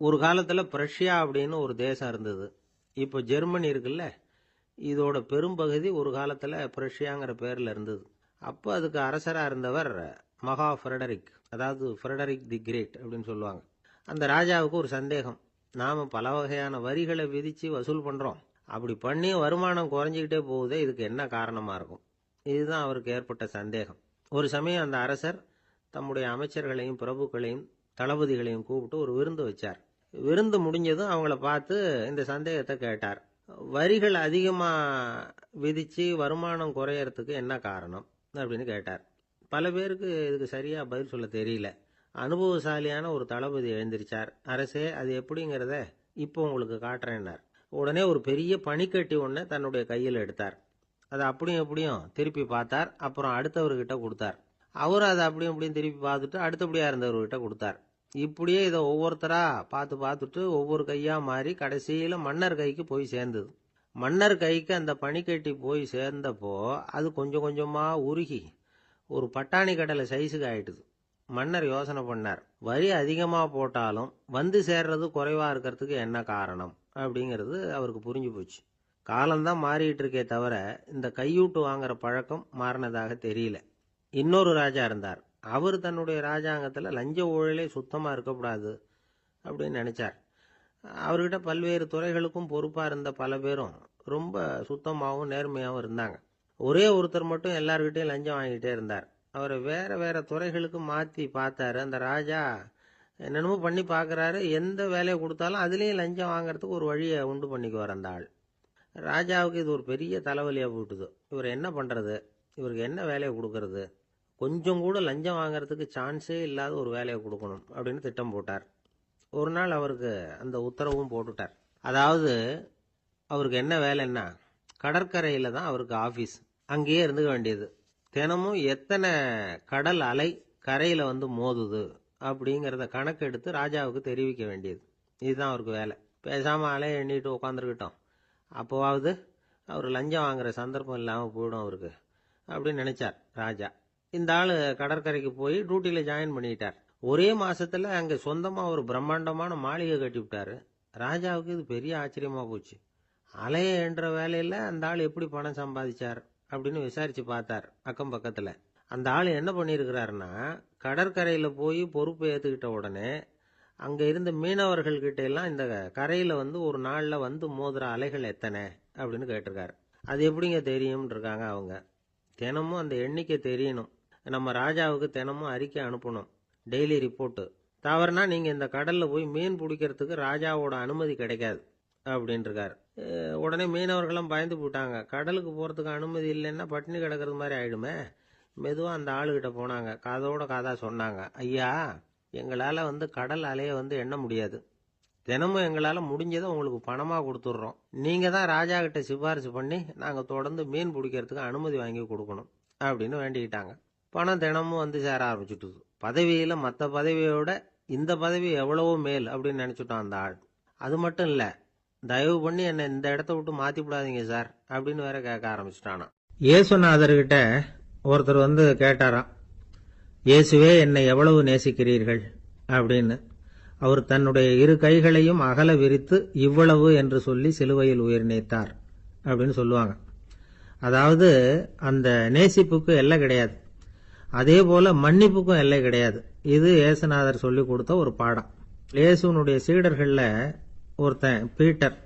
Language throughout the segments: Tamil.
ஒரு காலத்துல பிரஷ்யா அப்படின்னு ஒரு தேசம் இருந்தது. இப்போ ஜெர்மனி இருக்குல்ல, இதோட பெரும்பகுதி ஒரு காலத்துல பிரஷ்யாங்கிற பேர்ல இருந்தது. அப்போ அதுக்கு அரசரா இருந்தவர் மகா ஃப்ரெடரிக், அதாவது ஃப்ரெடரிக் தி கிரேட் அப்படின்னு சொல்லுவாங்க. அந்த ராஜாவுக்கு ஒரு சந்தேகம். நாம பல வகையான வரிகளை விதிச்சு வசூல் பண்றோம், அப்படி பண்ணி வருமானம் குறைஞ்சிக்கிட்டே போகுதே, இதுக்கு என்ன காரணமா இருக்கும்? இதுதான் அவருக்கு ஏற்பட்ட சந்தேகம். ஒரு சமயம் அந்த அரசர் தம்முடைய அமைச்சர்களையும் பிரபுக்களையும் தளபதிகளையும் கூப்பிட்டு ஒரு விருந்து வச்சார். விருந்து முடிஞ்சதும் அவங்கள பார்த்து இந்த சந்தேகத்தை கேட்டார். வரிகள் அதிகமா விதிச்சு வருமானம் குறையறதுக்கு என்ன காரணம் அப்படின்னு கேட்டார். பல பேருக்கு இதுக்கு சரியா பதில் சொல்ல தெரியல. அனுபவசாலியான ஒரு தளபதி எழுந்திருச்சார். அரசே, அது எப்படிங்கிறத இப்போ உங்களுக்கு காட்டுறேன்னார். உடனே ஒரு பெரிய பனிக்கட்டி ஒன்றை தன்னுடைய கையில் எடுத்தார். அதை அப்படியும் எப்படியும் திருப்பி பார்த்தார். அப்புறம் அடுத்தவர்கிட்ட கொடுத்தார். அவர் அதை அப்படியும் இப்படியும் திருப்பி பார்த்துட்டு அடுத்தபடியா இருந்தவர்கிட்ட கொடுத்தார். இப்படியே இதை ஒவ்வொருத்தரா பார்த்துட்டு ஒவ்வொரு கையா மாறி கடைசியில மன்னர் கைக்கு போய் சேர்ந்தது. மன்னர் கைக்கு அந்த பனிக்கட்டி போய் சேர்ந்தப்போ அது கொஞ்சம் கொஞ்சமா உருகி ஒரு பட்டாணி கடலை சைஸுக்கு ஆயிட்டுது. மன்னர் யோசனை பண்ணார், வரி அதிகமா போட்டாலும் வந்து சேர்றது குறைவா இருக்கிறதுக்கு என்ன காரணம் அப்படிங்கிறது அவருக்கு புரிஞ்சு போச்சு. காலம்தான் மாறிட்டு இருக்கே தவிர இந்த கையூட்டு வாங்குற பழக்கம் மாறினதாக தெரியல. இன்னொரு ராஜா இருந்தார். அவர் தன்னுடைய ராஜாங்கத்தில் லஞ்ச ஊழலே சுத்தமா இருக்கக்கூடாது அப்படின்னு நினைச்சார். அவர்கிட்ட பல்வேறு துறைகளுக்கும் பொறுப்பா இருந்த பல பேரும் ரொம்ப சுத்தமாகவும் நேர்மையாகவும் இருந்தாங்க. ஒரே ஒருத்தர் மட்டும் எல்லார்கிட்டையும் லஞ்சம் வாங்கிட்டே இருந்தார். அவரை வேற வேற துறைகளுக்கு மாற்றி பார்த்தாரு. அந்த ராஜா என்னென்னமோ பண்ணி பார்க்குறாரு. எந்த வேலையை கொடுத்தாலும் அதுலேயும் லஞ்சம் வாங்கறதுக்கு ஒரு வழியை உண்டு பண்ணிக்குவார் அந்த ஆள். ராஜாவுக்கு இது ஒரு பெரிய தலைவலியாக போட்டுது. இவர் என்ன பண்ணுறது, இவருக்கு என்ன வேலையை கொடுக்கறது, கொஞ்சம் கூட லஞ்சம் வாங்கறதுக்கு சான்ஸே இல்லாத ஒரு வேலையை கொடுக்கணும் அப்படின்னு திட்டம் போட்டார். ஒரு நாள் அவருக்கு அந்த உத்தரவும் போட்டுட்டார். அதாவது அவருக்கு என்ன வேலைன்னா, கடற்கரையில் தான் அவருக்கு ஆஃபீஸ். அங்கேயே இருந்துக்க வேண்டியது. தினமும் எத்தனை கடல் அலை கரையில் வந்து மோதுது அப்படிங்கிறத கணக்கெடுத்து ராஜாவுக்கு தெரிவிக்க வேண்டியது. இதுதான் அவருக்கு வேலை. பேசாமல் அலையை எண்ணிட்டு உட்காந்துருக்கிட்டோம், அப்போவாவது அவர் லஞ்சம் வாங்குற சந்தர்ப்பம் இல்லாமல் போயிடும் அவருக்கு அப்படின்னு நினைச்சார் ராஜா. இந்த ஆள் கடற்கரைக்கு போய் டியூட்டியில் ஜாயின் பண்ணிட்டார். ஒரே மாசத்துல அங்கே சொந்தமாக ஒரு பிரம்மாண்டமான மாளிகை கட்டி விட்டாரு. ராஜாவுக்கு இது பெரிய ஆச்சரியமா போச்சு. அலையை என்ற வேலையில் அந்த ஆள் எப்படி பணம் சம்பாதிச்சார் அப்படின்னு விசாரிச்சு பார்த்தார் அக்கம் பக்கத்தில். அந்த ஆள் என்ன பண்ணியிருக்கிறாருன்னா, கடற்கரையில் போய் பொறுப்பு ஏற்றுக்கிட்ட உடனே அங்கே இருந்த மீனவர்கள்கிட்ட எல்லாம் இந்த கரையில் வந்து ஒரு நாளில் வந்து மோதுற அலைகள் எத்தனை அப்படின்னு கேட்டிருக்காரு. அது எப்படிங்க தெரியும்னு இருக்காங்க அவங்க. தினமும் அந்த எண்ணிக்கை தெரியணும். நம்ம ராஜாவுக்கு தினமும் அறிக்கை அனுப்பணும், டெய்லி ரிப்போர்ட்டு. தவறுனா நீங்கள் இந்த கடலில் போய் மீன் பிடிக்கிறதுக்கு ராஜாவோட அனுமதி கிடைக்காது அப்படின்னு இருக்காரு. உடனே மீனவர்களும் பயந்து போட்டாங்க. கடலுக்கு போகிறதுக்கு அனுமதி இல்லைன்னா பட்டினி கிடக்கிறது மாதிரி ஆயிடுமே. மெதுவாக அந்த ஆளுகிட்ட போனாங்க. காதோட காதா சொன்னாங்க, ஐயா, எங்களால் வந்து கடல் அலையை வந்து எண்ண முடியாது. தினமும் எங்களால் முடிஞ்சதை உங்களுக்கு பணமாக கொடுத்துட்றோம். நீங்கள் தான் ராஜா கிட்ட சிபாரிசு பண்ணி நாங்கள் தொடர்ந்து மீன் பிடிக்கிறதுக்கு அனுமதி வாங்கி கொடுக்கணும் அப்படின்னு வேண்டிக்கிட்டாங்க. பணம் தினமும் வந்து சேர ஆரம்பிச்சுட்டுது. பதவியில் மற்ற பதவியோட இந்த பதவி எவ்வளவோ மேல் அப்படின்னு நினச்சிட்டோம் அந்த ஆள். அது மட்டும் இல்லை, தயவு பண்ணி என்னை இந்த இடத்த விட்டு மாற்றி விடாதீங்க சார் அப்படின்னு வேற கேட்க ஆரம்பிச்சிட்டானா. இயேசுநாதர்கிட்ட ஒருத்தர் வந்து கேட்டாராம், இயேசுவே, என்னை எவ்வளவு நேசிக்கிறீர்கள் அப்படின்னு. அவர் தன்னுடைய இரு கைகளையும் அகல விரித்து இவ்வளவு என்று சொல்லி சிலுவையில் உயிர் நீத்தார் அப்படின்னு சொல்லுவாங்க. அதாவது அந்த நேசிப்புக்கு எல்லை கிடையாது, அதே போல மன்னிப்புக்கும் எல்லை கிடையாது. இது இயேசுநாதர் சொல்லி கொடுத்த ஒரு பாடம். இயேசுனுடைய சீடர்கள்ல ஒருத்தன் பீட்டர்,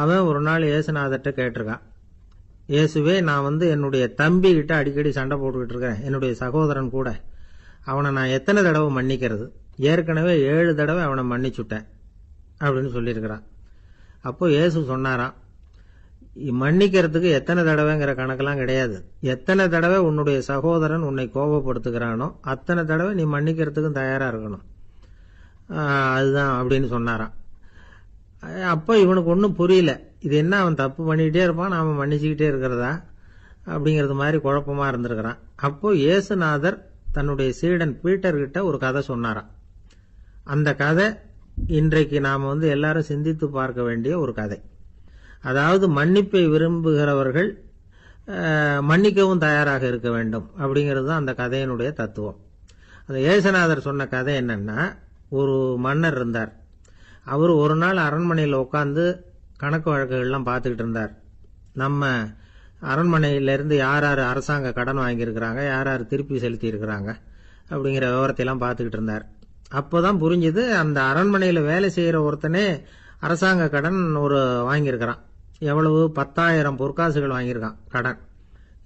அவன் ஒரு நாள் இயேசுநாதர்கிட்ட கேட்டிருக்கான், இயேசுவே, நான் வந்து என்னுடைய தம்பி கிட்ட அடிக்கடி சண்டை போட்டுக்கிட்டு இருக்கேன், என்னுடைய சகோதரன் கூட. அவனை நான் எத்தனை தடவை மன்னிக்கிறது? ஏற்கனவே 7 தடவை அவனை மன்னிச்சுட்டேன் அப்படின்னு சொல்லியிருக்கிறான். அப்போ இயேசு சொன்னாராம், மன்னிக்கிறதுக்கு எத்தனை தடவைங்கிற கணக்கெல்லாம் கிடையாது. எத்தனை தடவை உன்னுடைய சகோதரன் உன்னை கோபப்படுத்துகிறானோ அத்தனை தடவை நீ மன்னிக்கிறதுக்கும் தயாரா இருக்கணும், அதுதான் அப்படின்னு சொன்னாராம். அப்போ இவனுக்கு ஒன்றும் புரியல. இது என்ன, அவன் தப்பு பண்ணிக்கிட்டே இருப்பான், நாம மன்னிச்சுக்கிட்டே இருக்கிறதா அப்படிங்கிறது மாதிரி குழப்பமா இருந்திருக்கிறான். அப்போ இயேசுநாதர் தன்னுடைய சீடன் பீட்டர்கிட்ட ஒரு கதை சொன்னாராம். அந்த கதை இன்றைக்கு நாம வந்து எல்லாரும் சிந்தித்து பார்க்க வேண்டிய ஒரு கதை. அதாவது மன்னிப்பை விரும்புகிறவர்கள் மன்னிக்கவும் தயாராக இருக்க வேண்டும் அப்படிங்கிறது தான் அந்த கதையினுடைய தத்துவம். அந்த இயேசுநாதர் சொன்ன கதை என்னன்னா, ஒரு மன்னர் இருந்தார். அவர் ஒரு நாள் அரண்மனையில் உட்காந்து கணக்கு வழக்குகள்லாம் பார்த்துக்கிட்டு இருந்தார். நம்ம அரண்மனையிலேருந்து யார் யார் அரசாங்க கடன் வாங்கியிருக்கிறாங்க, யார் யார் திருப்பி செலுத்தி இருக்கிறாங்க அப்படிங்கிற விவரத்தையெல்லாம் பார்த்துக்கிட்டு இருந்தார். அப்போதான் புரிஞ்சுது, அந்த அரண்மனையில் வேலை செய்கிற ஒருத்தனே அரசாங்க கடன் வாங்கியிருக்கிறான். எவ்வளவு? 10,000 பொற்காசுகள் வாங்கியிருக்கான் கடன்.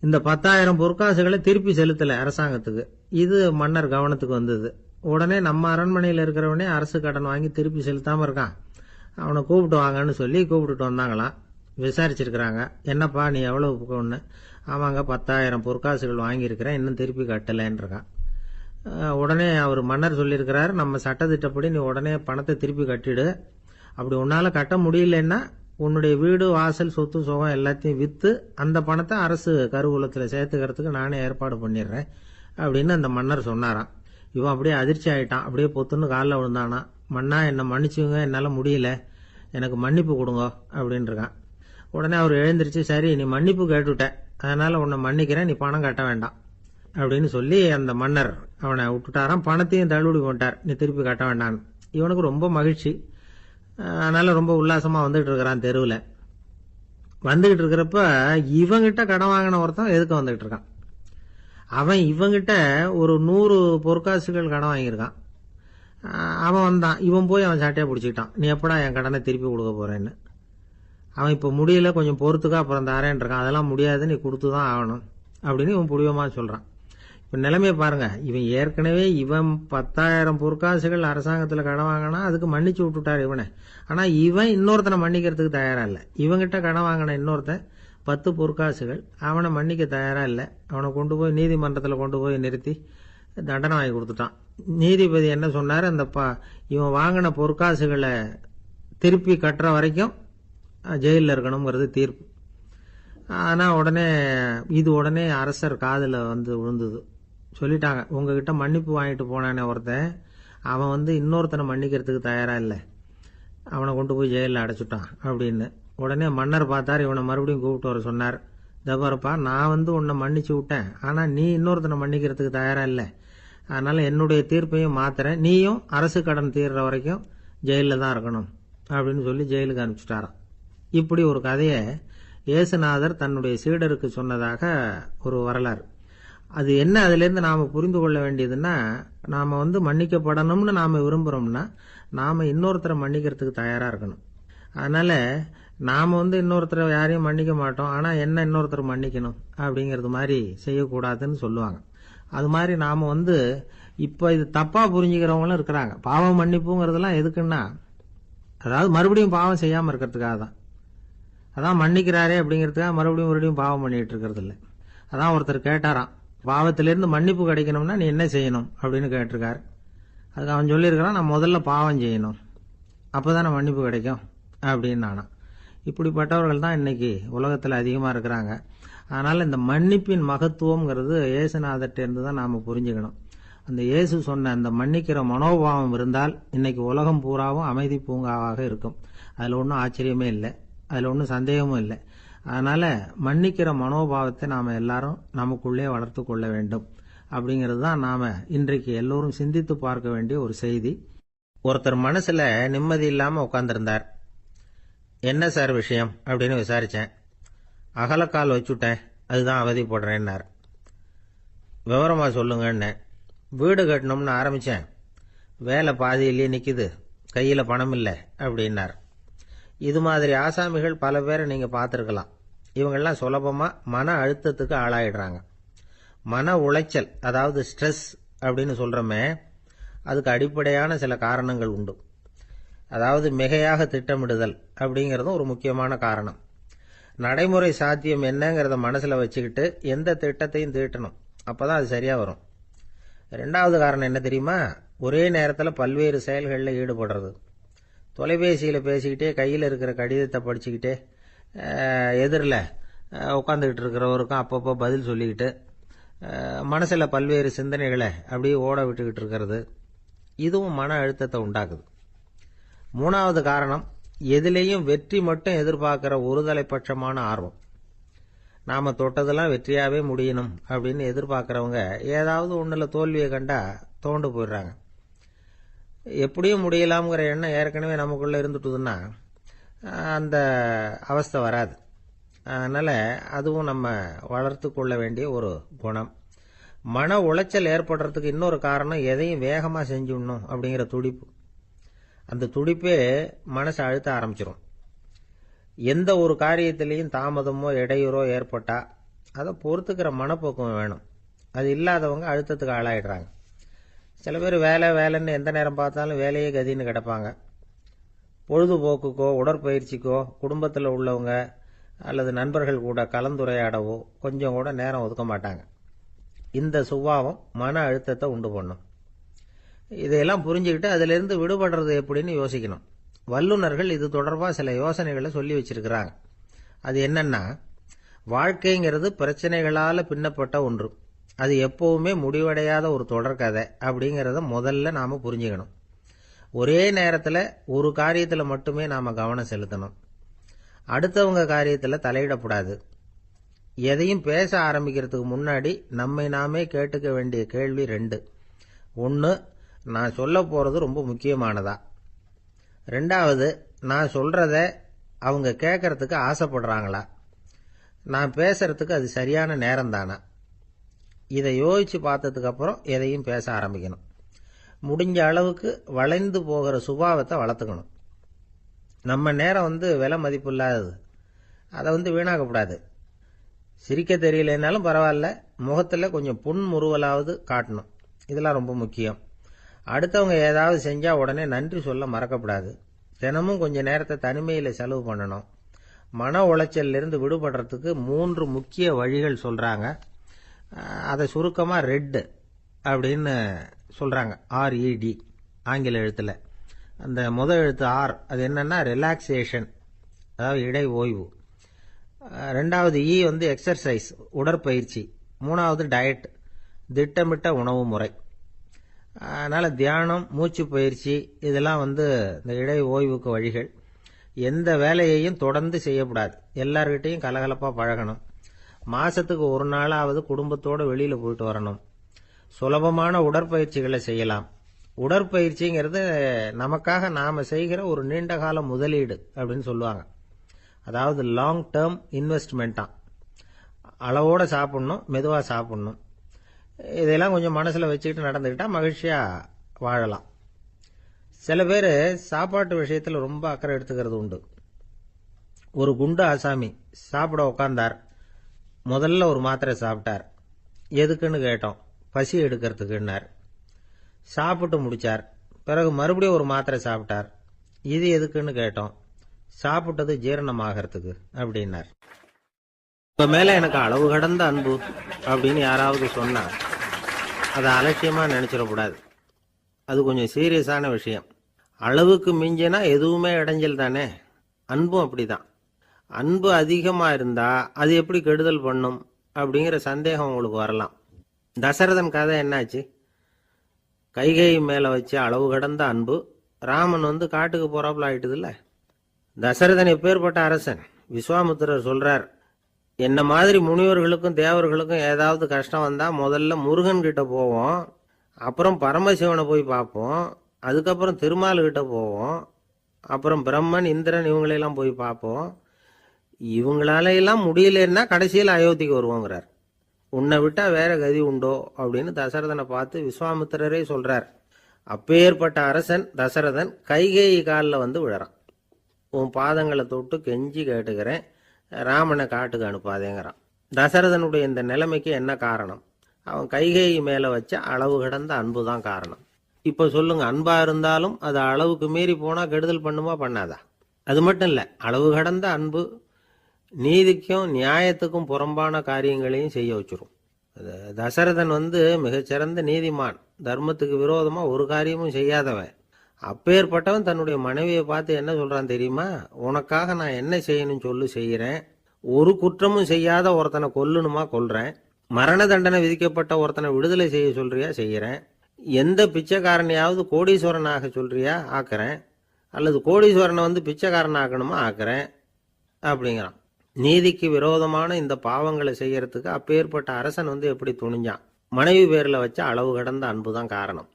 இந்த 10,000 பொற்காசுகளை திருப்பி செலுத்தலை அரசாங்கத்துக்கு. இது மன்னர் கவனத்துக்கு வந்தது. உடனே நம்ம அரண்மனையில் இருக்கிறவனே அரசு கடன் வாங்கி திருப்பி செலுத்தாமல் இருக்கான், அவனை கூப்பிட்டு வாங்கன்னு சொல்லி கூப்பிட்டுட்டு வந்தாங்களாம். விசாரிச்சிருக்கிறாங்க, என்னப்பா நீ எவ்வளவு ஒன்று? ஆமாங்க 10,000 பொற்காசுகள் வாங்கியிருக்கிறேன், இன்னும் திருப்பி கட்டலைன்னு இருக்கான். உடனே அவர் மன்னர் சொல்லியிருக்கிறார், நம்ம சட்டத்திட்டப்படி நீ உடனே பணத்தை திருப்பி கட்டிடு. அப்படி உன்னால் கட்ட முடியலன்னா உன்னுடைய வீடு வாசல் சொத்து சுகம் எல்லாத்தையும் விற்று அந்த பணத்தை அரசு கருவூலத்தில் சேர்த்துக்கிறதுக்கு நானே ஏற்பாடு பண்ணிடுறேன் அப்படின்னு அந்த மன்னர் சொன்னாராம். இவன் அப்படியே அதிர்ச்சி ஆகிட்டான். அப்படியே பொத்துன்னு காலில் விழுந்தானா. மன்னா என்னை மன்னிச்சுங்க, என்னால் முடியல, எனக்கு மன்னிப்பு கொடுங்க அப்படின்னு இருக்கான். உடனே அவர் எழுந்திரிச்சு, சரி நீ மன்னிப்பு கேட்டுவிட்ட, அதனால் உன்னை மன்னிக்கிறேன், நீ பணம் கட்ட வேண்டாம் அப்படின்னு சொல்லி அந்த மன்னர் அவனை விட்டுட்டாராம். பணத்தையும் தள்ளுபடி பண்ணிட்டார், நீ திருப்பி கட்ட வேண்டான்னு. இவனுக்கு ரொம்ப மகிழ்ச்சி. அதனால் ரொம்ப உல்லாசமாக வந்துகிட்டு இருக்கிறான். தெருவில் வந்துகிட்டு இருக்கிறப்ப இவங்கிட்ட கடன் வாங்கின ஒருத்தன் எதுக்கு வந்துகிட்டு இருக்கான். அவன் இவங்கிட்ட ஒரு 100 பொற்காசுகள் கடன் வாங்கியிருக்கான். அவன் வந்தான். இவன் போய் அவன் சாட்டையாக பிடிச்சிக்கிட்டான், நீ எப்படா என் கடனை திருப்பி கொடுக்க போறேன்னு. அவன் இப்போ முடியல, கொஞ்சம் பொறுத்துக்கா, அப்புறம் தாரேன் இருக்கான். அதெல்லாம் முடியாது, நீ கொடுத்து தான் ஆகணும் அப்படின்னு இவன் புடிவமாக சொல்கிறான். இப்போ நிலைமையை பாருங்க, இவன் ஏற்கனவே 10,000 பொற்காசுகள் அரசாங்கத்தில் கடன் வாங்கினா அதுக்கு மன்னிச்சு விட்டுட்டார் இவனை. ஆனால் இவன் இன்னொருத்தனை மன்னிக்கிறதுக்கு தயாராக இல்லை. இவங்கிட்ட கடன் வாங்கின இன்னொருத்தன் 10 பொற்காசுகள், அவனை மன்னிக்க தயாராக இல்லை. அவனை கொண்டு போய் நீதிமன்றத்தில் கொண்டு போய் நிறுத்தி தண்டனை வாங்கி கொடுத்துட்டான். நீதிபதி என்ன சொன்னார், அந்த இவன் வாங்கின பொற்காசுகளை திருப்பி கட்டுற வரைக்கும் ஜெயிலில் இருக்கணுங்கிறது தீர்ப்பு. ஆனால் உடனே அரசர் காதில் விழுந்தது. சொல்லிட்டாங்க, உங்ககிட்ட மன்னிப்பு வாங்கிட்டு போனானே ஒருத்தன், அவன் இன்னொருத்தனை மன்னிக்கிறதுக்கு தயாராக இல்லை, அவனை கொண்டு போய் ஜெயிலில் அடைச்சிட்டான் அப்படின்னு. உடனே மன்னர் பார்த்தார், இவனை மறுபடியும் கூப்பிட்டு வர சொன்னார். தபாரப்பா, நான் உன்னை மன்னிச்சு விட்டேன், ஆனால் நீ இன்னொருத்தனை மன்னிக்கிறதுக்கு தயாராக இல்லை, அதனால் என்னுடைய தீர்ப்பையும் மாத்துறேன், நீயும் அரசு கடன் தீர்ற வரைக்கும் ஜெயிலில் தான் இருக்கணும் அப்படின்னு சொல்லி ஜெயிலுக்கு அனுப்பிச்சிட்டாராம். இப்படி ஒரு கதையை இயேசுநாதர் தன்னுடைய சீடருக்கு சொன்னதாக ஒரு வரலாறு. அது என்ன, அதிலிருந்து நாம் புரிந்து கொள்ள வேண்டியதுன்னா, நாம் மன்னிக்கப்படணும்னு நாம் விரும்புகிறோம்னா நாம் இன்னொருத்தரை மன்னிக்கிறதுக்கு தயாராக இருக்கணும். அதனால் நாம் இன்னொருத்தரை யாரையும் மன்னிக்க மாட்டோம், ஆனால் என்ன இன்னொருத்தர் மன்னிக்கணும் அப்படிங்கிறது மாதிரி செய்யக்கூடாதுன்னு சொல்லுவாங்க. அது மாதிரி நாம் இப்போ இது தப்பாக புரிஞ்சுக்கிறவங்களும் இருக்கிறாங்க. பாவம் மன்னிப்புங்கிறதுலாம் எதுக்குன்னா, அதாவது மறுபடியும் பாவம் செய்யாமல் இருக்கிறதுக்காக தான். அதான் மன்னிக்கிறாரே அப்படிங்கிறதுக்காக மறுபடியும் பாவம் பண்ணிட்டு இருக்கிறது இல்லை. அதான் ஒருத்தர் கேட்டாராம், பாவத்திலிருந்து மன்னிப்பு கிடைக்கணும்னா நீ என்ன செய்யணும் அப்படின்னு கேட்டிருக்காரு. அதுக்கு அவன் சொல்லியிருக்கிறான், நான் முதல்ல பாவம் செய்யணும், அப்போதானே மன்னிப்பு கிடைக்கும் அப்படின்னு நானா. இப்படிப்பட்டவர்கள் தான் இன்னைக்கு உலகத்தில் அதிகமாக இருக்கிறாங்க. அதனால் இந்த மன்னிப்பின் மகத்துவங்கிறது இயேசுநாதர்கிட்டேருந்து தான் நாம் புரிஞ்சுக்கணும். அந்த இயேசு சொன்ன அந்த மன்னிக்கிற மனோபாவம் இருந்தால் இன்னைக்கு உலகம் பூராவும் அமைதி பூங்காவாக இருக்கும். அதில் ஒன்றும் ஆச்சரியமே இல்லை, அதில் ஒன்றும் சந்தேகமும் இல்லை. அதனால் மன்னிக்கிற மனோபாவத்தை நாம் எல்லாரும் நமக்குள்ளே வளர்த்து கொள்ள வேண்டும் அப்படிங்கிறது தான் நாம் இன்றைக்கு எல்லோரும் சிந்தித்து பார்க்க வேண்டிய ஒரு செய்தி. ஒருத்தர் மனசில் நிம்மதி இல்லாமல் உட்காந்துருந்தார். என்ன சார் விஷயம் அப்படின்னு விசாரித்தேன். அகலக்கால் வச்சுட்டேன், அதுதான் அவதிப்படுறேன்னார். விவரமாக சொல்லுங்கன்னு. வீடு கட்டணும்னு ஆரம்பித்தேன், வேலை பாதியிலேயே நிற்கிது, கையில் பணம் இல்லை அப்படின்னார். இது மாதிரி ஆசாமிகள் பல பேரை நீங்கள் பார்த்துருக்கலாம். இவங்கெல்லாம் சுலபமாக மன அழுத்தத்துக்கு ஆளாயிடுறாங்க. மன உளைச்சல், அதாவது ஸ்ட்ரெஸ் அப்படின்னு சொல்கிறோமே, அதுக்கு அடிப்படையான சில காரணங்கள் உண்டு. அதாவது மிகையாக திட்டமிடுதல் அப்படிங்கிறதும் ஒரு முக்கியமான காரணம். நடைமுறை சாத்தியம் என்னங்கிறத மனசில் வச்சுக்கிட்டு எந்த திட்டத்தையும் தீட்டணும், அப்போ தான் அது சரியாக வரும். ரெண்டாவது காரணம் என்ன தெரியுமா, ஒரே நேரத்தில் பல்வேறு செயல்களில் ஈடுபடுறது. தொலைபேசியில் பேசிக்கிட்டே கையில் இருக்கிற கடிதத்தை படிச்சுக்கிட்டே எதிரில் உட்காந்துக்கிட்டு இருக்கிறவருக்கும் அப்பப்போ பதில் சொல்லிக்கிட்டு மனசில் பல்வேறு சிந்தனைகளை அப்படியே ஓட விட்டுக்கிட்டு இருக்கிறது, இதுவும் மன அழுத்தத்தை உண்டாக்குது. மூணாவது காரணம், எதிலேயும் வெற்றி மட்டும் எதிர்பார்க்குற ஒருதலைப்பட்சமான ஆர்வம். நாம் தொட்டதெல்லாம் வெற்றியாகவே முடியணும் அப்படின்னு எதிர்பார்க்குறவங்க ஏதாவது ஒன்றில் தோல்வியை கண்டா தோண்டு போயிடுறாங்க. எப்படியும் முடியலாம்ங்கிற எண்ணம் ஏற்கனவே நமக்குள்ளே இருந்துட்டுதுன்னா அந்த அவஸ்தை வராது. அதனால் அதுவும் நம்ம வளர்த்து கொள்ள வேண்டிய ஒரு குணம். மன உளைச்சல் ஏற்படுறதுக்கு இன்னொரு காரணம் எதையும் வேகமாக செஞ்சுடணும் அப்படிங்கிற துடிப்பு. அந்த துடிப்பே மனசை அழுத்த ஆரம்பிச்சிடும். எந்த ஒரு காரியத்திலையும் தாமதமோ இடையூறோ ஏற்பட்டால் அதை பொறுத்துக்கிற மனப்போக்கம் வேணும். அது இல்லாதவங்க அழுத்தத்துக்கு ஆளாயிடுறாங்க. சில பேர் வேலைன்னு எந்த நேரம் பார்த்தாலும் வேலையே கதின்னு கிடப்பாங்க. பொழுதுபோக்குக்கோ உடற்பயிற்சிக்கோ குடும்பத்தில் உள்ளவங்க அல்லது நண்பர்கள் கூட கலந்துரையாடவோ கொஞ்சம் கூட நேரம் ஒதுக்க மாட்டாங்க. இந்த சுபாவம் மன அழுத்தத்தை உண்டு பண்ணும். இதையெல்லாம் புரிஞ்சுக்கிட்டு அதிலிருந்து விடுபடுறது எப்படின்னு யோசிக்கணும். வல்லுநர்கள் இது தொடர்பாக சில யோசனைகளை சொல்லி வச்சிருக்கிறாங்க. அது என்னன்னா, வாழ்க்கைங்கிறது பிரச்சனைகளால் பின்னப்பட்ட ஒன்று. அது எப்பவுமே முடிவடையாத ஒரு தொடர்கதை அப்படிங்கிறத முதல்ல நாம் புரிஞ்சுக்கணும். ஒரே நேரத்தில் ஒரு காரியத்தில் மட்டுமே நாம் கவனம் செலுத்தணும். அடுத்தவங்க காரியத்தில் தலையிடக்கூடாது. எதையும் பேச ஆரம்பிக்கிறதுக்கு முன்னாடி நம்மை நாமே கேட்டுக்க வேண்டிய கேள்வி 2. 1, நான் சொல்ல போகிறது ரொம்ப முக்கியமானதா? 2வது, நான் சொல்கிறத அவங்க கேட்கறதுக்கு ஆசைப்படுறாங்களா? நான் பேசுறதுக்கு அது சரியான நேரம் தானா? இதை யோசித்து பார்த்ததுக்கப்புறம் எதையும் பேச ஆரம்பிக்கணும். முடிஞ்ச அளவுக்கு வளைந்து போகிற சுபாவத்தை வளர்த்துக்கணும். நம்ம நேரம் விலை மதிப்பு இல்லாதது. அதை வீணாக்கக்கூடாது. சிரிக்க தெரியலனாலும் பரவாயில்ல, முகத்தில் கொஞ்சம் புன்முறுவலாவது காட்டணும். இதெல்லாம் ரொம்ப முக்கியம். அடுத்தவங்க ஏதாவது செஞ்சால் உடனே நன்றி சொல்ல மறக்கப்படாது. தினமும் கொஞ்சம் நேரத்தை தனிமையில் செலவு பண்ணணும். மன உளைச்சலிருந்து விடுபடுறதுக்கு 3 முக்கிய வழிகள் சொல்கிறாங்க. அதை சுருக்கமாக ரெட் அப்படின்னு சொல்கிறாங்க. RED ஆங்கில எழுத்தில். அந்த முதல் எழுத்து ஆர், அது என்னன்னா ரிலாக்ஸேஷன், அதாவது இடை ஓய்வு. 2வது E எக்ஸர்சைஸ், உடற்பயிற்சி. 3வது டயட், திட்டமிட்ட உணவு முறை. அதனால் தியானம், மூச்சு பயிற்சி இதெல்லாம் இந்த இடை ஓய்வுக்கு வழிகள். எந்த வேலையையும் தொடர்ந்து செய்யக்கூடாது. எல்லார்கிட்டையும் கலகலப்பாக பழகணும். மாதத்துக்கு ஒரு நாளாவது குடும்பத்தோடு வெளியில் போயிட்டு வரணும். சுலபமான உடற்பயிற்சிகளை செய்யலாம். உடற்பயிற்சிங்கிறது நமக்காக நாம் செய்கிற ஒரு நீண்டகால முதலீடு அப்படின்னு சொல்லுவாங்க. அதாவது லாங் டேர்ம் இன்வெஸ்ட்மெண்ட்டாக. அளவோடு சாப்பிட்ணும், மெதுவாக சாப்பிட்ணும். இதெல்லாம் கொஞ்சம் மனசில் வச்சுக்கிட்டு நடந்துக்கிட்டால் மகிழ்ச்சியாக வாழலாம். சில பேர் சாப்பாட்டு விஷயத்தில் ரொம்ப அக்கறை எடுத்துக்கிறது உண்டு. ஒரு குண்டு ஆசாமி சாப்பிட உட்கார்ந்தார். முதல்ல ஒரு மாத்திரை சாப்பிட்டார். எதுக்குன்னு கேட்டோம். பசி எடுக்கிறதுக்குன்னார். சாப்பிட்டு முடிச்சார். பிறகு மறுபடியும் ஒரு மாத்திரை சாப்பிட்டார். இது எதுக்குன்னு கேட்டோம். சாப்பிட்டது ஜீரணமாகறதுக்கு அப்படின்னார். இப்போ மேலே எனக்கு அளவு கடந்த அன்பு அப்படின்னு யாராவது சொன்னால் அதை அலட்சியமாக நினச்சிடக்கூடாது. அது கொஞ்சம் சீரியஸான விஷயம். அளவுக்கு மிஞ்சினா எதுவுமே இடைஞ்சல் தானே. அன்பும் அப்படி தான். அன்பு அதிகமாக இருந்தால் அது எப்படி கெடுதல் பண்ணும் அப்படிங்கிற சந்தேகம் உங்களுக்கு வரலாம். தசரதன் கதை என்னாச்சு? கைகேயி மேலே வச்சு அளவு கடந்த அன்பு. ராமன் காட்டுக்கு போறாப்புல ஆயிட்டுதுல்ல. தசரதன் எப்பேற்பட்ட அரசன். விஸ்வாமித்திரர் சொல்றார், என்ன மாதிரி முனிவர்களுக்கும் தேவர்களுக்கும் ஏதாவது கஷ்டம் வந்தா முதல்ல முருகன் கிட்ட போவோம், அப்புறம் பரமசிவனை போய் பார்ப்போம், அதுக்கப்புறம் திருமால் கிட்ட போவோம், அப்புறம் பிரம்மன் இந்திரன் இவங்களெல்லாம் போய் பார்ப்போம். இவங்களால எல்லாம் முடியலன்னா கடைசியில் அயோத்திக்கு வருவோங்கிறார். உன்னை விட்டா வேற கதி உண்டோ அப்படின்னு தசரதனை பார்த்து விஸ்வாமித்திரரே சொல்றார். அப்பேற்பட்ட அரசன் தசரதன் கைகேயி காலில் விழறான். உன் பாதங்களை தொட்டு கெஞ்சி கேட்டுக்கிறேன், ராமனை காட்டுக்கு அனுப்பாதேங்கிறான். தசரதனுடைய இந்த நிலைமைக்கு என்ன காரணம்? அவன் கைகேயி மேலே வச்ச அளவு கடந்த அன்பு தான் காரணம். இப்போ சொல்லுங்க, அன்பா இருந்தாலும் அது அளவுக்கு மீறி போனால் கெடுதல் பண்ணுமா பண்ணாதா? அது மட்டும் இல்லை, அளவு கடந்த அன்பு நீதிக்கும் நியாயத்துக்கும் புறம்பான காரியங்களையும் செய்ய வச்சிரும். தசரதன் மிகச்சிறந்த நீதிமான். தர்மத்துக்கு விரோதமாக ஒரு காரியமும் செய்யாதவன். அப்பேற்பட்டவன் தன்னுடைய மனைவியை பார்த்து என்ன சொல்றான் தெரியுமா? உனக்காக நான் என்ன செய்யணும் சொல்லு, செய்கிறேன். ஒரு குற்றமும் செய்யாத ஒருத்தனை கொல்லணுமா கொல்றேன். மரண தண்டனை விதிக்கப்பட்ட ஒருத்தனை விடுதலை செய்ய சொல்றியா செய்கிறேன். எந்த பிச்சைக்காரனையாவது கோடீஸ்வரனாக சொல்றியா ஆக்குறேன். அல்லது கோடீஸ்வரனை பிச்சைக்காரன் ஆக்கணுமா ஆக்குறேன் அப்படிங்கிறான். நீதிக்கு விரோதமான இந்த பாவங்களை செய்யறதுக்கு அப்பேற்பட்ட அரசன் எப்படி துணிஞ்சான்? மனைவி பேரில் வச்ச அளவு கடந்த அன்பு தான் காரணம்.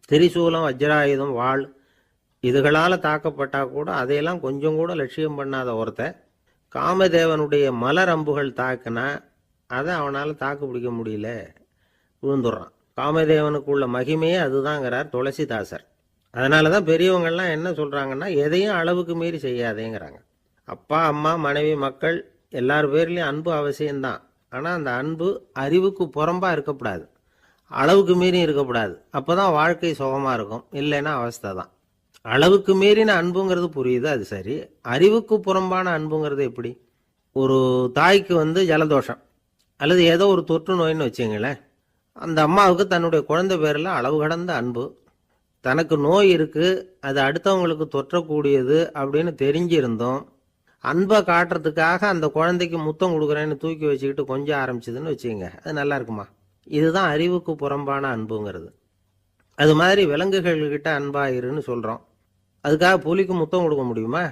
திரிசூலம், வஜ்ராயுதம், வாள் இதுகளால் தாக்கப்பட்டா கூட அதையெல்லாம் கொஞ்சம் கூட லட்சியம் பண்ணாத ஒருத்தன் காமதேவனுடைய மலர் அம்புகள் தாக்குனா அதை அவனால் தாக்கு பிடிக்க முடியல, விழுந்துடுறான். காமதேவனுக்குள்ள மகிமையே அதுதாங்கிறார் துளசிதாசர். அதனால தான் பெரியவங்கள்லாம் என்ன சொல்கிறாங்கன்னா, எதையும் அளவுக்கு மீறி செய்யாதேங்கிறாங்க. அப்பா, அம்மா, மனைவி, மக்கள் எல்லார் பேர்லேயும் அன்பு அவசியம்தான். ஆனால் அந்த அன்பு அறிவுக்கு புறம்பாக இருக்கக்கூடாது, அளவுக்கு மீறி இருக்கக்கூடாது. அப்போ தான் வாழ்க்கை சுகமாக இருக்கும். இல்லைன்னா அவஸ்தை தான். அளவுக்கு மீறின அன்புங்கிறது புரியுது, அது சரி. அறிவுக்கு புறம்பான அன்புங்கிறது எப்படி? ஒரு தாய்க்கு ஜலதோஷம் அல்லது ஏதோ ஒரு தொற்று நோயின்னு வச்சுங்களேன். அந்த அம்மாவுக்கு தன்னுடைய குழந்தை பேரில் அளவு கடந்த அன்பு. தனக்கு நோய் இருக்குது, அது அடுத்தவங்களுக்கு தொற்றக்கூடியது அப்படின்னு தெரிஞ்சிருந்தோம் அன்பை காட்டுறதுக்காக அந்த குழந்தைக்கு முத்தம் கொடுக்குறேன்னு தூக்கி வச்சுக்கிட்டு கொஞ்சம் ஆரம்பிச்சதுன்னு வச்சுக்கோங்க, அது நல்லா இருக்குமா? இதுதான் அறிவுக்கு புறம்பான அன்புங்கிறது. அது மாதிரி விலங்குகள்கிட்ட அன்பாயிருன்னு சொல்கிறோம். அதுக்காக புலிக்கு முத்தம் கொடுக்க முடியுமா?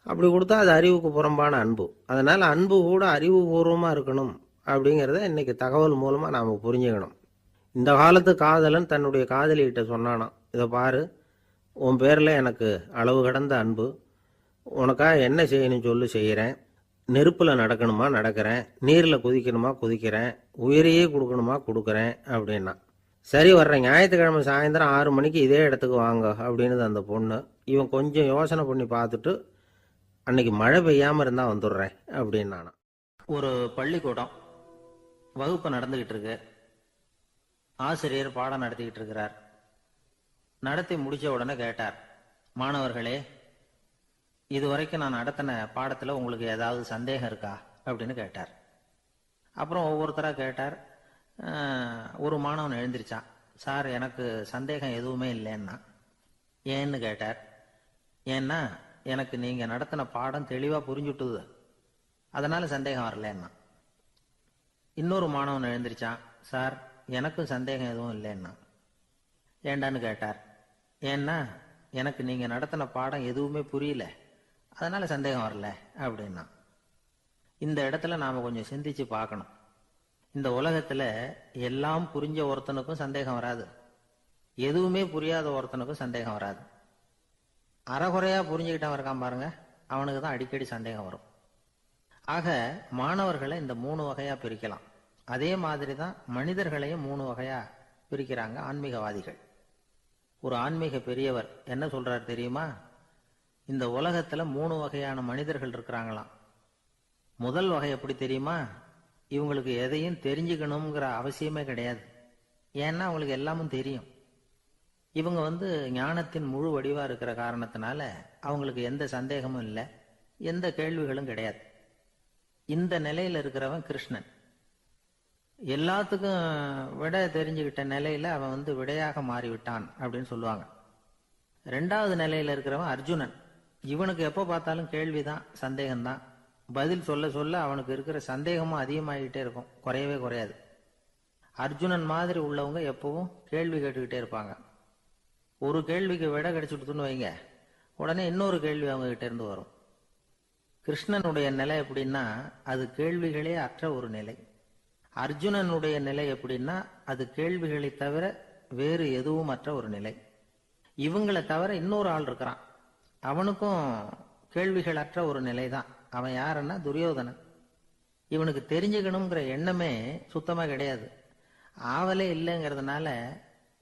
அப்படி கொடுத்தா அது அறிவுக்கு புறம்பான அன்பு. அதனால் அன்பு கூட அறிவுபூர்வமாக இருக்கணும் அப்படிங்கிறத இன்றைக்கி தகவல் மூலமாக நாம் புரிஞ்சுக்கணும். இந்த காலத்து காதலன் தன்னுடைய காதலிகிட்ட சொன்னானாம், இதை பாரு, உன் பேரில் எனக்கு அளவு கடந்த அன்பு, உனக்காக என்ன செய்யணும் சொல்லு, செய்கிறேன். நெருப்பில் நடக்கணுமா நடக்கிறேன், நீரில் குதிக்கணுமா குதிக்கிறேன், உயிரையே கொடுக்கணுமா கொடுக்குறேன் அப்படின்னா. சரி, வர்றேன் ஞாயிற்றுக்கிழமை சாயந்தரம் 6 மணிக்கு இதே இடத்துக்கு வாங்க அப்படின்னுது அந்த பொண்ணு. இவன் கொஞ்சம் யோசனை பண்ணி பார்த்துட்டு, அன்னைக்கு மழை பெய்யாமல் இருந்தால் வந்துடுறேன் அப்படின்னானா. ஒரு பள்ளிக்கூடம் வகுப்பு நடந்துக்கிட்டு இருக்கு. ஆசிரியர் பாடம் நடத்திக்கிட்டு இருக்கிறார். நடத்தி முடிச்ச உடனே கேட்டார், மாணவர்களே, இதுவரைக்கும் நான் நடத்தின பாடத்தில் உங்களுக்கு ஏதாவது சந்தேகம் இருக்கா அப்படின்னு கேட்டார். அப்புறம் ஒவ்வொருத்தராக கேட்டார். ஒரு மாணவன் எழுந்திருச்சான். சார், எனக்கு சந்தேகம் எதுவுமே இல்லைன்னா. ஏன்னு கேட்டார். ஏன்னா எனக்கு நீங்கள் நடத்தின பாடம் தெளிவாக புரிஞ்சுட்டுது, அதனால சந்தேகம் வரலன்னா. இன்னொரு மாணவன் எழுந்திருச்சான். சார், எனக்கும் சந்தேகம் எதுவும் இல்லைன்னா. ஏண்டான்னு கேட்டார். ஏன்னா எனக்கு நீங்கள் நடத்தின பாடம் எதுவுமே புரியல, அதனால சந்தேகம் வரல அப்படின்னா. இந்த இடத்துல நாம் கொஞ்சம் சிந்திச்சு பார்க்கணும். இந்த உலகத்தில் எல்லாம் புரிஞ்ச ஒருத்தனுக்கும் சந்தேகம் வராது, எதுவுமே புரியாத ஒருத்தனுக்கும் சந்தேகம் வராது. அறகுறையாக புரிஞ்சுக்கிட்டவன் இருக்கான் பாருங்க, அவனுக்கு தான் அடிக்கடி சந்தேகம் வரும். ஆக மாணவர்களை இந்த 3 வகையாக பிரிக்கலாம். அதே மாதிரி தான் மனிதர்களையும் 3 வகையாக பிரிக்கிறாங்க ஆன்மீகவாதிகள். ஒரு ஆன்மீக பெரியவர் என்ன சொல்றார் தெரியுமா? இந்த உலகத்தில் 3 வகையான மனிதர்கள் இருக்கிறாங்களாம். முதல் வகை எப்படி தெரியுமா? இவங்களுக்கு எதையும் தெரிஞ்சுக்கணுங்கிற அவசியமே கிடையாது. ஏன்னா அவங்களுக்கு எல்லாமும் தெரியும். இவங்க ஞானத்தின் முழு வடிவா இருக்கிற காரணத்தினால அவங்களுக்கு எந்த சந்தேகமும் இல்லை, எந்த கேள்விகளும் கிடையாது. இந்த நிலையில இருக்கிறவன் கிருஷ்ணன். எல்லாத்துக்கும் விட தெரிஞ்சுக்கிட்ட நிலையில அவன் விடையாக மாறிவிட்டான் அப்படின்னு சொல்லுவாங்க. 2வது நிலையில இருக்கிறவன் அர்ஜுனன். இவனுக்கு எப்போ பார்த்தாலும் கேள்விதான், சந்தேகம்தான். பதில் சொல்ல சொல்ல அவனுக்கு இருக்கிற சந்தேகமும் அதிகமாகிட்டே இருக்கும், குறையவே குறையாது. அர்ஜுனன் மாதிரி உள்ளவங்க எப்பவும் கேள்வி கேட்டுக்கிட்டே இருப்பாங்க. ஒரு கேள்விக்கு விடை கிடைச்சுட்டுன்னு வைங்க, உடனே இன்னொரு கேள்வி அவங்க கிட்ட இருந்து வரும். கிருஷ்ணனுடைய நிலை எப்படின்னா அது கேள்விகளே அற்ற ஒரு நிலை. அர்ஜுனனுடைய நிலை எப்படின்னா அது கேள்விகளை தவிர வேறு எதுவும் அற்ற ஒரு நிலை. இவங்களை தவிர இன்னொரு ஆள் இருக்கிறான், அவனுக்கும் கேள்விகள் அற்ற ஒரு நிலை தான். அவன் யாருன்னா துரியோதனன். இவனுக்கு தெரிஞ்சுக்கணுங்கிற எண்ணமே சுத்தமா கிடையாது. ஆவலே இல்லைங்கிறதுனால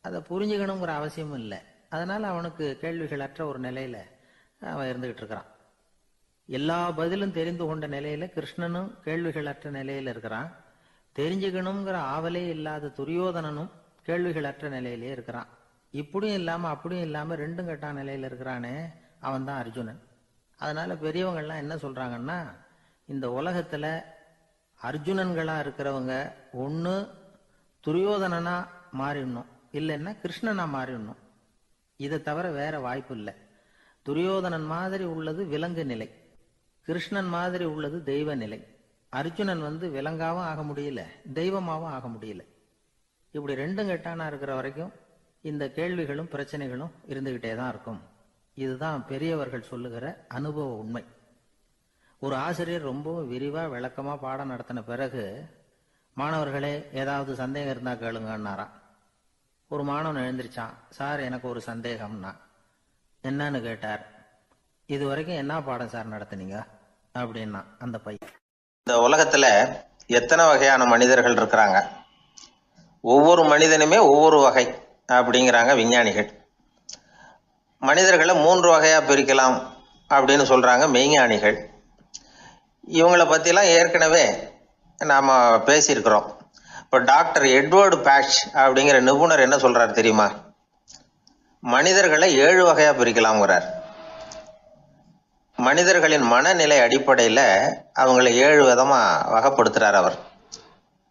அதை புரிஞ்சுக்கணுங்கிற அவசியமும் இல்லை. அதனால அவனுக்கு கேள்விகள் அற்ற ஒரு நிலையில அவன் இருந்துகிட்டு இருக்கிறான். எல்லா பதிலும் தெரிந்து கொண்ட நிலையில கிருஷ்ணனும் கேள்விகள் அற்ற நிலையில இருக்கிறான். தெரிஞ்சுக்கணுங்கிற ஆவலே இல்லாத துரியோதனனும் கேள்விகள் அற்ற நிலையிலே இருக்கிறான். இப்படியும் இல்லாம அப்படியும் இல்லாம 2ம் கெட்ட நிலையில இருக்கிறானே, அவன் தான் அர்ஜுனன். அதனால பெரியவங்கள்லாம் என்ன சொல்றாங்கன்னா, இந்த உலகத்துல அர்ஜுனன்களா இருக்கிறவங்க ஒண்ணு துரியோதனனா மாறிடணும், இல்லைன்னா கிருஷ்ணனா மாறிடணும். இதை தவிர வேற வாய்ப்பு இல்லை. துரியோதனன் மாதிரி உள்ளது விலங்கு நிலை, கிருஷ்ணன் மாதிரி உள்ளது தெய்வ நிலை. அர்ஜுனன் விலங்காவும் ஆக முடியல, தெய்வமாவும் ஆக முடியல. இப்படி 2ம் கெட்டானா இருக்கிற வரைக்கும் இந்த கேள்விகளும் பிரச்சனைகளும் இருந்துகிட்டே தான் இருக்கும். இதுதான் பெரியவர்கள் சொல்லுகிற அனுபவ உண்மை. ஒரு ஆசிரியர் ரொம்பவும் விரிவா விளக்கமா பாடம் நடத்தின பிறகு, மாணவர்களே ஏதாவது சந்தேகம் இருந்தா கேளுங்கன்னாராம். ஒரு மாணவன் எழுந்திருச்சான். சார், எனக்கு ஒரு சந்தேகம்னா. என்னன்னு கேட்டார். இது வரைக்கும் என்ன பாடம் சார் நடத்துனீங்க அப்படின்னா அந்த பையன். இந்த உலகத்துல எத்தனை வகையான மனிதர்கள் இருக்கிறாங்க, ஒவ்வொரு மனிதனுமே ஒவ்வொரு வகை அப்படிங்கிறாங்க விஞ்ஞானிகள். மனிதர்களை 3 வகையா பிரிக்கலாம் அப்படின்னு சொல்றாங்க மெய்ஞானிகள். இவங்களை பத்திலாம் ஏற்கனவே நாம பேசியிருக்கிறோம். இப்போ டாக்டர் எட்வர்டு பேட்ச் அப்படிங்கிற நிபுணர் என்ன சொல்றாரு தெரியுமா? மனிதர்களை 7 வகையா பிரிக்கலாம்ங்கிறார். மனிதர்களின் மனநிலை அடிப்படையில் அவங்களை 7 விதமா வகைப்படுத்துறார் அவர்.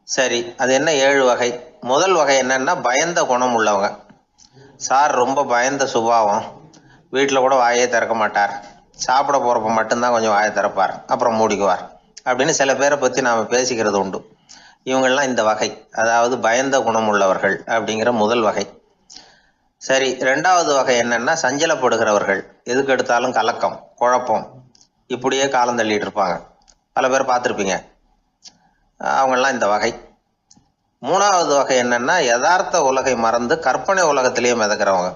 சரி, அது என்ன 7 வகை? முதல் வகை என்னன்னா பயந்த குணம் உள்ளவங்க. சார் ரொம்ப பயந்த சுபாவம், வீட்டில் கூட வாயே திறக்க மாட்டார், சாப்பிட போறப்ப மட்டும்தான் கொஞ்சம் வாயை திறப்பார், அப்புறம் மூடிக்குவார் அப்படின்னு சில பேரை பத்தி நாம பேசிக்கிறது உண்டு. இவங்கெல்லாம் இந்த வகை, அதாவது பயந்த குணம் உள்ளவர்கள் அப்படிங்கிற முதல் வகை. சரி, 2வது வகை என்னன்னா சஞ்சலப்படுகிறவர்கள். எதுக்கு எடுத்தாலும் கலக்கம், குழப்பம், இப்படியே காலம் தள்ளிட்டு இருப்பாங்க. பல பேர் பார்த்துருப்பீங்க. அவங்கெல்லாம் இந்த வகை. 3வது வகை என்னன்னா யதார்த்த உலகை மறந்து கற்பனை உலகத்திலேயே மிதக்கிறவங்க.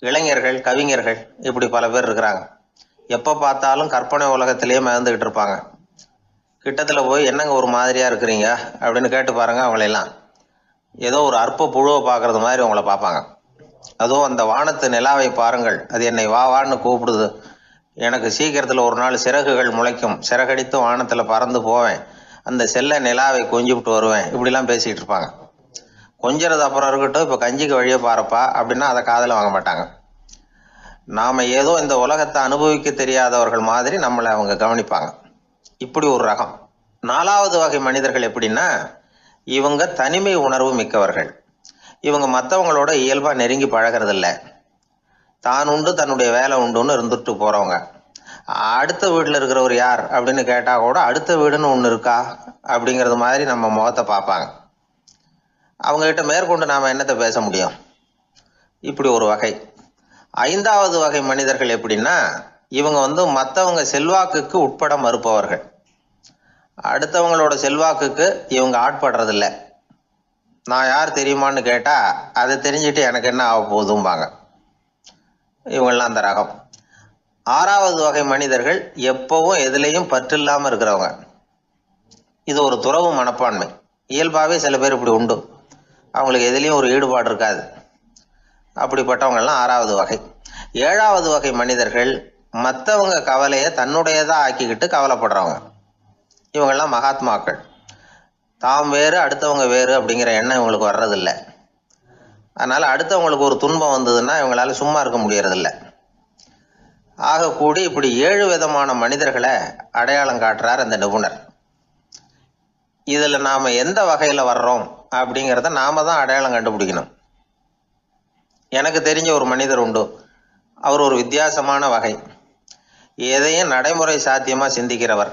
இளைஞர்கள், கவிஞர்கள், இப்படி பல பேர் இருக்கிறாங்க. எப்ப பார்த்தாலும் கற்பனை உலகத்திலேயே மிதந்துகிட்டு இருப்பாங்க. கிட்டத்துல போய் என்னங்க ஒரு மாதிரியா இருக்கிறீங்க அப்படின்னு கேட்டு பாருங்க, அவங்களெல்லாம் ஏதோ ஒரு அற்ப புழுவை பார்க்கறது மாதிரி அவங்கள பார்ப்பாங்க. அதுவும் அந்த வானத்து நிலாவை பாருங்கள், அது என்னை வா வான்னு கூப்பிடுது, எனக்கு சீக்கிரத்தில் ஒரு நாள் சிறகுகள் முளைக்கும், சிறகடித்து வானத்தில் பறந்து போவேன், அந்த செல்ல நிலாவை கொஞ்சிவிட்டு வருவேன், இப்படிலாம் பேசிகிட்டு இருப்பாங்க. கொஞ்சிறது அப்புறம் இருக்கட்டும், இப்போ கஞ்சிக்கு வழியே பாருப்பா அப்படின்னா அதை காதில் வாங்க மாட்டாங்க. நாம் ஏதோ இந்த உலகத்தை அனுபவிக்க தெரியாதவர்கள் மாதிரி நம்மளை அவங்க கவனிப்பாங்க. இப்படி ஒரு ரகம். 4வது வகை மனிதர்கள் எப்படின்னா, இவங்க தனிமை உணர்வு மிக்கவர்கள். இவங்க மற்றவங்களோட இயல்பா நெருங்கி பழகிறதில்ல, தான் உண்டு தன்னுடைய வேலை உண்டுன்னு இருந்துட்டு போறவங்க. அடுத்த வீட்டில் இருக்கிறவர் யார் அப்படின்னு கேட்டா கூட அடுத்த வீடுன்னு ஒன்று இருக்கா அப்படிங்கிறது மாதிரி நம்ம முகத்தை பார்ப்பாங்க. அவங்க கிட்ட மேற்கொண்டு நாம என்னத்தை பேச முடியும்? இப்படி ஒரு வகை. 5வது வகை மனிதர்கள் எப்படின்னா, இவங்க மற்றவங்க செல்வாக்குக்கு உட்பட மறுப்பவர்கள். அடுத்தவங்களோட செல்வாக்குக்கு இவங்க ஆட்படுறதில்ல. நான் யார் தெரியுமான்னு கேட்டா அதை தெரிஞ்சுட்டு எனக்கு என்ன ஆக போகுதும்பாங்க. இவங்கெல்லாம் அந்த ரகம். 6வது வகை மனிதர்கள் எப்பவும் எதுலேயும் பற்று இல்லாம இருக்கிறவங்க. இது ஒரு துறவு மனப்பான்மை. இயல்பாவே சில பேர் இப்படி உண்டு, அவங்களுக்கு எதுலேயும் ஒரு ஈடுபாடு இருக்காது. அப்படிப்பட்டவங்கெல்லாம் 6வது வகை. 7வது வகை மனிதர்கள் மற்றவங்க கவலையை தன்னுடையதா ஆக்கிக்கிட்டு கவலைப்படுறவங்க. இவங்கெல்லாம் மகாத்மாக்கள். தாம் வேறு அடுத்தவங்க வேறு அப்படிங்கிற எண்ணம் இவங்களுக்கு வர்றதில்லை. அதனால அடுத்தவங்களுக்கு ஒரு துன்பம் வந்ததுன்னா இவங்களால சும்மா இருக்க முடியறதில்லை. ஆக கூடி இப்படி 7 விதமான மனிதர்களை அடையாளம் காட்டுறார் அந்த நிபுணர். இதுல நாம எந்த வகையில வர்றோம் அப்படிங்கிறத நாம தான் அடையாளம் கண்டுபிடிக்கணும். எனக்கு தெரிஞ்ச ஒரு மனிதர் உண்டு. அவர் ஒரு வித்தியாசமான வகை. எதையும் நடைமுறை சாத்தியமா சிந்திக்கிறவர்.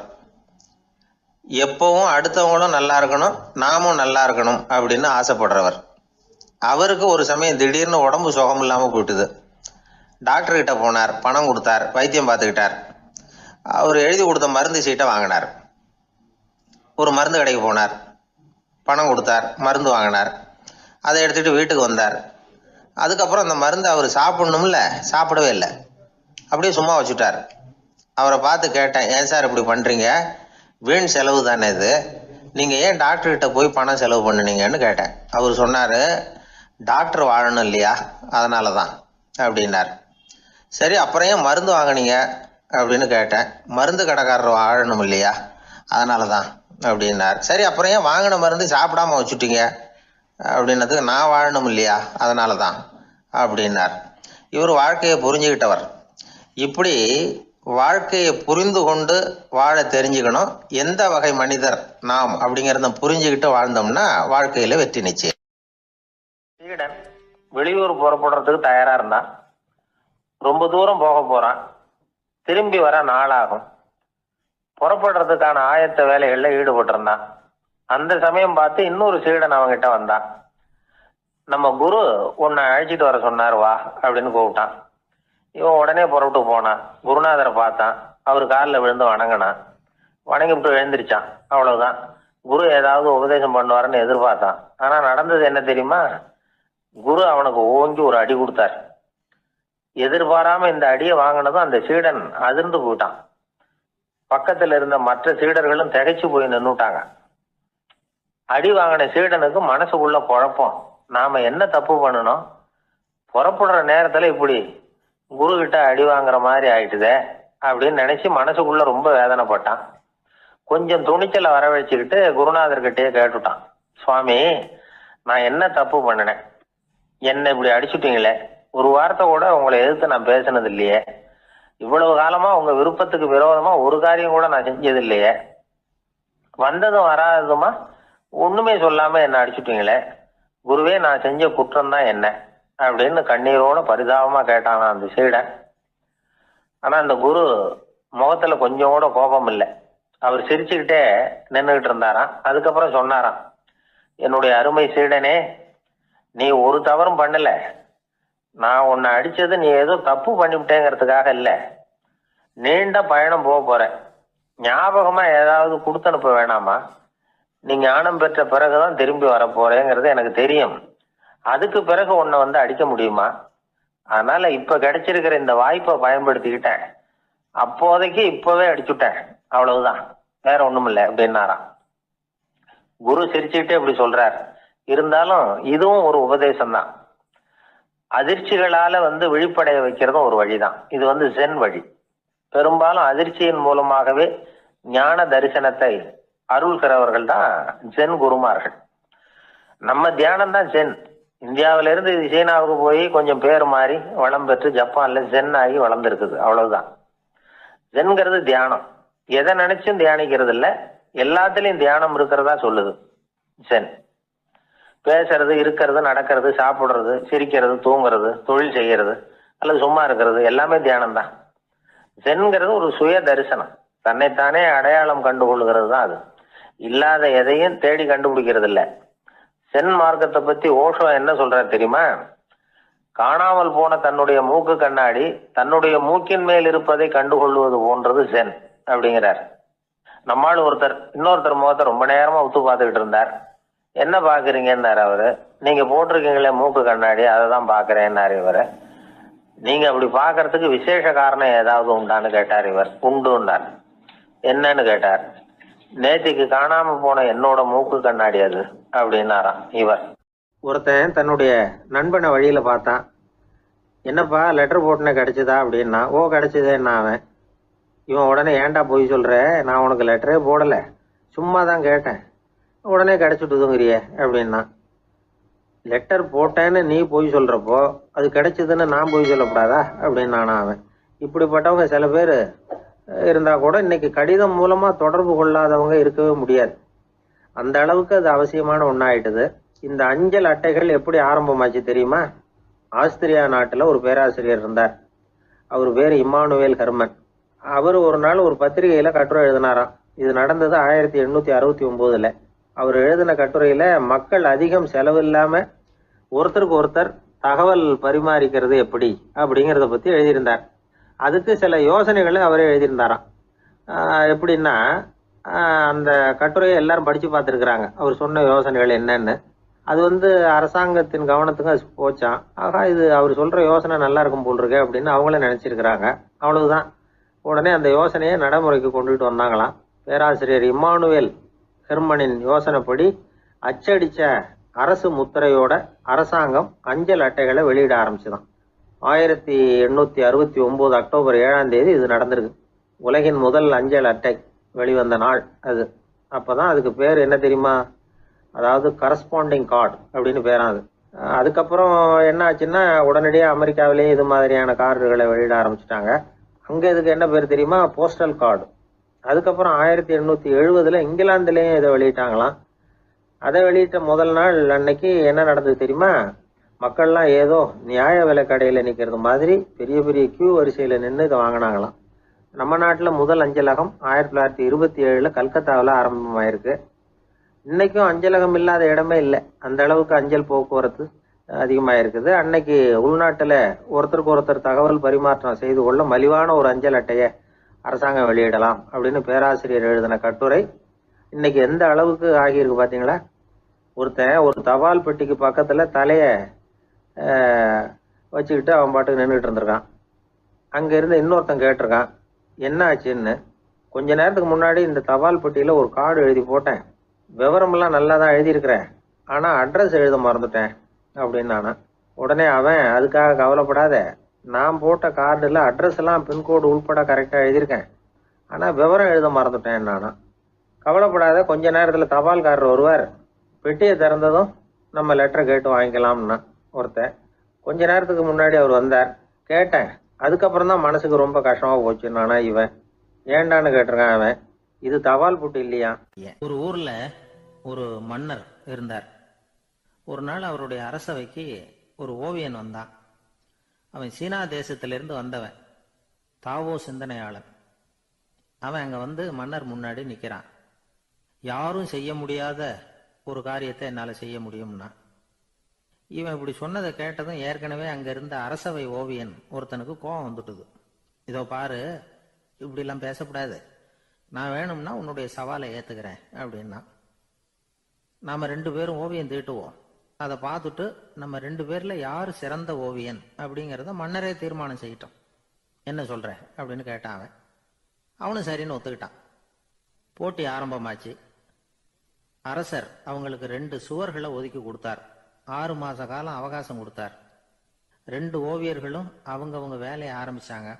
எப்பவும் அடுத்தவங்களும் நல்லா இருக்கணும், நாமும் நல்லா இருக்கணும் அப்படின்னு ஆசைப்படுறவர். அவருக்கு ஒரு சமயம் திடீர்னு உடம்பு சுகம் இல்லாம போயிட்டுது. டாக்டர் கிட்ட போனார், பணம் கொடுத்தார், வைத்தியம் பார்த்துக்கிட்டார். அவர் எழுதி கொடுத்த மருந்து சீட்டை வாங்கினார். ஒரு மருந்து கடைக்கு போனார், பணம் கொடுத்தார், மருந்து வாங்கினார். அதை எடுத்துட்டு வீட்டுக்கு வந்தார். அதுக்கப்புறம் அந்த மருந்து அவர் சாப்பிடணும்ல, சாப்பிடவே இல்லை, அப்படியே சும்மா வச்சுட்டார். அவரை பார்த்து கேட்டேன், ஏன் சார் இப்படி பண்றீங்க, வீண் செலவு தானே இது, நீங்க ஏன் டாக்டர்கிட்ட போய் பணம் செலவு பண்ணுனீங்கன்னு கேட்டேன். அவர் சொன்னாரு, டாக்டர் வாழணும் இல்லையா, அதனாலதான் அப்படின்னார். சரி, அப்புறம் ஏன் மருந்து வாங்கினீங்க அப்படின்னு கேட்டேன். மருந்து கடைக்காரர் வாழணும் இல்லையா, அதனாலதான் அப்படின்னார். சரி, அப்புறம் ஏன் வாங்கின மருந்து சாப்பிடாம வச்சுட்டீங்க அப்படின்னதுக்கு, நான் வாழணும் இல்லையா அதனாலதான் அப்படின்னார். இவர் வாழ்க்கையை புரிஞ்சுக்கிட்டவர். இப்படி வாழ்க்கையை புரிந்து கொண்டு வாழ தெரிஞ்சுக்கணும். எந்த வகை மனிதர் நாம் அப்படிங்கிறத புரிஞ்சுக்கிட்டு வாழ்ந்தோம்னா வாழ்க்கையில வெற்றி நிச்சயம். சீடன் வெளியூர் புறப்படுறதுக்கு தயாரா இருந்தான். ரொம்ப தூரம் போக போறான். திரும்பி வர நாளாகும். புறப்படுறதுக்கான ஆயத்த வேலைகள்ல ஈடுபட்டு இருந்தான். அந்த சமயம் பார்த்து இன்னொரு சீடன் அவங்கிட்ட வந்தான். நம்ம குரு உன்னை அழைச்சிட்டு வர சொன்னார், வா அப்படின்னு கூப்பிட்டான். இவன் உடனே புறப்பட்டு போனான். குருநாதரை பார்த்தான். அவர் காலில் விழுந்து வணங்கினான். வணங்கிவிட்டு எழுந்திரிச்சான். அவ்வளவுதான். குரு ஏதாவது உபதேசம் பண்ணுவாருன்னு எதிர்பார்த்தான். ஆனா நடந்தது என்ன தெரியுமா? குரு அவனுக்கு ஓங்கி ஒரு அடி கொடுத்தார். எதிர்பாராம இந்த அடியை வாங்கினதும் அந்த சீடன் அதிர்ந்து போயிட்டான். பக்கத்துல இருந்த மற்ற சீடர்களும் திகைச்சு போய் நின்னுட்டாங்க. அடி வாங்கின சீடனுக்கு மனசுக்குள்ள குழப்பம். நாம என்ன தப்பு பண்ணணும், புறப்படுற நேரத்துல இப்படி குரு கிட்ட அடி வாங்குற மாதிரி ஆயிட்டுதே அப்படின்னு நினைச்சு மனசுக்குள்ள ரொம்ப வேதனைப்பட்டான். கொஞ்சம் துணிச்சலை வரவழைச்சுக்கிட்டு குருநாதர்கிட்டயே கேட்டுட்டான், சுவாமி நான் என்ன தப்பு பண்ணினேன், என்ன இப்படி அடிச்சுட்டீங்களே, ஒரு வார்த்தை கூட உங்களை எதிர்த்து நான் பேசினது இல்லையே, இவ்வளவு காலமா உங்க விருப்பத்துக்கு விரோதமா ஒரு காரியம் கூட நான் செஞ்சது இல்லையே, வந்ததும் வராததுமா ஒண்ணுமே சொல்லாம என்ன அடிச்சுட்டீங்களே, குருவே நான் செஞ்ச குற்றம் தான் என்ன அப்படின்னு கண்ணீரோட பரிதாபமா கேட்டானா அந்த சீடன். ஆனா அந்த குரு முகத்துல கொஞ்சம் கூட கோபம் இல்லை. அவர் சிரிச்சுக்கிட்டே நின்றுகிட்டு இருந்தாராம். அதுக்கப்புறம் சொன்னாராம், என்னுடைய அருமை சீடனே, நீ ஒரு தவறும் பண்ணல, நான் உன்னை அடிச்சது நீ ஏதோ தப்பு பண்ணிவிட்டேங்கிறதுக்காக இல்லை, நீண்ட பயணம் போக போறேன், ஞாபகமா ஏதாவது கொடுத்து அனுப்ப வேணாமா, நீ ஞானம் பெற்ற பிறகுதான் திரும்பி வர போறேங்கிறது எனக்கு தெரியும், அதுக்கு பிறகு உன்னை வந்து அடிக்க முடியுமா, அதனால இப்ப கிடைச்சிருக்கிற இந்த வாய்ப்பை பயன்படுத்திக்கிட்டேன், அப்போதைக்கு இப்பவே அடிச்சுட்டேன், அவ்வளவுதான், வேற ஒண்ணும் இல்லை அப்படின்னாராம். குரு சிரிச்சுக்கிட்டே இப்படி சொல்றார். இருந்தாலும் இதுவும் ஒரு உபதேசம் தான். அதிர்ச்சிகளால வந்து விழிப்படைய வைக்கிறதும் ஒரு வழிதான். இது வந்து ஜென் வழி. பெரும்பாலும் அதிர்ச்சியின் மூலமாகவே ஞான தரிசனத்தை அருள்கிறவர்கள் தான் ஜென் குருமார்கள். நம்ம தியானம் தான் ஜென். இந்தியாவில இருந்து இது சீனாவுக்கு போய் கொஞ்சம் பேர் மாறி வளம் பெற்று ஜப்பான்ல ஜென் ஆகி வளர்ந்துருக்குது, அவ்வளவுதான். ஜென்கிறது தியானம். எதை நினைச்சும் தியானிக்கிறது இல்லை, எல்லாத்துலயும் தியானம் இருக்கிறதா சொல்லுது ஜென். பேசுறது, இருக்கிறது, நடக்கிறது, சாப்பிடுறது, சிரிக்கிறது, தூங்குறது, தொழில் செய்யறது அல்லது சும்மா இருக்கிறது எல்லாமே தியானம் தான். ஜென்கிறது ஒரு சுய தரிசனம், தன்னைத்தானே அடையாளம் கண்டுகொள்கிறது தான் அது. இல்லாத எதையும் தேடி கண்டுபிடிக்கிறது இல்லை. ஜென் மார்க்கத்தை பத்தி ஓஷோ என்ன சொல்றாரு தெரியுமா? காணாமல் போன தன்னுடைய மூக்கு கண்ணாடி தன்னுடைய மூக்கின் மேல் இருப்பதை கண்டுகொள்வது போன்றது ஜென் அப்படிங்கிறார். நம்மால் ஒருத்தர் இன்னொருத்தர் முகத்தை ரொம்ப நேரமா உத்து பார்த்துக்கிட்டு இருந்தார். என்ன பாக்குறீங்கன்னாரு அவரு. நீங்க போட்டிருக்கீங்களே மூக்கு கண்ணாடி, அதை தான் பாக்குறேன்னாரு இவரு. நீங்க அப்படி பாக்குறதுக்கு விசேஷ காரணம் ஏதாவது உண்டான்னு கேட்டார் இவர். உண்டுன்னார். என்னன்னு கேட்டார். நேத்திக்கு காணாம போன என்னோட மூக்கு கண்ணாடி அது அப்படின்னாராம் இவர். ஒருத்தன் தன்னுடைய நண்பனை வழியில பார்த்தான். என்னப்பா லெட்டர் போட்டுனே கிடைச்சதா அப்படின்னா. ஓ கிடைச்சதேன்னா அவன். இவன் உடனே ஏன்டா போய் சொல்ற, நான் உனக்கு லெட்டரே போடல, சும்மா தான் கேட்டேன், உடனே கிடைச்சிட்டுதுங்கிறிய அப்படின்னா. லெட்டர் போட்டேன்னு நீ போய் சொல்றப்போ அது கிடைச்சதுன்னு நான் போய் சொல்லக்கூடாதா அப்படின்னானா அவன். இப்படிப்பட்டவங்க சில பேர் இருந்தா கூட இன்னைக்கு கடிதம் மூலமா தொடர்பு கொள்ளாதவங்க இருக்கவே முடியாது. அந்த அளவுக்கு அது அவசியமான ஒன்னாயிட்டுது. இந்த அஞ்சல் அட்டைகள் எப்படி ஆரம்பமாச்சு தெரியுமா? ஆஸ்திரியா நாட்டுல ஒரு பேராசிரியர் இருந்தார். அவர் பேர் இம்மானுவேல் ஹெர்மன். அவர் ஒரு நாள் ஒரு பத்திரிகையில கட்டுரை எழுதினாராம். இது நடந்தது 1869. அவர் எழுதின கட்டுரையில மக்கள் அதிகம் செலவில்லாம ஒருத்தருக்கு ஒருத்தர் தகவல் பரிமாறிக்கிறது எப்படி அப்படிங்கிறத பத்தி எழுதியிருந்தார். அதுக்கு சில யோசனைகளை அவரே எழுதியிருந்தாராம். எப்படின்னா, அந்த கட்டுரையை எல்லாரும் படிச்சு பார்த்துருக்குறாங்க. அவர் சொன்ன யோசனைகள் என்னன்னு. அது வந்து அரசாங்கத்தின் கவனத்துக்கு அது போச்சான். ஆகா, இது அவர் சொல்ற யோசனை நல்லா இருக்கும் போல் இருக்கு அப்படின்னு அவங்களே நினைச்சிருக்கிறாங்க. அவ்வளவுதான். உடனே அந்த யோசனையை நடைமுறைக்கு கொண்டுகிட்டு வந்தாங்களாம். பேராசிரியர் இம்மானுவேல் ஹெர்மனின் யோசனைப்படி அச்சடிச்ச அரசு முத்திரையோட அரசாங்கம் அஞ்சல் அட்டைகளை வெளியிட ஆரம்பிச்சுதான். 1869 அக்டோபர் 7 இது நடந்திருக்கு. உலகின் முதல் அஞ்சல் அட்டை வெளிவந்த நாள் அது. அப்பதான் அதுக்கு பேர் என்ன தெரியுமா? அதாவது கரஸ்பாண்டிங் கார்டு அப்படின்னு பேராது. அதுக்கப்புறம் என்ன ஆச்சுன்னா, உடனடியாக அமெரிக்காவிலேயே இது மாதிரியான கார்டுகளை வெளியிட ஆரம்பிச்சிட்டாங்க. அங்கே இதுக்கு என்ன பேர் தெரியுமா? Postal card. அதுக்கப்புறம் 1870 இங்கிலாந்துலேயும் இதை வெளியிட்டாங்களாம். அதை வெளியிட்ட முதல் நாள் அன்னைக்கு என்ன நடந்தது தெரியுமா? மக்கள்லாம் ஏதோ நியாய விலை கடையில் நிற்கிறது மாதிரி பெரிய பெரிய கியூ வரிசையில் நின்று இதை வாங்கினாங்களாம். நம்ம நாட்டில் முதல் அஞ்சலகம் 1927 கல்கத்தாவில் ஆரம்பமாயிருக்கு. இன்னைக்கும் அஞ்சலகம் இல்லாத இடமே இல்லை. அந்த அளவுக்கு அஞ்சல் போக்குவரத்து அதிகமாக இருக்குது. அன்னைக்கு உள்நாட்டில் ஒருத்தருக்கு ஒருத்தர் தகவல் பரிமாற்றம் செய்து கொள்ள மலிவான ஒரு அஞ்சல் அட்டையை அரசாங்கம் வெளியிடலாம் அப்படின்னு பேராசிரியர் எழுதின கட்டுரை இன்னைக்கு எந்த அளவுக்கு ஆகியிருக்கு பார்த்தீங்களா? ஒருத்தன் ஒரு தபால் பெட்டிக்கு பக்கத்தில் தலையை வச்சுக்கிட்டு அவன் பாட்டுக்கு நின்றுட்டு இருந்திருக்கான். அங்கே இருந்து இன்னொருத்தன் கேட்டிருக்கான், என்ன ஆச்சுன்னு. கொஞ்ச நேரத்துக்கு முன்னாடி இந்த தபால் பெட்டியில் ஒரு கார்டு எழுதி போட்டேன், விவரமெல்லாம் நல்லா தான் எழுதியிருக்கிறேன், ஆனால் அட்ரஸ் எழுத மறந்துட்டேன் அப்படின்னானா. உடனே அவன், அதுக்காக கவலைப்படாத, நான் போட்ட கார்டில் அட்ரஸ் எல்லாம் பின்கோடு உள்பட கரெக்டாக எழுதியிருக்கேன், ஆனால் விவரம் எழுத மறந்துட்டேன் நானா. கவலைப்படாத, கொஞ்ச நேரத்தில் தபால்காரர் வருவார், பெட்டியை திறந்ததும் நம்ம லெட்டரை கேட்டு வாங்கிக்கலாம்னா ஒருத்தன். கொஞ்ச நேரத்துக்கு முன்னாடி அவர் வந்தார், கேட்டேன், அதுக்கப்புறம் தான் மனசுக்கு ரொம்ப கஷ்டமாக போச்சு நானா. இவன் ஏண்டான்னு கேட்டிருக்கான். அவன், இது தபால் புட்டு இல்லையா. ஒரு ஊர்ல ஒரு மன்னர் இருந்தார். ஒரு நாள் அவருடைய அரசவைக்கு ஒரு ஓவியன் வந்தான். அவன் சீனா தேசத்திலிருந்து வந்தவன், தாவோ சிந்தனையாளன். அவன் அங்க வந்து மன்னர் முன்னாடி நிக்கிறான். யாரும் செய்ய முடியாத ஒரு காரியத்தை என்னால செய்ய முடியும்னா. இவன் இப்படி சொன்னதை கேட்டதும் ஏற்கனவே அங்க இருந்த அரசவை ஓவியன் ஒருத்தனுக்கு கோபம் வந்துட்டுது. இதோ பாரு, இப்படிலாம் பேசக்கூடாது, நான் வேணும்னா உன்னுடைய சவாலை ஏத்துக்கிறேன் அப்படின்னா. நாம 2 பேரும் ஓவியம் தீட்டுவோம், அதை பார்த்துட்டு நம்ம 2 பேர்ல யாரு சிறந்த ஓவியன் அப்படிங்கிறத மன்னரே தீர்மானம் செய்யட்டும், என்ன சொல்ற அப்படின்னு கேட்டான் அவன். அவனும் சரின்னு ஒத்துக்கிட்டான். போட்டி ஆரம்பமாச்சு. அரசர் அவங்களுக்கு 2 சுவர்களை ஒதுக்கி கொடுத்தார். 6 மாச காலம் அவகாசம் கொடுத்தார். 2 ஓவியர்களும் அவங்கவங்க வேலையை ஆரம்பிச்சாங்க.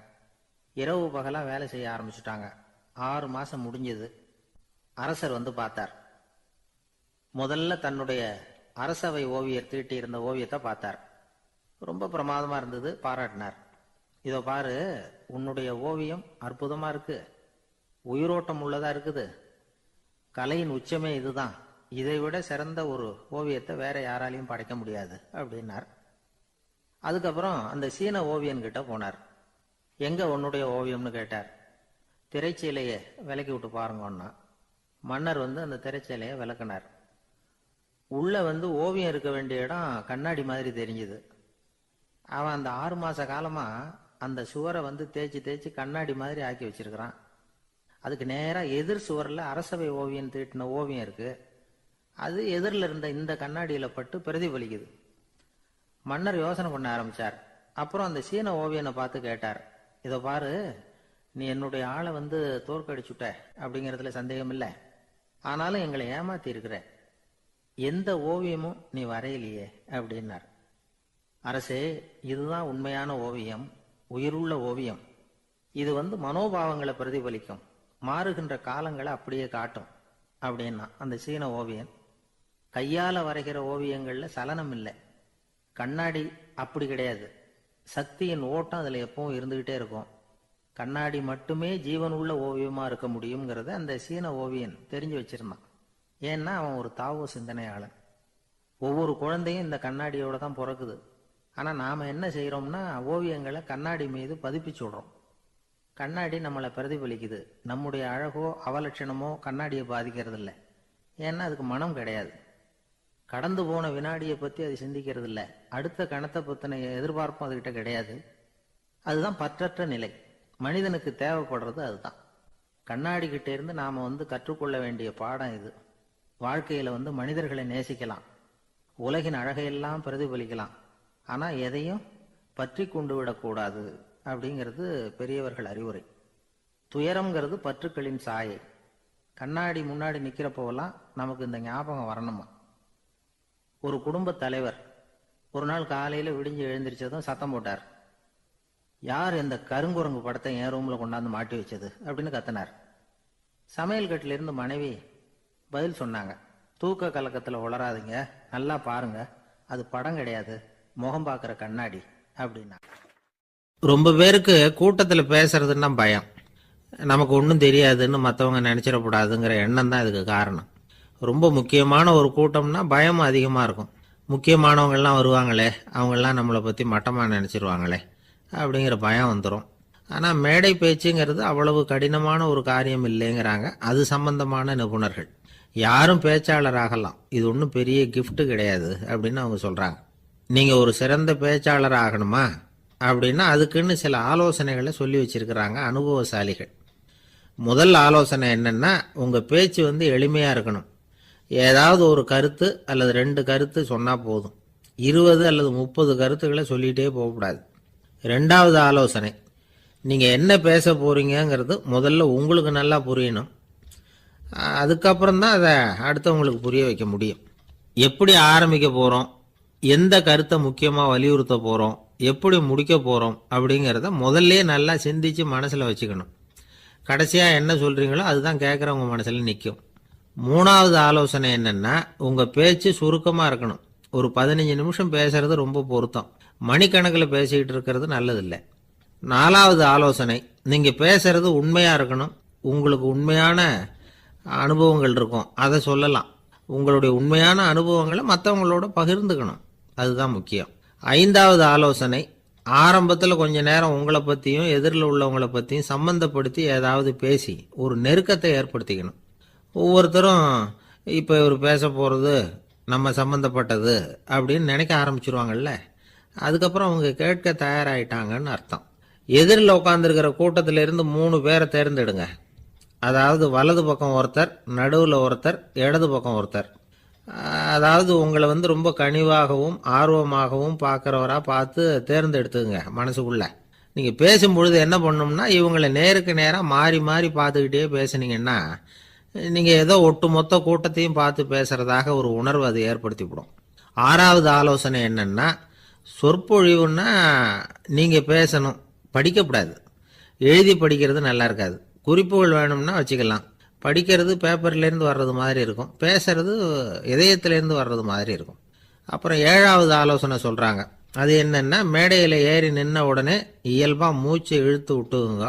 இரவு பகலா வேலை செய்ய ஆரம்பிச்சுட்டாங்க. 6 மாசம் முடிஞ்சது. அரசர் வந்து பார்த்தார். முதல்ல தன்னுடைய அரசவை ஓவியர் தீட்டி இருந்த ஓவியத்தை பார்த்தார். ரொம்ப பிரமாதமா இருந்தது, பாராட்டினார். இதோ பாரு, உன்னுடைய ஓவியம் அற்புதமா இருக்கு, உயிரோட்டம் உள்ளதா இருக்குது, கலையின் உச்சமே இதுதான், இதை விட சிறந்த ஒரு ஓவியத்தை வேற யாராலையும் படைக்க முடியாது அப்படின்னார். அதுக்கப்புறம் அந்த சீன ஓவியன் கிட்ட போனார். எங்க உன்னுடைய ஓவியம்னு கேட்டார். திரைச்சீலையை விலக்கி விட்டு பாருங்கன்னா. மன்னர் வந்து அந்த திரைச்சீலையை விளக்குனார். உள்ள வந்து ஓவியம் இருக்க வேண்டிய இடம் கண்ணாடி மாதிரி தெரிஞ்சுது. அவன் அந்த 6 மாச காலமா அந்த சுவரை வந்து தேய்ச்சி தேய்ச்சி கண்ணாடி மாதிரி ஆக்கி வச்சிருக்கிறான். அதுக்கு நேரா எதிர் சுவர்ல அரசவை ஓவியம் தீட்டின ஓவியம் இருக்கு. அது எதிரில் இருந்த இந்த கண்ணாடியில பட்டு பிரதிபலிக்குது. மன்னர் யோசனை பண்ண ஆரம்பிச்சார். அப்புறம் அந்த சீன ஓவியனை பார்த்து கேட்டார், இதோ பாரு, நீ என்னுடைய ஆளை வந்து தோற்கடிச்சுட்ட அப்படிங்கிறதுல சந்தேகம் இல்லை, ஆனாலும் எங்களை ஏமாத்தி இருக்கிற, எந்த ஓவியமும் நீ வரையிலையே அப்படின்னார். அரசே, இதுதான் உண்மையான ஓவியம், உயிருள்ள ஓவியம். இது வந்து மனோபாவங்களை பிரதிபலிக்கும், மாறுகின்ற காலங்களை அப்படியே காட்டும் அப்படின்னா அந்த சீன ஓவியன். கையால வரைகிற ஓவியங்கள்ல சலனம் இல்லை, கண்ணாடி அப்படி கிடையாது, சக்தியின் ஓட்டம் அதுல எப்பவும் இருந்துகிட்டே இருக்கும், கண்ணாடி மட்டுமே ஜீவன் உள்ள ஓவியமா இருக்க முடியுங்கிறத அந்த சீன ஓவியன் தெரிஞ்சு வச்சிருந்தான். ஏன்னா அவன் ஒரு தாவோ சிந்தனையாளன். ஒவ்வொரு குழந்தையும் இந்த கண்ணாடியோட தான் பிறக்குது. ஆனா நாம என்ன செய்யறோம்னா ஓவியங்களை கண்ணாடி மீது பதிப்பிச்சு விடுறோம். கண்ணாடி நம்மளை பிரதிபலிக்குது. நம்முடைய அழகோ அவலட்சணமோ கண்ணாடியை பாதிக்கிறது இல்லை. ஏன்னா அதுக்கு மனம் கிடையாது. கடந்து போன வினாடியை பத்தி அது சிந்திக்கிறது இல்லை. அடுத்த கணத்தை பத்தின எதிர்பார்ப்பும் அதுகிட்ட கிடையாது. அதுதான் பற்றற்ற நிலை. மனிதனுக்கு தேவைப்படுறது அதுதான். கண்ணாடி கிட்ட இருந்து நாம வந்து கற்றுக்கொள்ள வேண்டிய பாடம் இது. வாழ்க்கையில வந்து மனிதர்களை நேசிக்கலாம், உலகின் அழகையெல்லாம் பிரதிபலிக்கலாம், ஆனா எதையும் பற்றி கொண்டு விடக்கூடாது அப்படிங்கிறது பெரியவர்கள் அறிவுரை. துயரம்ங்கிறது பற்றுக்களின் சாயை. கண்ணாடி முன்னாடி நிக்கிறப்போவெல்லாம் நமக்கு இந்த ஞாபகம் வரணுமா. ஒரு குடும்ப தலைவர் ஒரு நாள் காலையில விடிஞ்சு எழுந்திரிச்சதும் சத்தம் போட்டார். யார் இந்த கருங்குரங்கு படத்தை என் ரூம்ல கொண்டாந்து மாட்டி வச்சது அப்படின்னு கத்தினார். சமையல் கட்டில இருந்து மனைவி பதில் சொன்னாங்க, தூக்க கலக்கத்துல உளராதீங்க, நல்லா பாருங்க, அது படம் கிடையாது, முகம் பார்க்கிற கண்ணாடி அப்படின்னா. ரொம்ப பேருக்கு கூட்டத்தில் பேசுறதுன்னா பயம். நமக்கு ஒன்றும் தெரியாதுன்னு மற்றவங்க நினச்சிடக்கூடாதுங்கிற எண்ணம் தான் இதுக்கு காரணம். ரொம்ப முக்கியமான ஒரு கூட்டம்னா பயமும் அதிகமாக இருக்கும். முக்கியமானவங்கள்லாம் வருவாங்களே, அவங்கெல்லாம் நம்மளை பற்றி மட்டமாக நினச்சிருவாங்களே அப்படிங்கிற பயம் வந்துடும். ஆனால் மேடை பேச்சுங்கிறது அவ்வளவு கடினமான ஒரு காரியம் இல்லைங்கிறாங்க அது சம்பந்தமான நிபுணர்கள். யாரும் பேச்சாளர் ஆகலாம், இது ஒன்றும் பெரிய கிஃப்ட் கிடையாது அப்படின்னு அவங்க சொல்கிறாங்க. நீங்கள் ஒரு சிறந்த பேச்சாளர் ஆகணுமா அப்படின்னா அதுக்குன்னு சில ஆலோசனைகளை சொல்லி வச்சிருக்கிறாங்க அனுபவசாலிகள். முதல் ஆலோசனை என்னன்னா, உங்கள் பேச்சு வந்து எளிமையாக இருக்கணும். ஏதாவது ஒரு கருத்து அல்லது 2 கருத்து சொன்னால் போதும். 20 அல்லது 30 கருத்துக்களை சொல்லிகிட்டே போகக்கூடாது. 2வது ஆலோசனை, நீங்கள் என்ன பேச போகிறீங்கிறது முதல்ல உங்களுக்கு நல்லா புரியணும். அதுக்கப்புறம் தான் அதை அடுத்தவங்களுக்கு புரிய வைக்க முடியும். எப்படி ஆரம்பிக்க போகிறோம், எந்த கருத்தை முக்கியமாக வலியுறுத்த போகிறோம், எப்படி முடிக்க போகிறோம் அப்படிங்கிறத முதல்ல நல்லா சிந்திச்சு மனசில் வச்சுக்கணும். கடைசியாக என்ன சொல்கிறீங்களோ அதுதான் கேட்குறவங்க மனசில் நிற்கும். 3வது ஆலோசனை என்னென்னா, உங்கள் பேச்சு சுருக்கமாக இருக்கணும். ஒரு 15 நிமிஷம் பேசுறது ரொம்ப பொருத்தம். மணிக்கணக்கில் பேசிக்கிட்டு இருக்கிறது நல்லதில்லை. 4வது ஆலோசனை, நீங்கள் பேசுறது உண்மையாக இருக்கணும். உங்களுக்கு உண்மையான அனுபவங்கள் இருக்கும், அதை சொல்லலாம். உங்களுடைய உண்மையான அனுபவங்களை மற்றவங்களோட பகிர்ந்துக்கணும், அதுதான் முக்கியம். 5வது ஆலோசனை, ஆரம்பத்தில் கொஞ்ச நேரம் உங்களை பற்றியும் எதிரில் உள்ளவங்களை பற்றியும் சம்பந்தப்படுத்தி ஏதாவது பேசி ஒரு நெருக்கத்தை ஏற்படுத்திக்கணும். ஒவ்வொருத்தரும் இப்போ இவர் பேச போகிறது நம்ம சம்மந்தப்பட்டது அப்படின்னு நினைக்க ஆரம்பிச்சிருவாங்கல்ல, அதுக்கப்புறம் அவங்க கேட்க தயாராகிட்டாங்கன்னு அர்த்தம். எதிரில் உட்காந்துருக்கிற கூட்டத்திலிருந்து 3 பேரை தேர்ந்தெடுங்க. அதாவது வலது பக்கம் ஒருத்தர், நடுவில் ஒருத்தர், இடது பக்கம் ஒருத்தர். அதாவது உங்களை ரொம்ப கனிவாகவும் ஆர்வமாகவும் பார்க்குறவராக பார்த்து தேர்ந்தெடுத்துங்க மனசுக்குள்ள. நீங்கள் பேசும்பொழுது என்ன பண்ணணும்னா, இவங்களை நேருக்கு நேராக மாறி மாறி பார்த்துக்கிட்டே பேசுனீங்கன்னா நீங்கள் ஏதோ ஒட்டுமொத்த கூட்டத்தையும் பார்த்து பேசுகிறதாக ஒரு உணர்வு அது ஏற்படுத்திவிடும். 6வது ஆலோசனை என்னென்னா, சொற்பொழிவுன்னா நீங்கள் பேசணும், படிக்கக்கூடாது. எழுதி படிக்கிறது நல்லா இருக்காது. குறிப்புகள் வேணும்னா வச்சுக்கலாம். படிக்கிறது பேப்பர்லேருந்து வர்றது மாதிரி இருக்கும், பேசுறது இதயத்திலேருந்து வர்றது மாதிரி இருக்கும். அப்புறம் 7வது ஆலோசனை சொல்கிறாங்க. அது என்னென்னா, மேடையில் ஏறி நின்ன உடனே இயல்பாக மூச்சு இழுத்து விட்டுங்க,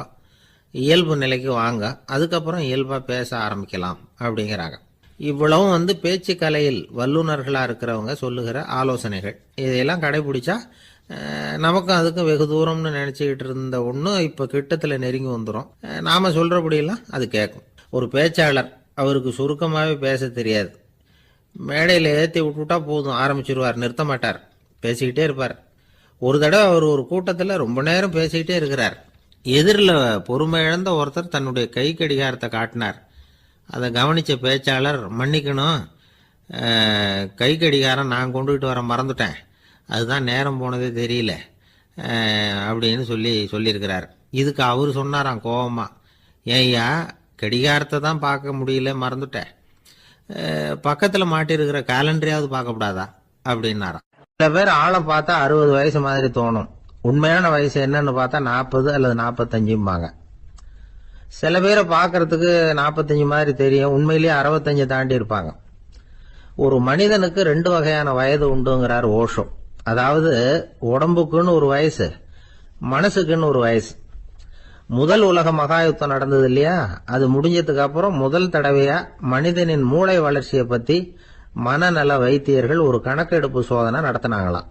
இயல்பு நிலைக்கு வாங்க, அதுக்கப்புறம் இயல்பாக பேச ஆரம்பிக்கலாம் அப்படிங்கிறாங்க. இவ்வளவும் பேச்சு கலையில் வல்லுநர்களாக இருக்கிறவங்க சொல்லுகிற ஆலோசனைகள். இதையெல்லாம் கடைபிடிச்சா நமக்கும் அதுக்கும் வெகு தூரம்னு நினச்சிக்கிட்டு இருந்த ஒன்று இப்போ கிட்டத்தில் நெருங்கி வந்துடும். நாம் சொல்கிறபடியெல்லாம் அது கேட்கும். ஒரு பேச்சாளர், அவருக்கு சுருக்கமாகவே பேச தெரியாது. மேடையில் ஏற்றி விட்டுவிட்டா போதும், ஆரம்பிச்சிருவார், நிறுத்த மாட்டார், பேசிக்கிட்டே இருப்பார். ஒரு தடவை அவர் ஒரு கூட்டத்தில் ரொம்ப நேரம் பேசிக்கிட்டே இருக்கிறார். எதிரில் பொறுமை இழந்த ஒருத்தர் தன்னுடைய கை கடிகாரத்தை காட்டினார். அதை கவனித்த பேச்சாளர், மன்னிக்கணும், கை கடிகாரம் நான் கொண்டுகிட்டு வர மறந்துட்டேன், அதுதான் நேரம் போனதே தெரியல அப்படின்னு சொல்லியிருக்கிறார். இதுக்கு அவர் சொன்னாராம் கோபமா, ஏய்யா கடிகாரத்தை தான் பார்க்க முடியல, மறந்துட்டேன், பக்கத்தில் மாட்டிருக்கிற கேலண்டரையாவது பார்க்கக்கூடாதா அப்படின்னாராம். சில பேர் ஆளை பார்த்தா 60 வயசு மாதிரி தோணும், உண்மையான வயசு என்னன்னு பார்த்தா 40 அல்லது 45 சில பேரை பார்க்கறதுக்கு 45 மாதிரி தெரியும், உண்மையிலேயே 65 தாண்டி இருப்பாங்க. ஒரு மனிதனுக்கு 2 வகையான வயது உண்டுங்கிறார் ஓஷோ. அதாவது உடம்புக்குன்னு ஒரு வயசு, மனசுக்குன்னு ஒரு வயசு. முதல் உலக மகாயுத்தம் நடந்தது இல்லையா, அது முடிஞ்சதுக்கு அப்புறம் முதல் தடவையா மனிதனின் மூளை வளர்ச்சியை பத்தி மனநல வைத்தியர்கள் ஒரு கணக்கெடுப்பு சோதனை நடத்தினாங்களாம்.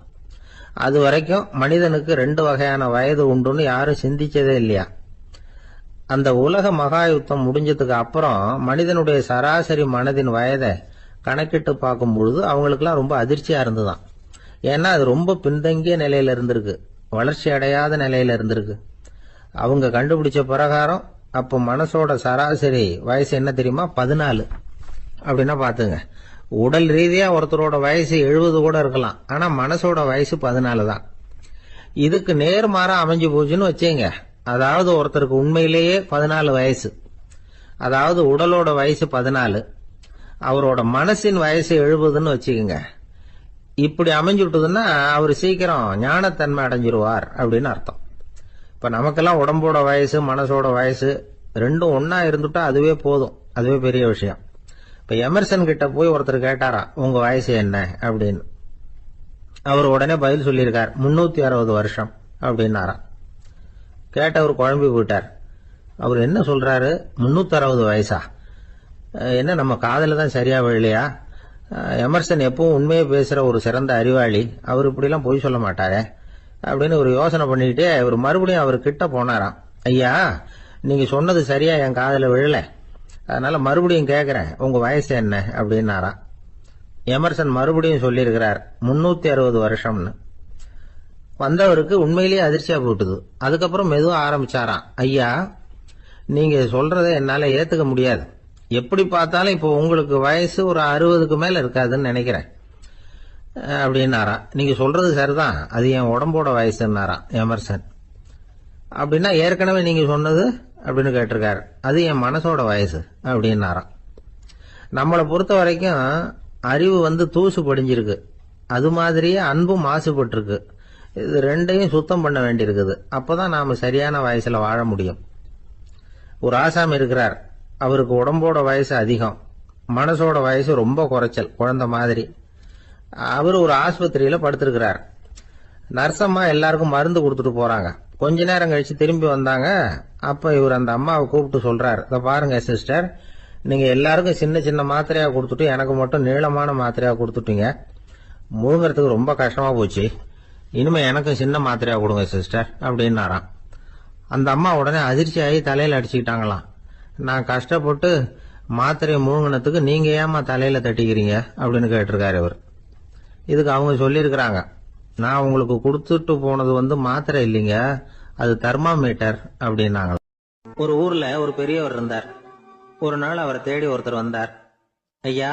அது வரைக்கும் மனிதனுக்கு 2 வகையான வயது உண்டுன்னு யாரும் சிந்திச்சதே இல்லையா. அந்த உலக மகாயுத்தம் முடிஞ்சதுக்கு அப்புறம் மனிதனுடைய சராசரி மனதின் வயதை கணக்கிட்டு பார்க்கும் பொழுது அவங்களுக்குலாம் ரொம்ப அதிர்ச்சியா இருந்துதான். ஏன்னா அது ரொம்ப பின்தங்கிய நிலையில இருந்திருக்கு, வளர்ச்சி அடையாத நிலையில இருந்திருக்கு. அவங்க கண்டுபிடிச்ச பிரகாரம் அப்போ மனசோட சராசரி வயசு என்ன தெரியுமா, 14. அப்படின்னா பாத்துங்க, உடல் ரீதியா ஒருத்தரோட வயசு 70 கூட இருக்கலாம், ஆனா மனசோட வயசு 14 தான். இதுக்கு நேர்மாறா அமைஞ்சு போச்சுன்னு வச்சேங்க. அதாவது ஒருத்தருக்கு உண்மையிலேயே 14 வயசு, அதாவது உடலோட வயசு 14, அவரோட மனசின் வயசு 70ன்னு வச்சுக்கோங்க. இப்படி அமைஞ்சுட்டுதுன்னா அவர் சீக்கிரம் ஞானத்தன்மை அடைஞ்சிருவார் அப்படின்னு அர்த்தம். இப்ப நமக்கெல்லாம் உடம்போட வயசு மனசோட வயசு ரெண்டும் ஒன்னா இருந்துட்டா அதுவே போதும், அதுவே பெரிய விஷயம். இப்ப எமர்சன் கிட்ட போய் ஒருத்தர் கேட்டாராம், உங்க வயசு என்ன அப்படின்னு. அவர் உடனே பதில் சொல்லியிருக்கார், 360 வருஷம் அப்படின்னாராம். கேட்டவர் குழம்பி போயிட்டார். அவர் என்ன சொல்றாரு, 360 வயசா, என்ன நம்ம காதல தான் சரியா விழலையா? எமர்சன் எப்பவும் உண்மையை பேசுற ஒரு சிறந்த அறிவாளி, அவர் இப்படிலாம் பொய் சொல்ல மாட்டாரே அப்படின்னு ஒரு யோசனை பண்ணிக்கிட்டே இவர் மறுபடியும் அவர் கிட்ட போனாராம். ஐயா, நீங்க சொன்னது சரியா என் காதல விழல, அதனால மறுபடியும் கேட்கிறேன், உங்க வயசு என்ன அப்படின்னாராம். எமர்சன் மறுபடியும் சொல்லியிருக்கிறார், 360 வருஷம்னு. வந்தவருக்கு உண்மையிலேயே அதிர்ச்சியா போட்டுது. அதுக்கப்புறம் மெதுவா ஆரம்பிச்சாராம், ஐயா நீங்க சொல்றதை என்னால ஏத்துக்க முடியாது. எப்படி பார்த்தாலும் இப்போ உங்களுக்கு வயசு ஒரு 60க்கு மேல இருக்காதுன்னு நினைக்கிறேன். அப்படின்னாராம். நீங்க சொல்றது சரிதான், அது என் உடம்போட வயசுன்னாராம் எமர்சன். அப்படின்னா ஏற்கனவே நீங்க சொன்னது அப்படின்னு கேட்டிருக்காரு, அது என் மனசோட வயசு அப்படின்னாராம். நம்மளை பொறுத்த வரைக்கும் அறிவு தூசு படிஞ்சிருக்கு, அது மாதிரியே அன்பும் மாசுபட்டிருக்கு. இது ரெண்டையும் சுத்தம் பண்ண வேண்டியிருக்குது. அப்பதான் நாம சரியான வயசுல வாழ முடியும். ஒரு ஆசாமி இருக்கிறார், அவருக்கு உடம்போட வயசு அதிகம், மனசோட வயசு ரொம்ப குறைச்சல், குழந்தை மாதிரி. அவர் ஒரு ஆஸ்பத்திரியில படுத்திருக்கிறார். நர்சம்மா எல்லாருக்கும் மருந்து கொடுத்துட்டு போறாங்க. கொஞ்ச நேரம் கழிச்சு திரும்பி வந்தாங்க. அப்ப இவர் அந்த அம்மாவை கூப்பிட்டு சொல்றார், இதை பாருங்க சிஸ்டர், நீங்க எல்லாருக்கும் சின்ன சின்ன மாத்திரையா கொடுத்துட்டு எனக்கு மட்டும் நீளமான மாத்திரையா கொடுத்துட்டீங்க. முழுங்கிறதுக்கு ரொம்ப கஷ்டமா போச்சு. இனிமே எனக்கும் சின்ன மாத்திரையா கொடுங்க சிஸ்டர் அப்படின்னாராம். அந்த அம்மா உடனே அதிர்ச்சி ஆகி தலையில அடிச்சுக்கிட்டாங்களாம். நான் கஷ்டப்பட்டு மாத்திரையை முழுங்கினதுக்கு நீங்க ஏமா தலையில தட்டிக்கிறீங்க அப்படின்னு கேட்டிருக்காரு இவர். இதுக்கு அவங்க சொல்லியிருக்கிறாங்க, நான் உங்களுக்கு கொடுத்துட்டு போனது மாத்திரை இல்லைங்க, அது தெர்மாமீட்டர் அப்படின்னாங்க. ஒரு ஊர்ல ஒரு பெரியவர் இருந்தார். ஒரு நாள் அவரை தேடி ஒருத்தர் வந்தார். ஐயா,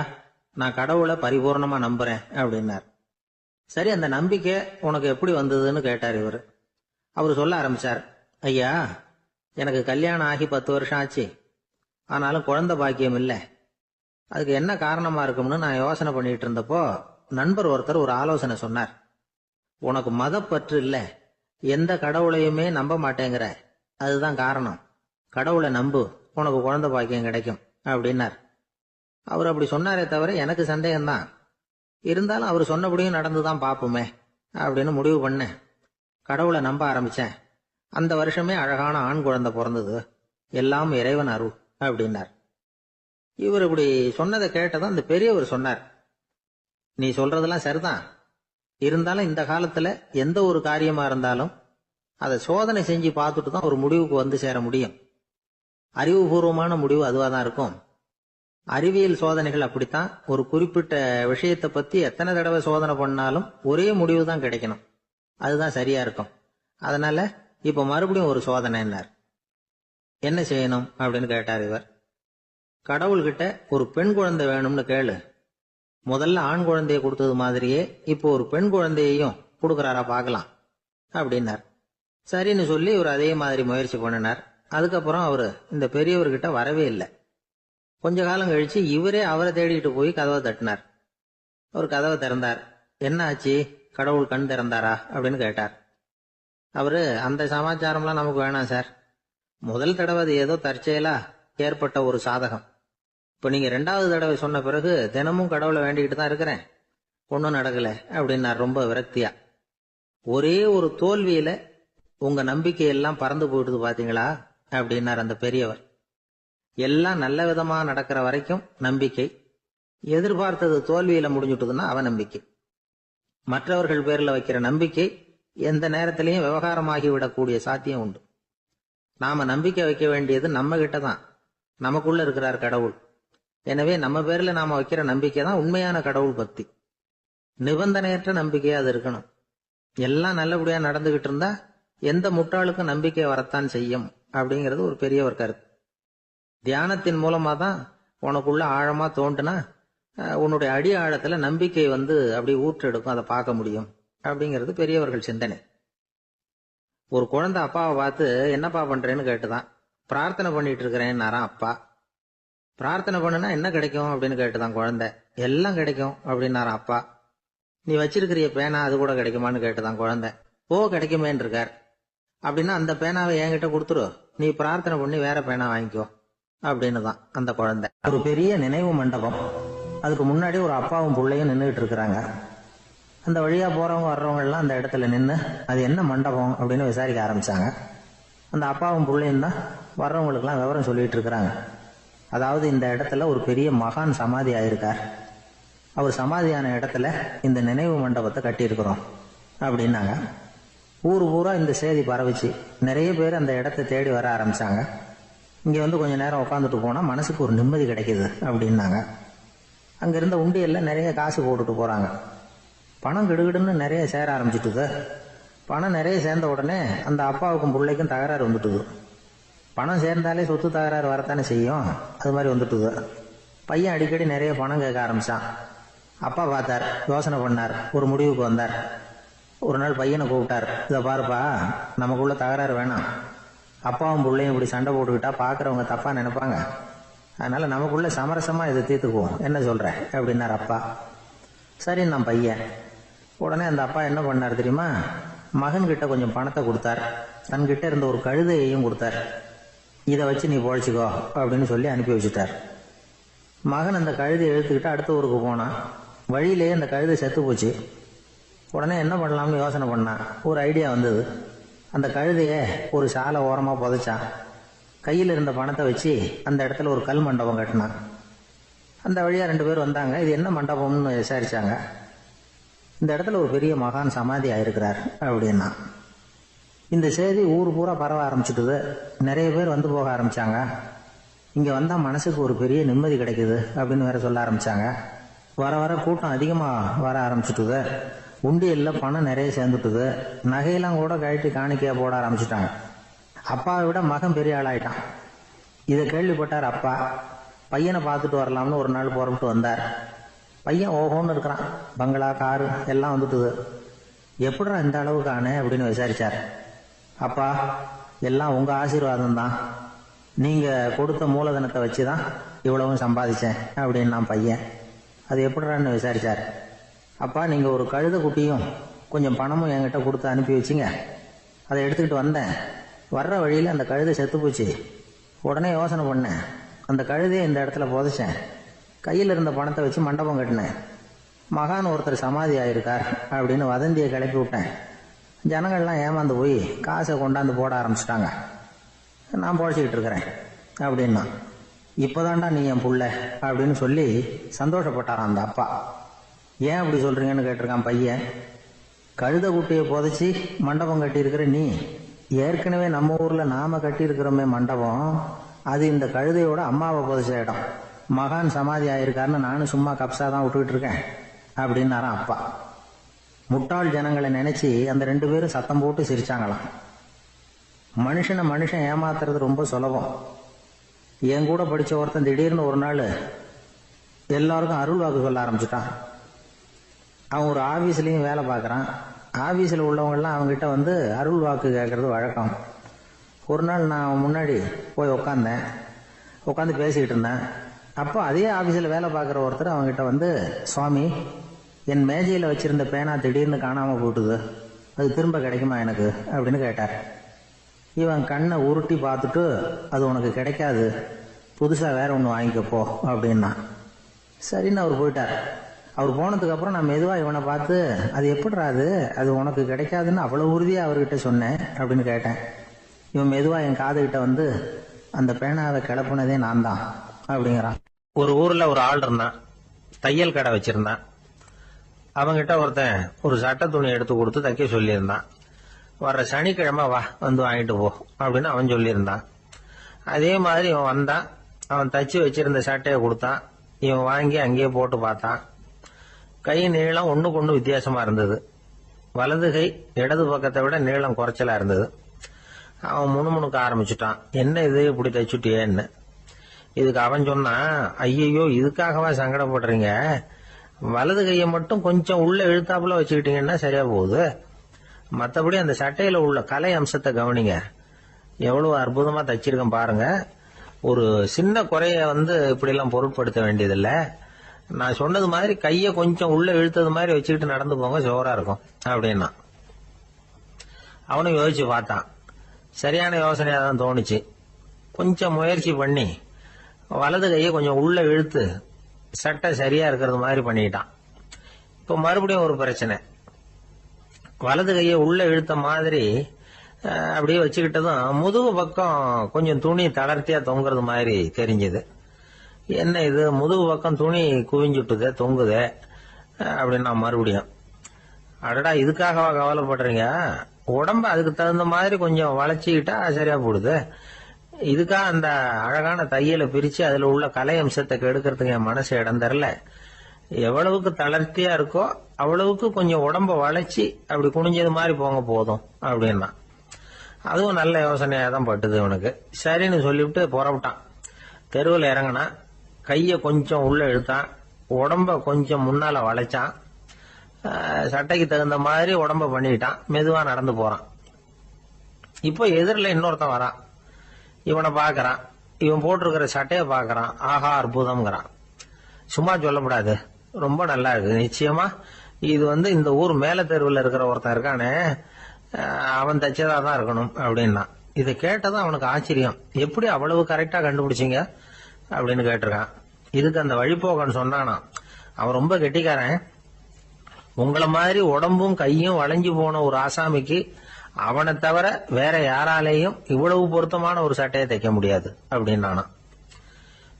நான் கடவுளை பரிபூர்ணமா நம்புறேன் அப்படின்னார். சரி, அந்த நம்பிக்கை உனக்கு எப்படி வந்ததுன்னு கேட்டார் இவர். அவர் சொல்ல ஆரம்பிச்சார், ஐயா, எனக்கு கல்யாணம் ஆகி 10 வருஷம் ஆச்சு, ஆனாலும் குழந்தை பாக்கியம் இல்லை. அதுக்கு என்ன காரணமா இருக்கும்னு நான் யோசனை பண்ணிட்டு இருந்தப்போ நண்பர் ஒருத்தர் ஒரு ஆலோசனை சொன்னார். உனக்கு மதப்பற்று இல்லை, எந்த கடவுளையுமே நம்ப மாட்டேங்கிற, அதுதான் காரணம். கடவுளை நம்பு, உனக்கு குழந்தை பாக்கியம் கிடைக்கும் அப்படின்னார். அவர் அப்படி சொன்னாரே தவிர எனக்கு சந்தேகம்தான். இருந்தாலும் அவர் சொன்னபடியும் நடந்துதான் பார்ப்போமே அப்படின்னு முடிவு பண்ணேன். கடவுளை நம்ப ஆரம்பிச்சேன். அந்த வருஷமே அழகான ஆண் குழந்தை பிறந்தது. எல்லாம் இறைவன் அருள் அப்படின்னார். இவர் இப்படி சொன்னதை கேட்டதும் அந்த பெரியவர் சொன்னார், நீ சொல்றதெல்லாம் சரிதான், இருந்தாலும் இந்த காலத்துல எந்த ஒரு காரியமா இருந்தாலும் அதை சோதனை செஞ்சு பார்த்துட்டு தான் ஒரு முடிவுக்கு சேர முடியும். அறிவுபூர்வமான முடிவு அதுவா தான் இருக்கும். அறிவியல் சோதனைகள் அப்படித்தான். ஒரு குறிப்பிட்ட விஷயத்தை பத்தி எத்தனை தடவை சோதனை பண்ணாலும் ஒரே முடிவு தான் கிடைக்கணும், அதுதான் சரியா இருக்கும். அதனால இப்ப மறுபடியும் ஒரு சோதனைன்னார். என்ன செய்யணும் அப்படின்னு கேட்டார் இவர். கடவுள்கிட்ட ஒரு பெண் குழந்தை வேணும்னு கேளு. முதல்ல ஆண் குழந்தைய கொடுத்தது மாதிரியே இப்போ ஒரு பெண் குழந்தையையும் கொடுக்கறாரா பார்க்கலாம் அப்படின்னார். சரின்னு சொல்லி இவர் அதே மாதிரி முயற்சி பண்ணினார். அதுக்கப்புறம் அவரு இந்த பெரியவர்கிட்ட வரவே இல்லை. கொஞ்ச காலம் கழிச்சு இவரே அவரை தேடிட்டு போய் கதவை தட்டினார். அவர் கதவை திறந்தார். என்ன ஆச்சு, கடவுள் கண் திறந்தாரா அப்படின்னு கேட்டார். அவரு, அந்த சமாச்சாரம்லாம் நமக்கு வேணாம் சார், முதல் தடவை அது ஏதோ தற்செயலா ஏற்பட்ட ஒரு சாதகம். இப்ப நீங்க 2வது தடவை சொன்ன பிறகு தினமும் கடவுளை வேண்டிக்கிட்டு தான் இருக்கிறேன், ஒன்னும் நடக்கல அப்படின்னார் ரொம்ப விரக்தியா. ஒரே ஒரு தோல்வியில உங்க நம்பிக்கையெல்லாம் பறந்து போயிடுது பாத்தீங்களா அப்படின்னார் அந்த பெரியவர். எல்லாம் நல்ல விதமா நடக்கிற வரைக்கும் நம்பிக்கை, எதிர்பார்த்தது தோல்வியில முடிஞ்சுட்டுதுன்னா அவநம்பிக்கை. மற்றவர்கள் பேர்ல வைக்கிற நம்பிக்கை எந்த நேரத்திலையும் விவகாரமாகி விடக்கூடிய சாத்தியம் உண்டு. நாம நம்பிக்கை வைக்க வேண்டியது நம்ம கிட்ட தான், நமக்குள்ள இருக்கிறார் கடவுள். எனவே நம்ம பேர்ல நாம வைக்கிற நம்பிக்கை தான் உண்மையான கடவுள் பக்தி. நிபந்தனையற்ற நம்பிக்கையா அது இருக்கணும். எல்லாம் நல்லபடியா நடந்துகிட்டு இருந்தா எந்த முட்டாளுக்கும் நம்பிக்கை வரத்தான் செய்யும் அப்படிங்கிறது ஒரு பெரியவர் கருத்து. தியானத்தின் மூலமா தான் உனக்குள்ள ஆழமா தோண்டுனா உன்னுடைய அடி ஆழத்துல நம்பிக்கை அப்படி ஊற்றெடுக்கும், அதை பார்க்க முடியும் அப்படிங்கிறது பெரியவர்கள் சிந்தனை. ஒரு குழந்தை அப்பாவை பார்த்து என்னப்பா பண்றேன்னு கேட்டுதான். பிரார்த்தனை பண்ணிட்டு இருக்கிறேன்னாராம் அப்பா. பிரார்த்தனை பண்ணுனா என்ன கிடைக்கும் அப்படின்னு கேட்டுதான் குழந்தை. எல்லாம் கிடைக்கும் அப்படின்னாராம் அப்பா. நீ வச்சிருக்கிறிய பேனா அது கூட கிடைக்குமான்னு கேட்டுதான் குழந்தை. கிடைக்குமேன்னு இருக்கார். அப்படின்னா அந்த பேனாவை என்கிட்ட கொடுத்துரு, நீ பிரார்த்தனை பண்ணி வேற பேனா வாங்கிக்கோ அப்படின்னு தான் அந்த குழந்தை. ஒரு பெரிய நினைவு மண்டபம், அதுக்கு முன்னாடி ஒரு அப்பாவும் பிள்ளையும் நின்றுட்டு இருக்கிறாங்க. அந்த வழியா போறவங்க வர்றவங்க எல்லாம் அந்த இடத்துல நின்று அது என்ன மண்டபம் அப்படின்னு விசாரிக்க ஆரம்பிச்சாங்க. அந்த அப்பாவும் பிள்ளையும் தான் வர்றவங்களுக்கெல்லாம் விவரம் சொல்லிட்டு இருக்கிறாங்க. அதாவது இந்த இடத்துல ஒரு பெரிய மகான் சமாதி ஆயிருக்கார், அவர் சமாதியான இடத்துல இந்த நினைவு மண்டபத்தை கட்டியிருக்கிறோம் அப்படின்னாங்க. ஊர் பூரா இந்த செய்தி பரவிச்சு. நிறைய பேர் அந்த இடத்தை தேடி வர ஆரம்பிச்சாங்க. இங்க கொஞ்ச நேரம் உட்காந்துட்டு போனா மனசுக்கு ஒரு நிம்மதி கிடைக்குது அப்படின்னாங்க. அங்க இருந்த உண்டியல்ல நிறைய காசு போட்டுட்டு போறாங்க. பணம் கிடுகிடுன்னு நிறைய சேர ஆரம்பிச்சுட்டுது. பணம் நிறைய சேர்ந்த உடனே அந்த அப்பாவுக்கும் பிள்ளைக்கும் தகராறு வந்துட்டுது. பணம் சேர்ந்தாலே சொத்து தகராறு வரத்தானே செய்யும், அது மாதிரி வந்துட்டுது. பையன் அடிக்கடி நிறைய பணம் கேட்க ஆரம்பிச்சான். அப்பா பார்த்தார், யோசனை பண்ணார், ஒரு முடிவுக்கு வந்தார். ஒரு நாள் பையனை கூப்பிட்டார். இதை பாருப்பா, நமக்குள்ள தகராறு வேணாம். அப்பாவும் பிள்ளையும் இப்படி சண்டை போட்டுக்கிட்டா பார்க்குறவங்க தப்பா நினைப்பாங்க. அதனால நமக்குள்ள சமரசமா இதை தீர்த்துக்குவோம், என்ன சொல்ற அப்படின்னார் அப்பா. சரி நான் பையன். உடனே அந்த அப்பா என்ன பண்ணார் தெரியுமா? மகன்கிட்ட கொஞ்சம் பணத்தை கொடுத்தார். தன்கிட்ட இருந்த ஒரு கழுதையையும் கொடுத்தார். இதை வச்சு நீ பொழைச்சிக்கோ அப்படின்னு சொல்லி அனுப்பி வச்சுட்டார். மகன் அந்த கழுதையை இழுத்துக்கிட்டு அடுத்த ஊருக்கு போனான். வழியிலேயே அந்த கழுதை செத்து போச்சு. உடனே என்ன பண்ணலாம்னு யோசனை பண்ணான். ஒரு ஐடியா வந்தது. அந்த கழுதையை ஒரு சாலை ஓரமாக புதைச்சான். கையில் இருந்த பணத்தை வச்சு அந்த இடத்துல ஒரு கல் மண்டபம் கட்டினான். அந்த வழியாக 2 பேர் வந்தாங்க. இது என்ன மண்டபம்னு விசாரிச்சாங்க. இந்த இடத்துல ஒரு பெரிய மகான் சமாதி ஆயிருக்கிறார் அப்படின்னா. இந்த செய்தி ஊர் பூரா பரவ ஆரம்பிச்சுட்டுது. நிறைய பேர் வந்து போக ஆரம்பிச்சாங்க. இங்கே வந்தால் மனசுக்கு ஒரு பெரிய நிம்மதி கிடைக்குது அப்படின்னு வேற சொல்ல ஆரம்பிச்சாங்க. வர வர கூட்டம் அதிகமாக வர ஆரம்பிச்சுட்டுது. உண்டியலில் பணம் நிறைய சேர்ந்துட்டுது. நகையெல்லாம் கூட கழட்டி காணிக்கையா போட ஆரம்பிச்சுட்டாங்க. அப்பாவை விட மகன் பெரிய ஆளாயிட்டான். இதை கேள்விப்பட்டார் அப்பா. பையனை பார்த்துட்டு வரலாம்னு ஒரு நாள் புறப்பட்டு வந்தார். பையன் ஓஹோன்னு இருக்கிறான். பங்களா, காரு எல்லாம் வந்துட்டுது. எப்படிடா இந்த அளவுக்கு ஆனே அப்படின்னு விசாரிச்சார். அப்பா, எல்லாம் உங்க ஆசீர்வாதம் தான். நீங்க கொடுத்த மூலதனத்தை வச்சுதான் இவ்வளவும் சம்பாதிச்சேன் அப்படின்னு நான் பையன். அது எப்படிடான்னு விசாரிச்சார். அப்பா, நீங்க ஒரு கழுதை குட்டியும் கொஞ்சம் பணமும் என்கிட்ட கொடுத்து அனுப்பி வச்சிங்க. அதை எடுத்துக்கிட்டு வந்தேன். வர்ற வழியில் அந்த கழுதை செத்து போச்சு. உடனே யோசனை பண்ணேன். அந்த கழுதையை இந்த இடத்துல புதைச்சேன். கையில் இருந்த பணத்தை வச்சு மண்டபம் கட்டினேன். மகான் ஒருத்தர் சமாதி ஆயிருக்கார் அப்படின்னு வதந்தியை கிளப்பி விட்டேன். ஜனங்கள்லாம் ஏமாந்து போய் காசை கொண்டாந்து போட ஆரம்பிச்சிட்டாங்க. நான் பொழைச்சிக்கிட்டு இருக்கிறேன் அப்படின்னா. இப்போதான்டா நீ என் புள்ள அப்படின்னு சொல்லி சந்தோஷப்பட்டாரான் அந்த அப்பா. ஏன் அப்படி சொல்றீங்கன்னு கேட்டிருக்கான் பையன். கழுதை குட்டியை புதைச்சி மண்டபம் கட்டியிருக்கிற நீ, ஏற்கனவே நம்ம ஊர்ல நாம கட்டியிருக்கிறோமே மண்டபம், அது இந்த கழுதையோட அம்மாவை புதைச்ச இடம். மகான் சமாதி ஆயிருக்காருன்னு நானும் சும்மா கப்சா தான் விட்டுக்கிட்டு இருக்கேன் அப்படின்னாரான் அப்பா. முட்டாள் ஜனங்களை நினைச்சு அந்த 2 பேரும் சத்தம் போட்டு சிரிச்சாங்களாம். மனுஷன் ஏமாத்துறது ரொம்ப சுலபம். என் கூட படிச்ச ஒருத்தன் திடீர்னு ஒரு நாள் எல்லாருக்கும் அருள் வாக்கு சொல்ல ஆரம்பிச்சுட்டான். அவன் ஒரு ஆபீஸ்லயும் வேலை பார்க்கறான். ஆபீஸ்ல உள்ளவங்கெல்லாம் அவங்ககிட்ட வந்து அருள் வாக்கு கேட்கறது வழக்கம். ஒரு நாள் நான் முன்னாடி போய் உட்காந்து பேசிக்கிட்டு இருந்தேன். அப்போ அதே ஆபீஸ்ல வேலை பார்க்குற ஒருத்தர் அவங்ககிட்ட வந்து, சுவாமி, என் மேஜையில் வச்சிருந்த பேனா திடீர்னு காணாம போட்டுது, அது திரும்ப கிடைக்குமா எனக்கு அப்படின்னு கேட்டார். இவன் கண்ணை உருட்டி பார்த்துட்டு, அது உனக்கு கிடைக்காது, புதுசா வேற ஒன்று வாங்கிக்கப்போ அப்படின்னா. சரின்னு அவர் போயிட்டார். அவர் போனதுக்கு அப்புறம் நான் மெதுவா இவனை பார்த்து, அது எப்படிடா அது உனக்கு கிடைக்காதுன்னு அவ்வளவு உறுதியா அவர்கிட்ட சொன்னேன் அப்படின்னு கேட்டேன். இவன் மெதுவா என் காதுகிட்ட வந்து, அந்த பேனாவை கிளப்புனதே நான் தான் அப்படிங்கிறான். ஒரு ஊர்ல ஒரு ஆள் இருந்தான். தையல் கடை வச்சிருந்தான். அவங்கிட்ட ஒருத்தன் ஒரு சட்டை துணி எடுத்து கொடுத்து தைக்க சொல்லியிருந்தான். வர்ற சனிக்கிழமை வா, வந்து வாங்கிட்டு போ அப்படின்னு அவன் சொல்லியிருந்தான். அதே மாதிரி இவன் வந்தான். அவன் தச்சு வச்சிருந்த சட்டையை கொடுத்தான். இவன் வாங்கி அங்கேயே போட்டு பார்த்தான். கை நீளம் ஒண்ணுக்கு ஒண்ணு வித்தியாசமா இருந்தது. வலது கை இடது பக்கத்தை விட நீளம் குறைச்சலா இருந்தது. அவன் முணுமுணுக்க ஆரம்பிச்சுட்டான். என்ன இது இப்படி தைச்சுட்டியேன்னு. இதுக்கு அவன் சொன்னான், ஐயோ, இதுக்காகவா சங்கடப்படுறீங்க? வலது கையை மட்டும் கொஞ்சம் உள்ள இழுத்தாப்புல வச்சுக்கிட்டீங்கன்னா சரியா போகுது. மற்றபடி அந்த சட்டையில உள்ள கலை அம்சத்தை கவனிங்க. எவ்வளவு அற்புதமா தைச்சிருக்கேன் பாருங்க. ஒரு சின்ன குறைய இப்படி எல்லாம் பொருட்படுத்த வேண்டியதில்லை. நான் சொன்னது மாதிரி கையை கொஞ்சம் உள்ள இழுத்தது மாதிரி வச்சுக்கிட்டு நடந்து போங்க, ஜோரா இருக்கும் அப்படின்னா. அவனும் யோசிச்சு பார்த்தான். சரியான யோசனையா தான் தோணுச்சு. கொஞ்சம் முயற்சி பண்ணி வலது கையை கொஞ்சம் உள்ள இழுத்து சட்டை சரியா இருக்கிறது மாதிரி பண்ணிட்டான். இப்ப மறுபடியும் ஒரு பிரச்சனை. வலது கையை உள்ள இழுத்த மாதிரி அப்படியே வச்சுக்கிட்டதும் முதுகு பக்கம் கொஞ்சம் துணி தளர்த்தியா தொங்குறது மாதிரி தெரிஞ்சது. என்ன இது, முதுகு பக்கம் துணி குவிஞ்சுட்டுதே, தொங்குதே அப்படின்னா மறுபடியும், அடடா, இதுக்காகவா கவலைப்படுறீங்க? உடம்ப அதுக்கு தகுந்த மாதிரி கொஞ்சம் வளைச்சிக்கிட்டா சரியா போடுது. இதுக்காக அந்த அழகான தையலை பிரிச்சு அதுல உள்ள கலை அம்சத்தை கெடுக்கிறதுக்கு என் மனசு இடம் தரல. எவ்வளவுக்கு தளர்த்தியா இருக்கோ அவ்வளவுக்கு கொஞ்சம் உடம்ப வளைச்சி அப்படி குனிஞ்சது மாதிரி போங்க போதும் அப்படின்னா. அதுவும் நல்ல யோசனையா தான் பட்டுது இவனுக்கு. சரின்னு சொல்லிவிட்டு புறப்பட்டான். தெருவில் இறங்கினான். கையை கொஞ்சம் உள்ள இழுத்தான். உடம்ப கொஞ்சம் முன்னால வளைச்சான், சட்டைக்கு தகுந்த மாதிரி உடம்ப பண்ணிக்கிட்டான், மெதுவா நடந்து போறான். இப்போ எதிரில் இன்னொருத்தன் வரான், இவனை பாக்குறான், இவன் போட்டிருக்கிற சட்டையை பாக்குறான், ஆஹா அற்புதம்ங்கிறான். சும்மா சொல்லக்கூடாது, ரொம்ப நல்லா இருக்கு, நிச்சயமா இது இந்த ஊர் மேல தெருவில் இருக்கிற ஒருத்தன் இருக்கானே, அவன் தச்சதா தான் இருக்கணும் அப்படின்னா. இதை கேட்டதான் அவனுக்கு ஆச்சரியம். எப்படி அவ்வளவு கரெக்டா கண்டுபிடிச்சிங்க அப்படின்னு கேட்டிருக்கான். இதுக்கு அந்த வழிபோகன்னு சொன்னானா, அவன் ரொம்ப கெட்டிக்காரன், உங்களை மாதிரி உடம்பும் கையும் வளைஞ்சு போன ஒரு ஆசாமிக்கு அவனை தவிர வேற யாராலேயும் இவ்வளவு பொருத்தமான ஒரு சட்டையை தைக்க முடியாது அப்படின்னானா.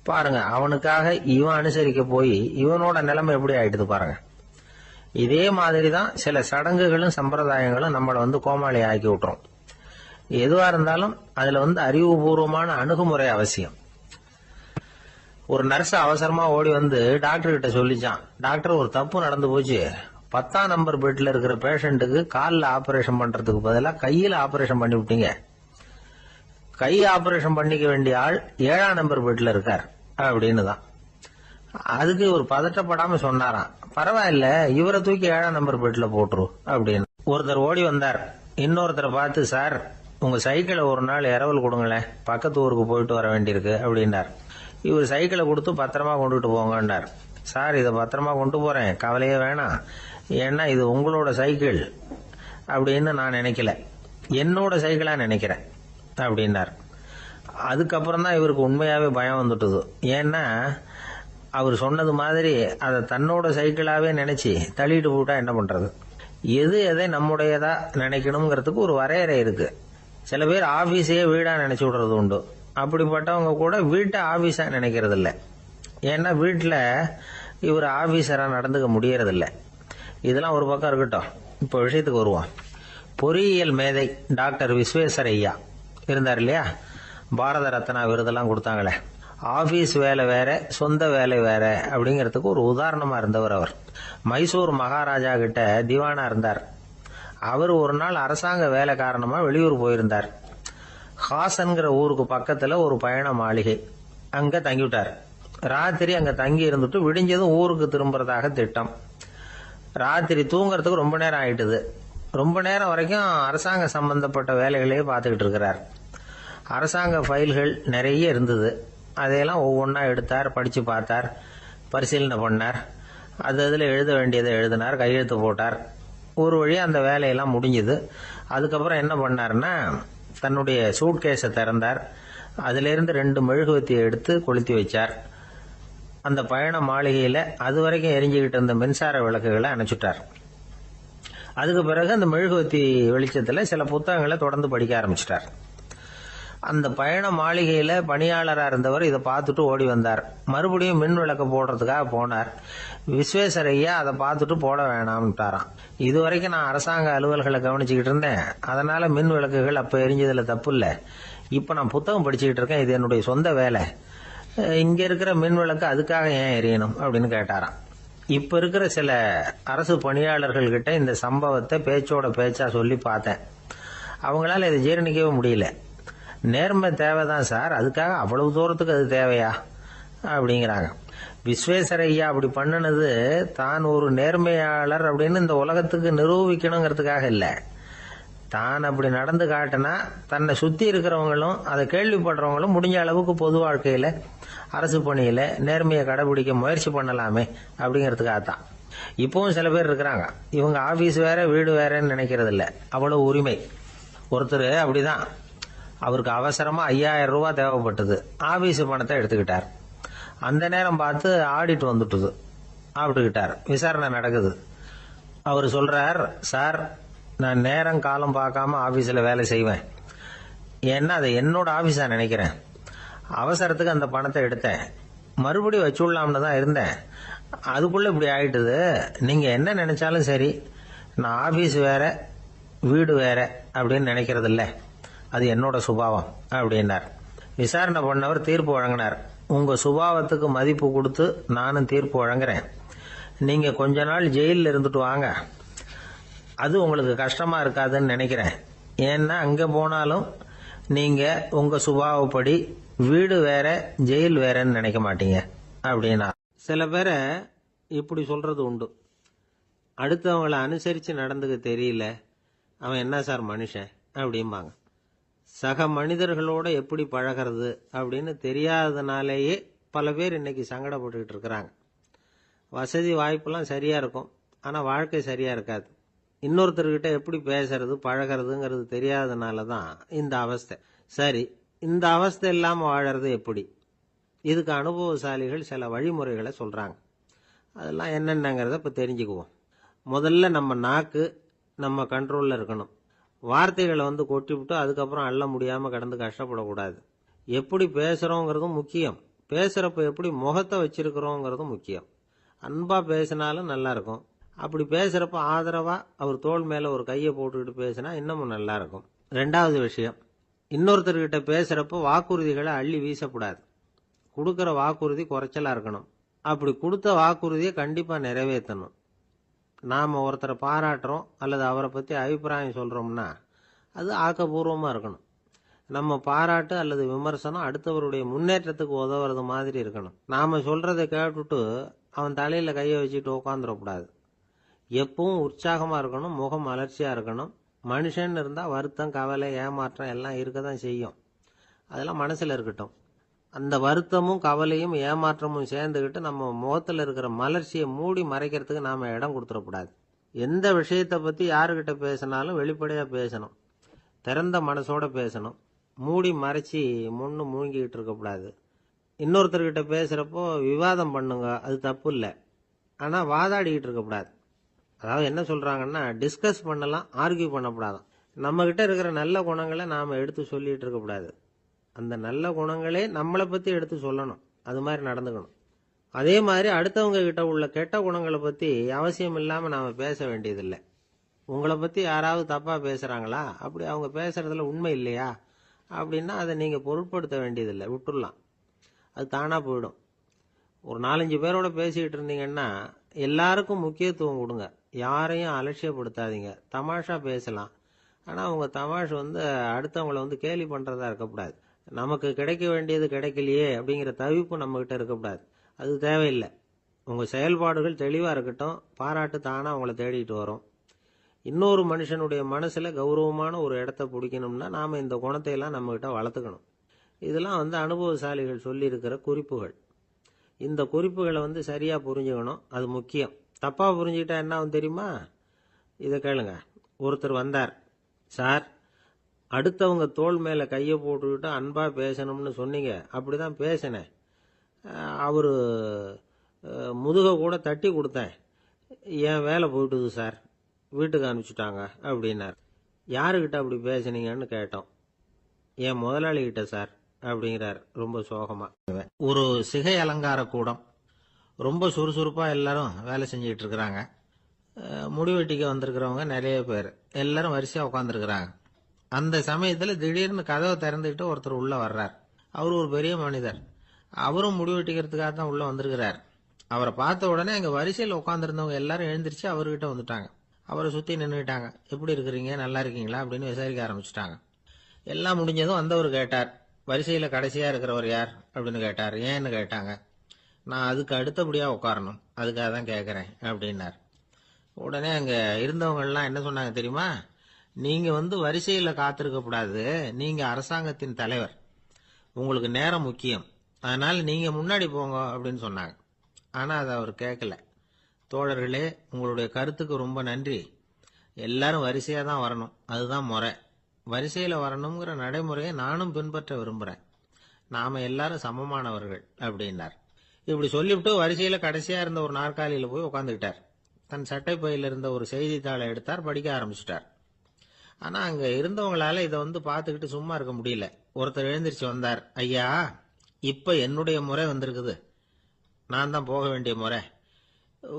பாருங்க, அவனுக்காக இவன் அனுசரிக்க போய் இவனோட நிலைமை எப்படி ஆயிடுது பாருங்க. இதே மாதிரிதான் சில சடங்குகளும் சம்பிரதாயங்களும் நம்மளை கோமாளி ஆக்கி விட்டுரும். எதுவா இருந்தாலும் அதுல அறிவுபூர்வமான அணுகுமுறை அவசியம். ஒரு நர்ஸ் அவசரமா ஓடி டாக்டர் கிட்ட சொல்லிச்சான், டாக்டர் ஒரு தப்பு நடந்து போச்சு, 10ஆம் நம்பர் பெட்ல இருக்கிற பேஷண்ட்டுக்கு காலில் ஆபரேஷன் பண்றதுக்கு பதிலாக கையில ஆபரேஷன் பண்ணி விட்டீங்க. கை ஆபரேஷன் பண்ணிக்க வேண்டிய ஆள் 7ஆம் நம்பர் பெட்ல இருக்கார் அப்படின்னு தான். அதுக்கு ஒரு பதட்டப்படாம சொன்னாராம், பரவாயில்ல இவரை தூக்கி 7ஆம் நம்பர் பெட்ல போட்டுரு அப்படின்னு. ஒருத்தர் ஓடி வந்தார், இன்னொருத்தரை பார்த்து, சார் உங்க சைக்கிளை ஒரு நாள் இரவல் கொடுங்களேன், பக்கத்து ஊருக்கு போயிட்டு வர வேண்டியிருக்கு அப்படின்னார். இவர் சைக்கிளை கொடுத்து பத்திரமா கொண்டுட்டு போங்கன்னார். சார் இதை பத்திரமா கொண்டு போறேன், கவலையே வேணாம், ஏன்னா இது உங்களோட சைக்கிள் அப்படின்னு நான் நினைக்கல, என்னோட சைக்கிளா நினைக்கிறேன் அப்படின்னார். அதுக்கப்புறம் தான் இவருக்கு உண்மையாவே பயம் வந்துட்டுது. ஏன்னா அவர் சொன்னது மாதிரி அதை தன்னோட சைக்கிளாவே நினைச்சு தள்ளிட்டு போட்டா என்ன பண்றது? எது எதை நம்முடையதா நினைக்கணுங்கிறதுக்கு ஒரு வரையறை இருக்கு. சில பேர் ஆபீஸையே வீடா நினைச்சு விடுறது உண்டு. அப்படிப்பட்டவங்க கூட வீட்டை ஆபீஸா நினைக்கிறது இல்லை. ஏன்னா வீட்டுல இவர் ஆபீசரா நடந்துக்க முடியறதில்ல. இதெல்லாம் ஒரு பக்கம் இருக்கட்டும், இப்போ விஷயத்துக்கு வருவோம். பொறியியல் மேதை டாக்டர் விஸ்வேஸ்வரய்யா இருந்தார் இல்லையா, பாரத ரத்னா விருதெல்லாம் கொடுத்தாங்களே. ஆபீஸ் வேலை வேற, சொந்த வேலை வேற அப்படிங்கறதுக்கு ஒரு உதாரணமா இருந்தவர் அவர். மைசூர் மகாராஜா கிட்ட திவானா இருந்தார். அவர் ஒரு நாள் அரசாங்க வேலை காரணமா வெளியூர் போயிருந்தார். ஹாசன்கிற ஊருக்கு பக்கத்துல ஒரு பயண மாளிகை, அங்க தங்கிவிட்டார். ராத்திரி அங்க தங்கி இருந்துட்டு விடிஞ்சதும் ஊருக்கு திரும்புறதாக திட்டம். ராத்திரி தூங்குறதுக்கு ரொம்ப நேரம் ஆயிட்டுது. ரொம்ப நேரம் வரைக்கும் அரசாங்க சம்பந்தப்பட்ட வேலைகளையே பார்த்துக்கிட்டு இருக்கிறார். அரசாங்க ஃபைல்கள் நிறைய இருந்தது. அதையெல்லாம் ஒவ்வொன்றா எடுத்தார், படிச்சு பார்த்தார், பரிசீலனை பண்ணார், அதில் எழுத வேண்டியதை எழுதினார், கையெழுத்து போட்டார். ஒரு வழியாக அந்த வேலையெல்லாம் முடிஞ்சுது. அதுக்கப்புறம் என்ன பண்ணார்னா, தன்னுடைய சூட்கேஸை திறந்தார். அதிலிருந்து 2 மெழுகுவத்தியை எடுத்து கொளுத்தி வச்சார். அந்த பயண மாளிகையில் அது வரைக்கும் எரிஞ்சுக்கிட்டு இருந்த மின்சார விளக்குகளை அணைச்சுட்டார். அதுக்கு பிறகு அந்த மெழுகுவத்தி வெளிச்சத்தில் சில புத்தகங்களை தொடர்ந்து படிக்க ஆரம்பிச்சிட்டார். அந்த பயண மாளிகையில பணியாளரா இருந்தவர் இதை பார்த்துட்டு ஓடி வந்தார். மறுபடியும் மின் விளக்கு போடுறதுக்காக போனார். விஸ்வேஸ்வரய்யா அதை பார்த்துட்டு போட வேணாம்ட்டாராம். இதுவரைக்கும் நான் அரசாங்க அலுவல்களை கவனிச்சுக்கிட்டு இருந்தேன், அதனால மின் விளக்குகள் அப்ப எரிஞ்சதுல தப்பு இல்லை. இப்ப நான் புத்தகம் படிச்சுக்கிட்டு இருக்கேன், இது என்னுடைய சொந்த வேலை, இங்க இருக்கிற மின் விளக்கு அதுக்காக ஏன் எரியணும் அப்படின்னு கேட்டாராம். இப்ப இருக்கிற சில அரசு பணியாளர்கள் கிட்ட இந்த சம்பவத்தை பேச்சோட பேச்சா சொல்லி பார்த்தேன். அவங்களால இதை ஜீரணிக்கவே முடியல. நேர்மை தேவைதான் சார், அதுக்காக அவ்வளவு தூரத்துக்கு அது தேவையா அப்படிங்கிறாங்க. விஸ்வேஸ்வரய்யா அப்படி பண்ணினது தான் ஒரு நேர்மையாளர் அப்படின்னு இந்த உலகத்துக்கு நிரூபிக்கணுங்கிறதுக்காக இல்லை. தான் அப்படி நடந்து காட்டினா தன்னை சுத்தி இருக்கிறவங்களும் அதை கேள்விப்படுறவங்களும் முடிஞ்ச அளவுக்கு பொது வாழ்க்கையில அரசு பணியில நேர்மையை கடைபிடிக்க முயற்சி பண்ணலாமே அப்படிங்கிறதுக்காகத்தான். இப்பவும் சில பேர் இருக்கிறாங்க, இவங்க ஆபீஸ் வேற வீடு வேறன்னு நினைக்கிறது இல்லை, அவ்வளவு உரிமை. ஒருத்தர் அப்படிதான், அவருக்கு அவசரமா 5000 ரூபாய் தேவைப்பட்டது. ஆபீஸ் பணத்தை எடுத்துக்கிட்டார். அந்த நேரம் பார்த்து ஆடிட் வந்துட்டுது. ஆப்பிட்டுக்கிட்டார். விசாரணை நடக்குது. அவர் சொல்றார், சார் நான் நேரம் காலம் பார்க்காம ஆபீஸ்ல வேலை செய்வேன், ஏன்னா அதை என்னோட ஆபீஸா நினைக்கிறேன். அவசரத்துக்கு அந்த பணத்தை எடுத்தேன், மறுபடியும் வச்சுடலாம்னு தான் இருந்தேன், அதுக்குள்ள இப்படி ஆயிட்டுது. நீங்க என்ன நினைச்சாலும் சரி, நான் ஆபீஸ் வேற வீடு வேற அப்படின்னு நினைக்கிறது இல்லை, அது என்னோட சுபாவம் அப்படின்னார். விசாரணை பண்ணவர் தீர்ப்பு வழங்கினார். உங்க சுபாவத்துக்கு மதிப்பு கொடுத்து நானும் தீர்ப்பு வழங்குறேன். நீங்க கொஞ்ச நாள் ஜெயிலில் இருந்துட்டு வாங்க, அது உங்களுக்கு கஷ்டமா இருக்காதுன்னு நினைக்கிறேன். ஏன்னா அங்க போனாலும் நீங்க உங்க சுபாவப்படி வீடு வேற ஜெயில் வேறன்னு நினைக்க மாட்டீங்க அப்படின்னா. சில பேரை இப்படி சொல்றது உண்டு. அடுத்தவங்களை அனுசரித்து நடந்துக்க தெரியல, அவன் என்ன சார் மனுஷன் அப்படிம்பாங்க. சக மனிதர்களோட எப்படி பழகிறது அப்படின்னு தெரியாததுனாலேயே பல பேர் இன்னைக்கு சங்கடப்பட்டுக்கிட்டு இருக்கிறாங்க. வசதி வாய்ப்பெல்லாம் சரியா இருக்கும், ஆனால் வாழ்க்கை சரியா இருக்காது. இன்னொருத்தர்கிட்ட எப்படி பேசுறது பழகிறதுங்கிறது தெரியாததுனால தான் இந்த அவஸ்தை. சரி, இந்த அவஸ்தை இல்லாமல் வாழறது எப்படி? இதுக்கு அனுபவசாலிகள் சில வழிமுறைகளை சொல்றாங்க. அதெல்லாம் என்னென்னங்கிறத இப்போ தெரிஞ்சுக்குவோம். முதல்ல நம்ம நாக்கு நம்ம கண்ட்ரோலில் இருக்கணும். வார்த்தைகளை கொட்டிவிட்டு அதுக்கப்புறம் அள்ள முடியாமல் கடந்து கஷ்டப்படக்கூடாது. எப்படி பேசுகிறோங்கிறதும் முக்கியம், பேசுகிறப்ப எப்படி முகத்தை வச்சிருக்கிறோங்கிறதும் முக்கியம். அன்பாக பேசினாலும் நல்லா இருக்கும். அப்படி பேசுகிறப்ப ஆதரவாக அவர் தோள் மேலே ஒரு கையை போட்டுக்கிட்டு பேசினா இன்னமும் நல்லா இருக்கும். ரெண்டாவது விஷயம், இன்னொருத்தர்கிட்ட பேசுகிறப்ப வாக்குறுதிகளை அள்ளி வீசக்கூடாது. கொடுக்குற வாக்குறுதி குறைச்சலாக இருக்கணும். அப்படி கொடுத்த வாக்குறுதியை கண்டிப்பாக நிறைவேற்றணும். நாம் ஒருத்தரை பாராட்டுறோம் அல்லது அவரை பற்றி அபிப்பிராயம் சொல்கிறோம்னா அது ஆக்கப்பூர்வமாக இருக்கணும். நம்ம பாராட்டு அல்லது விமர்சனம் அடுத்தவருடைய முன்னேற்றத்துக்கு உதவுறது மாதிரி இருக்கணும். நாம் சொல்கிறத கேட்டுட்டு அவன் தலையில் கையை வச்சுட்டு உட்காந்துடக்கூடாது. எப்பவும் உற்சாகமாக இருக்கணும், முகம் மலர்ச்சியாக இருக்கணும். மனுஷன் இருந்தால் வருத்தம், கவலை, ஏமாற்றம் எல்லாம் இருக்க தான் செய்யும். அதெல்லாம் மனசில் இருக்கட்டும். அந்த வருத்தமும் கவலையும் ஏமாற்றமும் சேர்ந்துக்கிட்டு நம்ம முகத்தில் இருக்கிற மலர்ச்சியை மூடி மறைக்கிறதுக்கு நாம் இடம் கொடுத்துடக்கூடாது. எந்த விஷயத்தை பற்றி யாருக்கிட்ட பேசினாலும் வெளிப்படையாக பேசணும், திறந்த மனசோட பேசணும். மூடி மறைச்சி முன்னு மூழ்கிக்கிட்டு இருக்கக்கூடாது. இன்னொருத்தர்கிட்ட பேசுகிறப்போ விவாதம் பண்ணுங்க, அது தப்பு இல்லை. ஆனால் வாதாடிக்கிட்டு இருக்கக்கூடாது. அதாவது என்ன சொல்கிறாங்கன்னா, டிஸ்கஸ் பண்ணலாம், ஆர்கியூ பண்ணக்கூடாதான். நம்மக்கிட்ட இருக்கிற நல்ல குணங்களை நாம் எடுத்து சொல்லிகிட்டு இருக்கக்கூடாது. அந்த நல்ல குணங்களே நம்மளை பற்றி எடுத்து சொல்லணும், அது மாதிரி நடந்துக்கணும். அதே மாதிரி அடுத்தவங்க கிட்ட உள்ள கெட்ட குணங்களை பற்றி அவசியம் இல்லாமல் நாம் பேச வேண்டியதில்லை. உங்களை பற்றி யாராவது தப்பாக பேசுகிறாங்களா, அப்படி அவங்க பேசுகிறதுல உண்மை இல்லையா அப்படின்னா அதை நீங்கள் பொருட்படுத்த வேண்டியதில்லை, விட்டுடலாம். அது தானாக போயிடும். ஒரு 4-5 பேரோட பேசிக்கிட்டு இருந்தீங்கன்னா எல்லாருக்கும் முக்கியத்துவம் கொடுங்க, யாரையும் அலட்சியப்படுத்தாதீங்க. தமாஷா பேசலாம், ஆனால் அவங்க தமாஷ் அடுத்தவங்களை கேலி பண்ணுறதா இருக்கக்கூடாது. நமக்கு கிடைக்க வேண்டியது கிடைக்கலையே அப்படிங்கிற தவிப்பு நம்மகிட்ட இருக்கக்கூடாது, அது தேவையில்லை. உங்கள் செயல்பாடுகள் தெளிவாக இருக்கட்டும், பாராட்டு தானாக அவங்கள தேடிட்டு வரும். இன்னொரு மனுஷனுடைய மனசில் கௌரவமான ஒரு இடத்த பிடிக்கணும்னா நாம் இந்த குணத்தையெல்லாம் நம்மகிட்ட வளர்த்துக்கணும். இதெல்லாம் அனுபவசாலிகள் சொல்லியிருக்கிற குறிப்புகள். இந்த குறிப்புகளை சரியாக புரிஞ்சுக்கணும், அது முக்கியம். தப்பாக புரிஞ்சுக்கிட்டா என்ன ஆகும் தெரியுமா? இதை கேளுங்க. ஒருத்தர் வந்தார், சார் அடுத்தவங்க தோள் மேலே கையை போட்டுக்கிட்டு அன்பாக பேசணும்னு சொன்னீங்க, அப்படி தான் பேசினேன். அவர் முதுகை கூட தட்டி கொடுத்தேன், என் வேலை போயிட்டுது சார், வீட்டுக்கு அனுப்பிச்சிட்டாங்க அப்படின்னார். யாருக்கிட்ட அப்படி பேசுனீங்கன்னு கேட்டோம். என் முதலாளிகிட்ட சார் அப்படிங்கிறார் ரொம்ப சோகமாக. ஒரு சிகை அலங்கார கூடம், ரொம்ப சுறுசுறுப்பாக எல்லாரும் வேலை செஞ்சுக்கிட்டு இருக்கிறாங்க. முடிவெட்டிக்க வந்திருக்கிறவங்க நிறைய பேர், எல்லாரும் வரிசையாக உட்காந்துருக்கிறாங்க. அந்த சமயத்தில் திடீர்னு கதவை திறந்துக்கிட்டு ஒருத்தர் உள்ளே வர்றார். அவர் ஒரு பெரிய மனிதர், அவரும் முடிவெட்டிக்கிறதுக்காக தான் உள்ளே வந்திருக்கிறார். அவரை பார்த்த உடனே அங்கே வரிசையில் உட்காந்துருந்தவங்க எல்லாரும் எழுந்திரிச்சு அவர்கிட்ட வந்துட்டாங்க. அவரை சுற்றி நின்றுட்டாங்க. எப்படி இருக்கிறீங்க, நல்லா இருக்கீங்களா அப்படின்னு விசாரிக்க ஆரம்பிச்சிட்டாங்க. எல்லாம் முடிஞ்சதும் வந்தவர் கேட்டார், வரிசையில் கடைசியாக இருக்கிறவர் யார் அப்படின்னு கேட்டார். ஏன்னு கேட்டாங்க. நான் அதுக்கு அடுத்தபடியாக உட்காரணும், அதுக்காக தான் கேட்குறேன் அப்படின்னார். உடனே அங்கே இருந்தவங்கெல்லாம் என்ன சொன்னாங்க தெரியுமா? நீங்கள் வரிசையில் காத்திருக்கக்கூடாது, நீங்கள் அரசாங்கத்தின் தலைவர், உங்களுக்கு நேரம் முக்கியம், அதனால் நீங்கள் முன்னாடி போங்க அப்படின்னு சொன்னாங்க. ஆனால் அதை அவர் கேட்கல. தோழர்களே, உங்களுடைய கருத்துக்கு ரொம்ப நன்றி. எல்லாரும் வரிசையாக தான் வரணும், அதுதான் முறை. வரிசையில் வரணுங்கிற நடைமுறையை நானும் பின்பற்ற விரும்புகிறேன். நாம் எல்லாரும் சமமானவர்கள் அப்படின்னார். இப்படி சொல்லிவிட்டு வரிசையில் கடைசியாக இருந்த ஒரு நாற்காலியில் போய் உட்காந்துக்கிட்டார். தன் சட்டை பையில் இருந்த ஒரு செய்தித்தாளை எடுத்தார், படிக்க ஆரம்பிச்சிட்டார். ஆனால் அங்கே இருந்தவங்களால இதை பார்த்துக்கிட்டு சும்மா இருக்க முடியல. ஒருத்தர் எழுந்திரிச்சு வந்தார். ஐயா, இப்போ என்னுடைய முறை வந்திருக்குது, நான் தான் போக வேண்டிய முறை.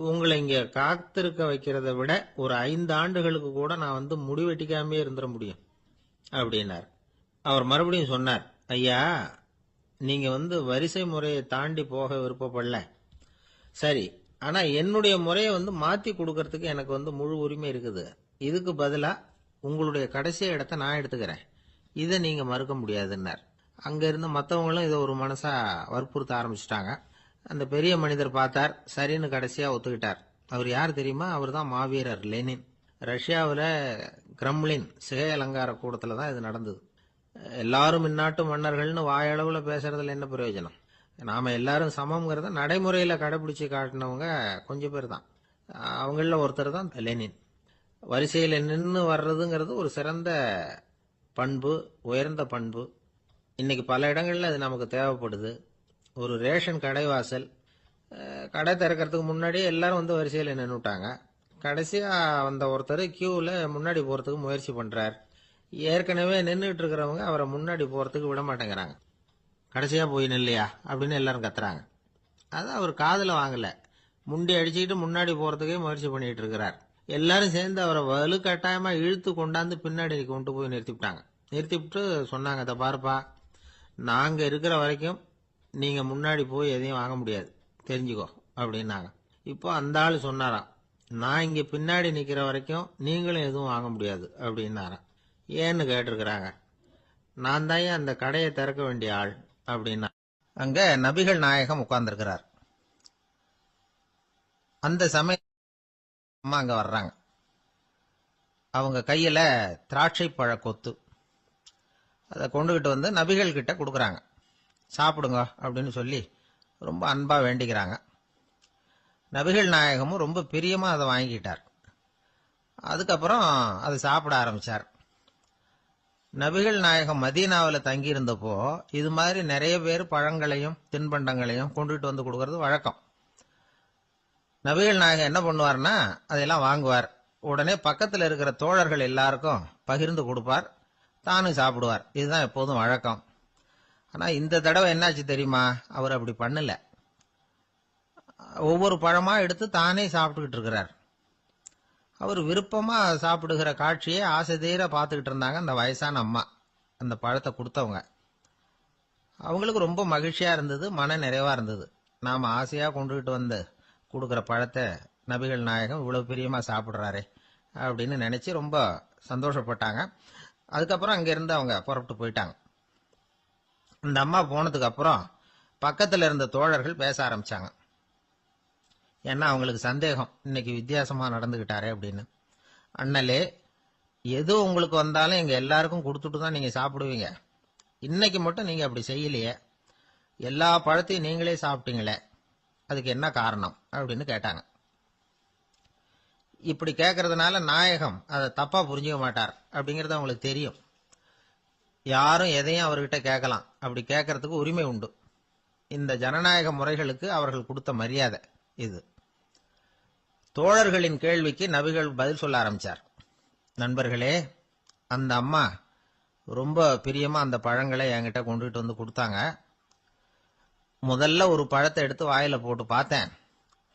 உங்களை இங்கே காத்திருக்க வைக்கிறத விட ஒரு 5 ஆண்டுகளுக்கு கூட நான் முடிவெட்டிக்காமே இருந்துட முடியும் அப்படின்னார். அவர் மறுபடியும் சொன்னார், ஐயா நீங்க வரிசை முறையை தாண்டி போக விருப்பப்படல, சரி, ஆனா என்னுடைய முறையை மாத்தி கொடுக்கறதுக்கு எனக்கு முழு உரிமை இருக்குது. இதுக்கு பதிலா உங்களுடைய கடைசி இடத்தை நான் எடுத்துக்கிறேன், இதை நீங்க மறுக்க முடியாதுன்னார். அங்க இருந்து மற்றவங்களும் இதை ஒரு மனசா வற்புறுத்த ஆரம்பிச்சிட்டாங்க. அந்த பெரிய மனிதர் பார்த்தார், சரின்னு கடைசியா ஒத்துக்கிட்டார். அவர் யார் தெரியுமா? அவர் தான் மாவீரர் லெனின். ரஷ்யாவில் கிரெம்ளின் சிகை அலங்கார கூடத்துல தான் இது நடந்தது. எல்லாரும் இந்நாட்டு மன்னர்கள்னு வாயளவுல பேசுறதுல என்ன பிரயோஜனம்? நாம எல்லாரும் சமம்ங்கிறத நடைமுறையில கடைபிடிச்சு காட்டினவங்க கொஞ்சம் பேர் தான். அவங்கள ஒருத்தர் தான் லெனின். வரிசையில் நின்று வர்றதுங்கிறது ஒரு சிறந்த பண்பு, உயர்ந்த பண்பு. இன்னைக்கு பல இடங்கள்ல அது நமக்கு தேவைப்படுது. ஒரு ரேஷன் கடைவாசல், கடை திறக்கிறதுக்கு முன்னாடியே எல்லாரும் வந்து வரிசையில் நின்றுட்டாங்க. கடைசியா வந்த ஒருத்தர் கியூவில் முன்னாடி போறதுக்கு முயற்சி பண்றார். ஏற்கனவே நின்றுட்டு இருக்கிறவங்க அவரை முன்னாடி போறதுக்கு விட மாட்டேங்கிறாங்க. கடைசியா போய் நில்லையா அப்படின்னு எல்லாரும் கத்துறாங்க. அது அவர் காதுல வாங்கல. முண்டி அடிச்சுக்கிட்டு முன்னாடி போறதுக்கே முயற்சி பண்ணிட்டு இருக்கிறார். எல்லாரும் சேர்ந்து அவரை வலுக்கட்டாயமா இழுத்து கொண்டாந்து பின்னாடி கொண்டு போய் நிறுத்திவிட்டாங்க. நிறுத்திவிட்டு சொன்னாங்க, அதை பாருப்பா, நாங்க இருக்கிற வரைக்கும் நீங்க முன்னாடி போய் எதையும் வாங்க முடியாது, தெரிஞ்சுக்கோ அப்படின்னாங்க. இப்போ அந்த ஆள் சொன்னாராம், நான் இங்க பின்னாடி நிக்கிற வரைக்கும் நீங்களும் எதுவும் வாங்க முடியாது அப்படின்னாராம். ஏன்னு கேட்டிருக்கிறாங்க. நான் தான் அந்த கடையை திறக்க வேண்டிய ஆள் அப்படின்னா. அங்க நபிகள் நாயகம் உட்கார்ந்துருக்கிறார். அந்த சமயம் அம்மா அங்க வர்றாங்க. அவங்க கையில திராட்சை பழ கொத்து, அதை கொண்டுகிட்டு வந்து நபிகள் கிட்ட கொடுக்குறாங்க. சாப்பிடுங்க அப்படின்னு சொல்லி ரொம்ப அன்பா வேண்டிக்கிறாங்க. நபிகள் நாயகமும் ரொம்ப பிரியமா அதை வாங்கிக்கிட்டார். அதுக்கப்புறம் அதை சாப்பிட ஆரம்பிச்சார். நபிகள் நாயகம் மதீனாவில் தங்கியிருந்தப்போ இது மாதிரி நிறைய பேர் பழங்களையும் தின்பண்டங்களையும் கொண்டுகிட்டு வந்து கொடுக்கறது வழக்கம். நபிகள் நாயகம் என்ன பண்ணுவார்னா அதெல்லாம் வாங்குவார். உடனே பக்கத்தில் இருக்கிற தோழர்கள் எல்லாருக்கும் பகிர்ந்து கொடுப்பார், தானும் சாப்பிடுவார். இதுதான் எப்போதும் வழக்கம். ஆனா இந்த தடவை என்னாச்சு தெரியுமா? அவர் அப்படி பண்ணல. ஒவ்வொரு பழமா எடுத்து தானே சாப்பிட்டுக்கிட்டு இருக்கிறார். அவர் விருப்பமா சாப்பிடுகிற காட்சியை ஆசை தீர பார்த்துக்கிட்டு இருந்தாங்க அந்த வயசான அம்மா, அந்த பழத்தை கொடுத்தவங்க. அவங்களுக்கு ரொம்ப மகிழ்ச்சியா இருந்தது, மன நிறைவா இருந்தது. நாம ஆசையா கொண்டுகிட்டு வந்து கொடுக்குற பழத்தை நபிகள் நாயகம் இவ்வளவு பிரியமா சாப்பிடுறாரே அப்படின்னு நினைச்சு ரொம்ப சந்தோஷப்பட்டாங்க. அதுக்கப்புறம் அங்கிருந்து அவங்க புறப்பட்டு போயிட்டாங்க. இந்த அம்மா போனதுக்கு அப்புறம் பக்கத்துல இருந்த தோழர்கள் பேச ஆரம்பிச்சாங்க. ஏன்னா அவங்களுக்கு சந்தேகம், இன்னைக்கு வித்தியாசமா நடந்துகிட்டாரே அப்படின்னு. அண்ணலே, எது உங்களுக்கு வந்தாலும் எங்க எல்லாருக்கும் கொடுத்துட்டு தான் நீங்க சாப்பிடுவீங்க. இன்னைக்கு மட்டும் நீங்க அப்படி செய்யலையே, எல்லா பழத்தையும் நீங்களே சாப்பிட்டீங்களே, அதுக்கு என்ன காரணம் அப்படின்னு கேட்டாங்க. இப்படி கேட்கறதுனால நாயகம் அதை தப்பா புரிஞ்சுக்க மாட்டார் அப்படிங்கறது அவங்களுக்கு தெரியும். யாரும் எதையும் அவர்கிட்ட கேட்கலாம், அப்படி கேட்கறதுக்கு உரிமை உண்டு. இந்த ஜனநாயக முறைகளுக்கு அவர்கள் கொடுத்த மரியாதை இது. தோழர்களின் கேள்விக்கு நபிகள் பதில் சொல்ல ஆரம்பிச்சார். நண்பர்களே, அந்த அம்மா ரொம்ப பிரியமா அந்த பழங்களை என்கிட்ட கொண்டுகிட்டு வந்து கொடுத்தாங்க. முதல்ல ஒரு பழத்தை எடுத்து வாயில போட்டு பார்த்தேன்.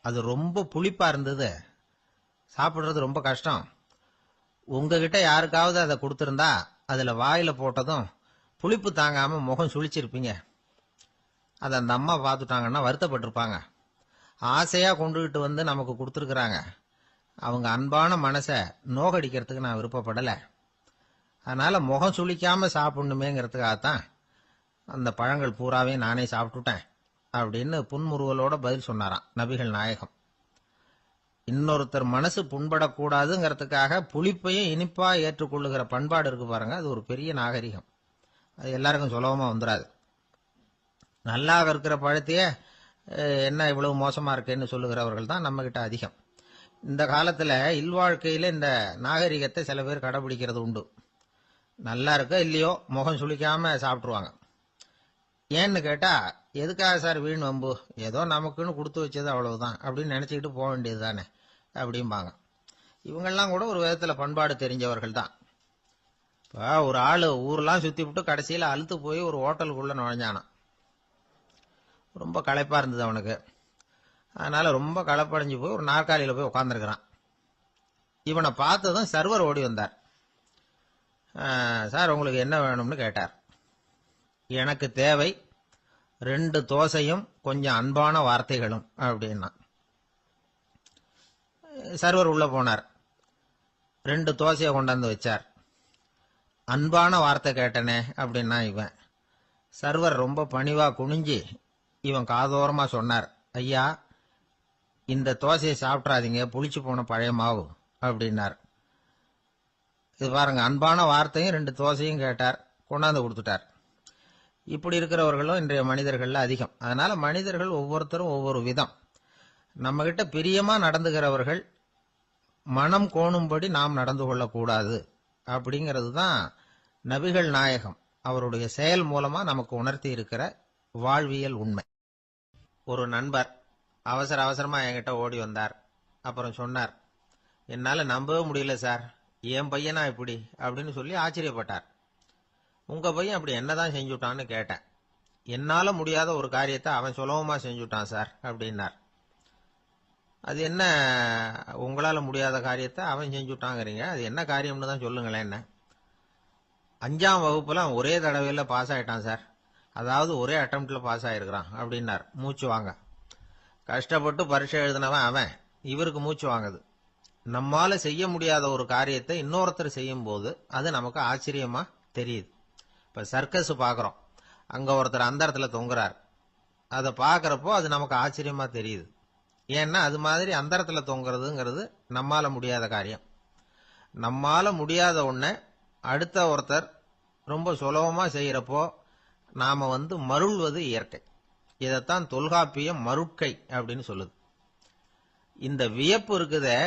அது ரொம்ப புளிப்பா இருந்தது, சாப்பிடுறது ரொம்ப கஷ்டம். உங்ககிட்ட யாருக்காவது அதை கொடுத்திருந்தா அதுல வாயில போட்டதும் புளிப்பு தாங்காம முகம் சுழிச்சிருப்பீங்க. அதை அந்த அம்மா பார்த்துட்டாங்கன்னா வருத்தப்பட்டிருப்பாங்க. ஆசையா கொண்டுகிட்டு வந்து நமக்கு கொடுத்துருக்குறாங்க. அவங்க அன்பான மனசை நோகடிக்கிறதுக்கு நான் விருப்பப்படலை. அதனால முகம் சுளிக்காம சாப்பிடணுமேங்கிறதுக்காகத்தான் அந்த பழங்கள் பூராவே நானே சாப்பிட்டுட்டேன் அப்படின்னு புன்முறுவலோட பதில் சொன்னாராம் நபிகள் நாயகம். இன்னொருத்தர் மனசு புண்படக்கூடாதுங்கிறதுக்காக புளிப்பையும் இனிப்பா ஏற்றுக்கொள்ளுகிற பண்பாடு இருக்கு பாருங்க, அது ஒரு பெரிய நாகரிகம். அது எல்லாருக்கும் சுலபமா வந்துடாது. நல்லா இருக்கிற பழத்தையே என்ன இவ்வளவு மோசமா இருக்கேன்னு சொல்லுகிறவர்கள் தான் நம்ம கிட்ட அதிகம். இந்த காலத்துல இல்வாழ்க்கையில இந்த நாகரிகத்தை சில பேர் கடைபிடிக்கிறது உண்டு. நல்லா இருக்க இல்லையோ முகம் சுளிக்காம சாப்பிட்டுருவாங்க. ஏன்னு கேட்டா, எதுக்காக சார் வீண் வம்பு, ஏதோ நமக்குன்னு கொடுத்து வச்சது அவ்வளவுதான் அப்படின்னு நினைச்சுக்கிட்டு போக வேண்டியது தானே அப்படிம்பாங்க. இவங்கெல்லாம் கூட ஒரு விதத்துல பண்பாடு தெரிஞ்சவர்கள் தான். இப்போ ஒரு ஆளு ஊரெல்லாம் சுத்தி விட்டு கடைசியில அழுத்து போய் ஒரு ஹோட்டலுக்குள்ள நுழைஞ்சானான். ரொம்ப களைப்பா இருந்தது அவனுக்கு. அதனால ரொம்ப களைப்படைஞ்சு போய் ஒரு நாற்காலியில போய் உட்காந்துருக்கிறான். இவனை பார்த்ததும் சர்வர் ஓடி வந்தார். சார், உங்களுக்கு என்ன வேணும்னு கேட்டார். எனக்கு தேவை 2 தோசையும் கொஞ்சம் அன்பான வார்த்தைகளும் அப்படின்னா. சர்வர் உள்ள போனார், 2 தோசையை கொண்டாந்து வச்சார். அன்பான வார்த்தை கேட்டனே அப்படின்னா இவன். சர்வர் ரொம்ப பணிவா குனிஞ்சு இவன் காதோரமா சொன்னார், ஐயா, இந்த தோசையை சாப்பிட்றாதீங்க, புளிச்சு போன பழைய மாவு அப்படின்னார். இது பாருங்க, அன்பான வார்த்தையும் 2 தோசையும் கேட்டார், கொண்டாந்து கொடுத்துட்டார். இப்படி இருக்கிறவர்களும் இன்றைய மனிதர்கள்ல அதிகம். அதனால மனிதர்கள் ஒவ்வொருத்தரும் ஒவ்வொரு விதம். நம்ம கிட்ட பிரியமா நடந்துகிறவர்கள் மனம் கோணும்படி நாம் நடந்து கொள்ளக்கூடாது அப்படிங்கிறது தான் நபிகள் நாயகம் அவருடைய செயல் மூலமா நமக்கு உணர்த்தி இருக்கிற வாழ்வியல் உண்மை. ஒரு நண்பர் அவசர அவசரமா என்கிட்ட ஓடி வந்தார். அப்புறம் சொன்னார், என்னால நம்பவே முடியல சார், என் பையனா இப்படி அப்படின்னு சொல்லி ஆச்சரியப்பட்டார். உங்க பையன் அப்படி என்னதான் செஞ்சுட்டான்னு கேட்டேன். என்னால முடியாத ஒரு காரியத்தை அவன் சுலபமா செஞ்சுட்டான் சார் அப்படின்னார். அது என்ன, உங்களால முடியாத காரியத்தை அவன் செஞ்சுட்டாங்கிறீங்க, அது என்ன காரியம்னு தான் சொல்லுங்களேன். என்ன, 5ஆம் வகுப்புல அவன் ஒரே தடவையில பாஸ் ஆயிட்டான் சார், அதாவது ஒரே அட்டம்ப்ட்ல பாஸ் ஆயிருக்கிறான் அப்படின்னார். மூச்சு வாங்க. கஷ்டப்பட்டு பரீட்சை எழுதினவன் அவன், இவருக்கு மூச்சு வாங்குது. நம்மால செய்ய முடியாத ஒரு காரியத்தை இன்னொருத்தர் செய்யும் போது அது நமக்கு ஆச்சரியமா தெரியுது. இப்ப சர்க்கஸ் பாக்குறோம், அங்க ஒருத்தர் அந்த இடத்துல தொங்குறார், அதை பாக்குறப்போ அது நமக்கு ஆச்சரியமா தெரியுது. ஏன்னா அது மாதிரி அந்த இடத்துல தொங்குறதுங்கிறது நம்மால முடியாத காரியம். நம்மால முடியாத ஒன்ன அடுத்த ஒருத்தர் ரொம்ப சுலபமா செய்யறப்போ நாம மருள்வது இயற்கை. இதைத்தான் தொல்காப்பியம் மருட்கை அப்படின்னு சொல்லுது. இந்த வியப்பு இருக்குதே,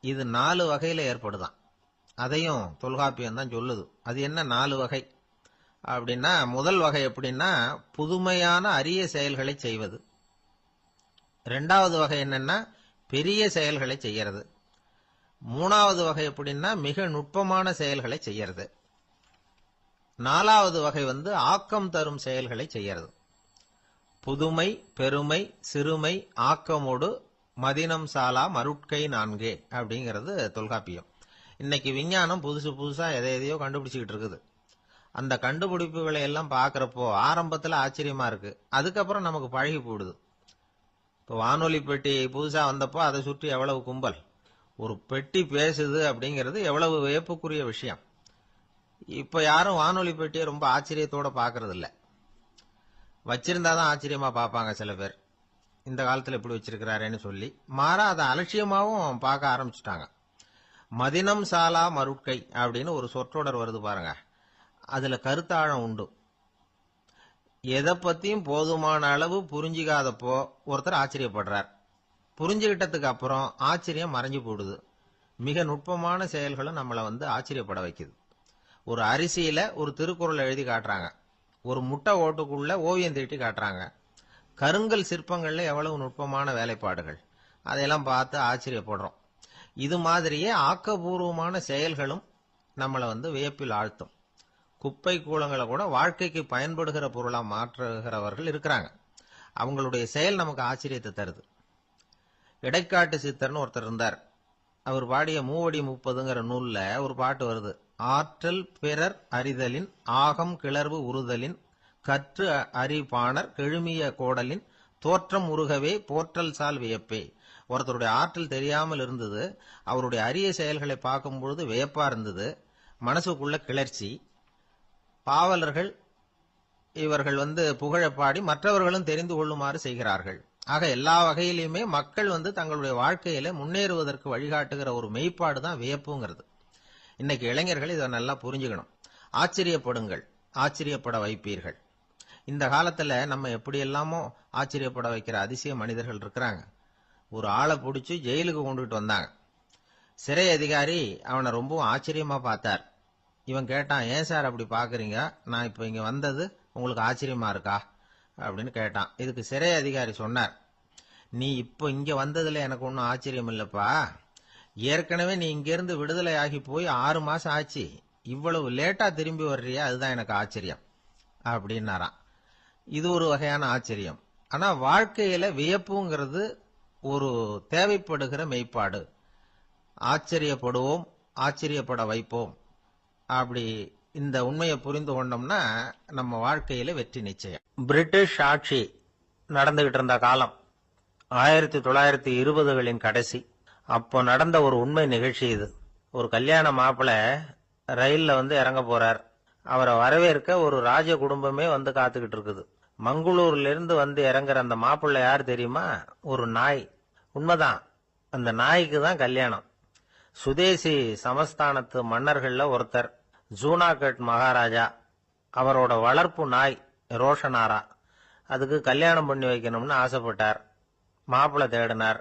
இது 4 வகையில ஏற்படுதான். அதையும் தொல்காப்பியம் தான் சொல்லுது. அது என்ன 4 வகை அப்படின்னா, முதல் வகை எப்படின்னா புதுமையான அரிய செயல்களை செய்வது. 2வது வகை என்னன்னா பெரிய செயல்களை செய்யறது. 3வது வகை எப்படின்னா மிக நுட்பமான செயல்களை செய்யறது. 4வது வகை ஆக்கம் தரும் செயல்களை செய்யறது. புதுமை, பெருமை, சிறுமை, ஆக்கமோடு மதினம் சாலா மருட்கை 4 அப்படிங்கிறது தொல்காப்பியம். இன்னைக்கு விஞ்ஞானம் புதுசு புதுசா எதையோ கண்டுபிடிச்சுக்கிட்டு இருக்குது. அந்த கண்டுபிடிப்புகளை எல்லாம் பாக்குறப்போ ஆரம்பத்துல ஆச்சரியமா இருக்கு, அதுக்கப்புறம் நமக்கு பழகி போடுது. இப்போ வானொலி பெட்டி புதுசா வந்தப்போ அதை சுற்றி எவ்வளவு கும்பல், ஒரு பெட்டி பேசுது அப்படிங்கிறது எவ்வளவு வியப்புக்குரிய விஷயம். இப்ப யாரும் வானொலி பெட்டியை ரொம்ப ஆச்சரியத்தோட பாக்குறது இல்ல. வச்சிருந்தாதான் ஆச்சரியமா பார்ப்பாங்க சில பேர், இந்த காலத்துல இப்படி வச்சிருக்கிறாரேன்னு சொல்லி. மாறா அதை அலட்சியமாவும் பார்க்க ஆரம்பிச்சுட்டாங்க. மதினம் சாலா மருட்கை அப்படின்னு ஒரு சொற்றொடர் வருது பாருங்க, அதுல கருத்தாழம் உண்டு. எதை பத்தியும் போதுமான அளவு புரிஞ்சிக்காதப்போ ஒருத்தர் ஆச்சரியப்படுறார், புரிஞ்சுகிட்டதுக்கு அப்புறம் ஆச்சரியம் மறைஞ்சு போடுது. மிக நுட்பமான செயல்களும் நம்மளை ஆச்சரியப்பட வைக்குது. ஒரு அரிசியில ஒரு திருக்குறள் எழுதி காட்டுறாங்க, ஒரு முட்டை ஓட்டுக்குள்ள ஓவியம் தீட்டி காட்டுறாங்க. கருங்கல் சிற்பங்கள்ல எவ்வளவு நுட்பமான வேலைப்பாடுகள், அதையெல்லாம் பார்த்து ஆச்சரியப்படுறோம். இது மாதிரியே ஆக்கப்பூர்வமான செயல்களும் நம்மளை வியப்பில் ஆழ்த்தும். குப்பை கூலங்களை கூட வாழ்க்கைக்கு பயன்படுகிற பொருளா மாற்றுகிறவர்கள் இருக்கிறாங்க. அவங்களுடைய செயல் நமக்கு ஆச்சரியத்தை தருது. இடைக்காட்டு சித்தர்னு ஒருத்தர் இருந்தார். அவர் பாடிய 30 நூல்ல ஒரு பாட்டு வருது. ஆற்றல் பிறர் அறிதலின் ஆகம் கிளர்வு உறுதலின் கற்று அறிபாணர் கெழுமிய கோடலின் தோற்றம் உருகவே போற்றல் சால் வியப்பே. ஒருத்தருடைய ஆற்றல் தெரியாமல் இருந்தது, அவருடைய அரிய செயல்களை பார்க்கும் பொழுது வியப்பா இருந்தது, மனசுக்குள்ள கிளர்ச்சி. பாவலர்கள் இவர்கள் புகழ பாடி மற்றவர்களும் தெரிந்து கொள்ளுமாறு செய்கிறார்கள். ஆக எல்லா வகையிலுமே மக்கள் தங்களுடைய வாழ்க்கையில முன்னேறுவதற்கு வழிகாட்டுகிற ஒரு மெய்ப்பாடு தான் வியப்புங்கிறது. இன்னைக்கு இளைஞர்கள் இதை நல்லா புரிஞ்சுக்கணும். ஆச்சரியப்படுங்கள், ஆச்சரியப்பட வைப்பீர்கள். இந்த காலத்துல நம்ம எப்படி எல்லாமோ ஆச்சரியப்பட வைக்கிற அதிசய மனிதர்கள் இருக்கிறாங்க. ஒரு ஆளை பிடிச்சி ஜெயிலுக்கு கொண்டுட்டு வந்தாங்க. சிறை அதிகாரி அவனை ரொம்பவும் ஆச்சரியமா பார்த்தார். இவன் கேட்டான், ஏன் சார் அப்படி பாக்குறீங்க, நான் இப்ப இங்க வந்தது உங்களுக்கு ஆச்சரியமா இருக்கா அப்படின்னு கேட்டான். இதுக்கு சிறை அதிகாரி சொன்னார், நீ இப்ப இங்க வந்ததுல எனக்கு ஒன்னும் ஆச்சரியம் இல்லப்பா, ஏற்கனவே நீ இங்கிருந்து விடுதலை ஆகி போய் 6 மாசம் ஆச்சு, இவ்வளவு லேட்டா திரும்பி வர்றியா, அதுதான் எனக்கு ஆச்சரியம் அப்படின்னாராம். இது ஒரு வகையான ஆச்சரியம். ஆனா வாழ்க்கையில வியப்புங்கிறது ஒரு தேவைப்படுகிற மெய்ப்பாடு. ஆச்சரியப்படுவோம், ஆச்சரியப்பட வைப்போம். அப்படி இந்த உண்மையை புரிந்து கொண்டோம்னா நம்ம வாழ்க்கையில வெற்றி நிச்சயம். பிரிட்டிஷ் ஆட்சி நடந்துகிட்டு இருந்த காலம் 1920களின் கடைசி. அப்போ நடந்த ஒரு உண்மை நிகழ்ச்சி இது. ஒரு கல்யாண மாப்பிள்ளை ரயில்ல இறங்க போறார். அவரை வரவேற்க ஒரு ராஜ குடும்பமே காத்துக்கிட்டு இருக்குது. மங்களூர்ல இருந்து வந்து இறங்குற அந்த மாப்பிள்ளை யார் தெரியுமா? ஒரு நாய். உண்மைதான், அந்த நாய்க்கு தான் கல்யாணம். சுதேசி சமஸ்தானத்து மன்னர்கள்ல ஒருத்தர் ஜூனாகட் மகாராஜா. அவரோட வளர்ப்பு நாய் ரோஷனாரா. அதுக்கு கல்யாணம் பண்ணி வைக்கணும்னு ஆசைப்பட்டார். மாப்பிள்ளை தேடினார்.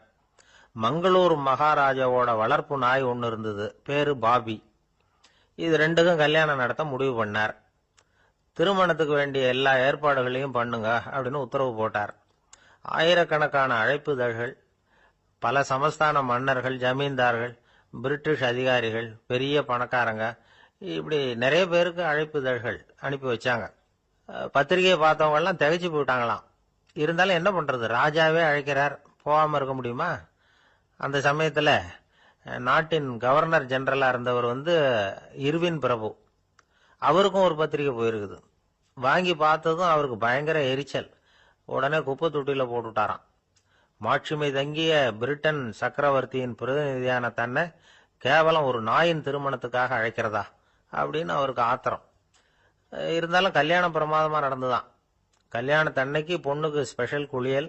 மங்களூர் மகாராஜாவோட வளர்ப்பு நாய் ஒன்னு இருந்தது, பேரு பாபி. இது ரெண்டுக்கும் கல்யாணம் நடத்த முடிவு பண்ணார். திருமணத்துக்கு வேண்டிய எல்லா ஏற்பாடுகளையும் பண்ணுங்க அப்படின்னு உத்தரவு போட்டார். ஆயிரக்கணக்கான அழைப்புதழ்கள், பல சமஸ்தான மன்னர்கள், ஜமீன்தார்கள், பிரிட்டிஷ் அதிகாரிகள், பெரிய பணக்காரங்க, இப்படி நிறைய பேருக்கு அழைப்புதழ்கள் அனுப்பி வச்சாங்க. பத்திரிகையை பார்த்தவங்க எல்லாம் திகைச்சு போயிட்டாங்களாம். இருந்தாலும் என்ன பண்றது, ராஜாவே அழைக்கிறார், போகாம இருக்க முடியுமா? அந்த சமயத்துல நாட்டின் கவர்னர் ஜெனரலா இருந்தவர் இர்வின் பிரபு. அவருக்கும் ஒரு பத்திரிகை போயிருக்குது. வாங்கி பார்த்ததும் அவருக்கு பயங்கர எரிச்சல். உடனே குப்பை தொட்டியில போட்டுட்டாராம். மாட்சிமை தங்கிய பிரிட்டன் சக்கரவர்த்தியின் பிரதிநிதியான தன்னை கேவலம் ஒரு நாயின் திருமணத்துக்காக அழைக்கிறதா அப்படின்னு அவருக்கு ஆத்திரம். இருந்தாலும் கல்யாணம் பிரமாதமா நடந்துதான். கல்யாணத்தன்னைக்கு பொண்ணுக்கு ஸ்பெஷல் குளியல்,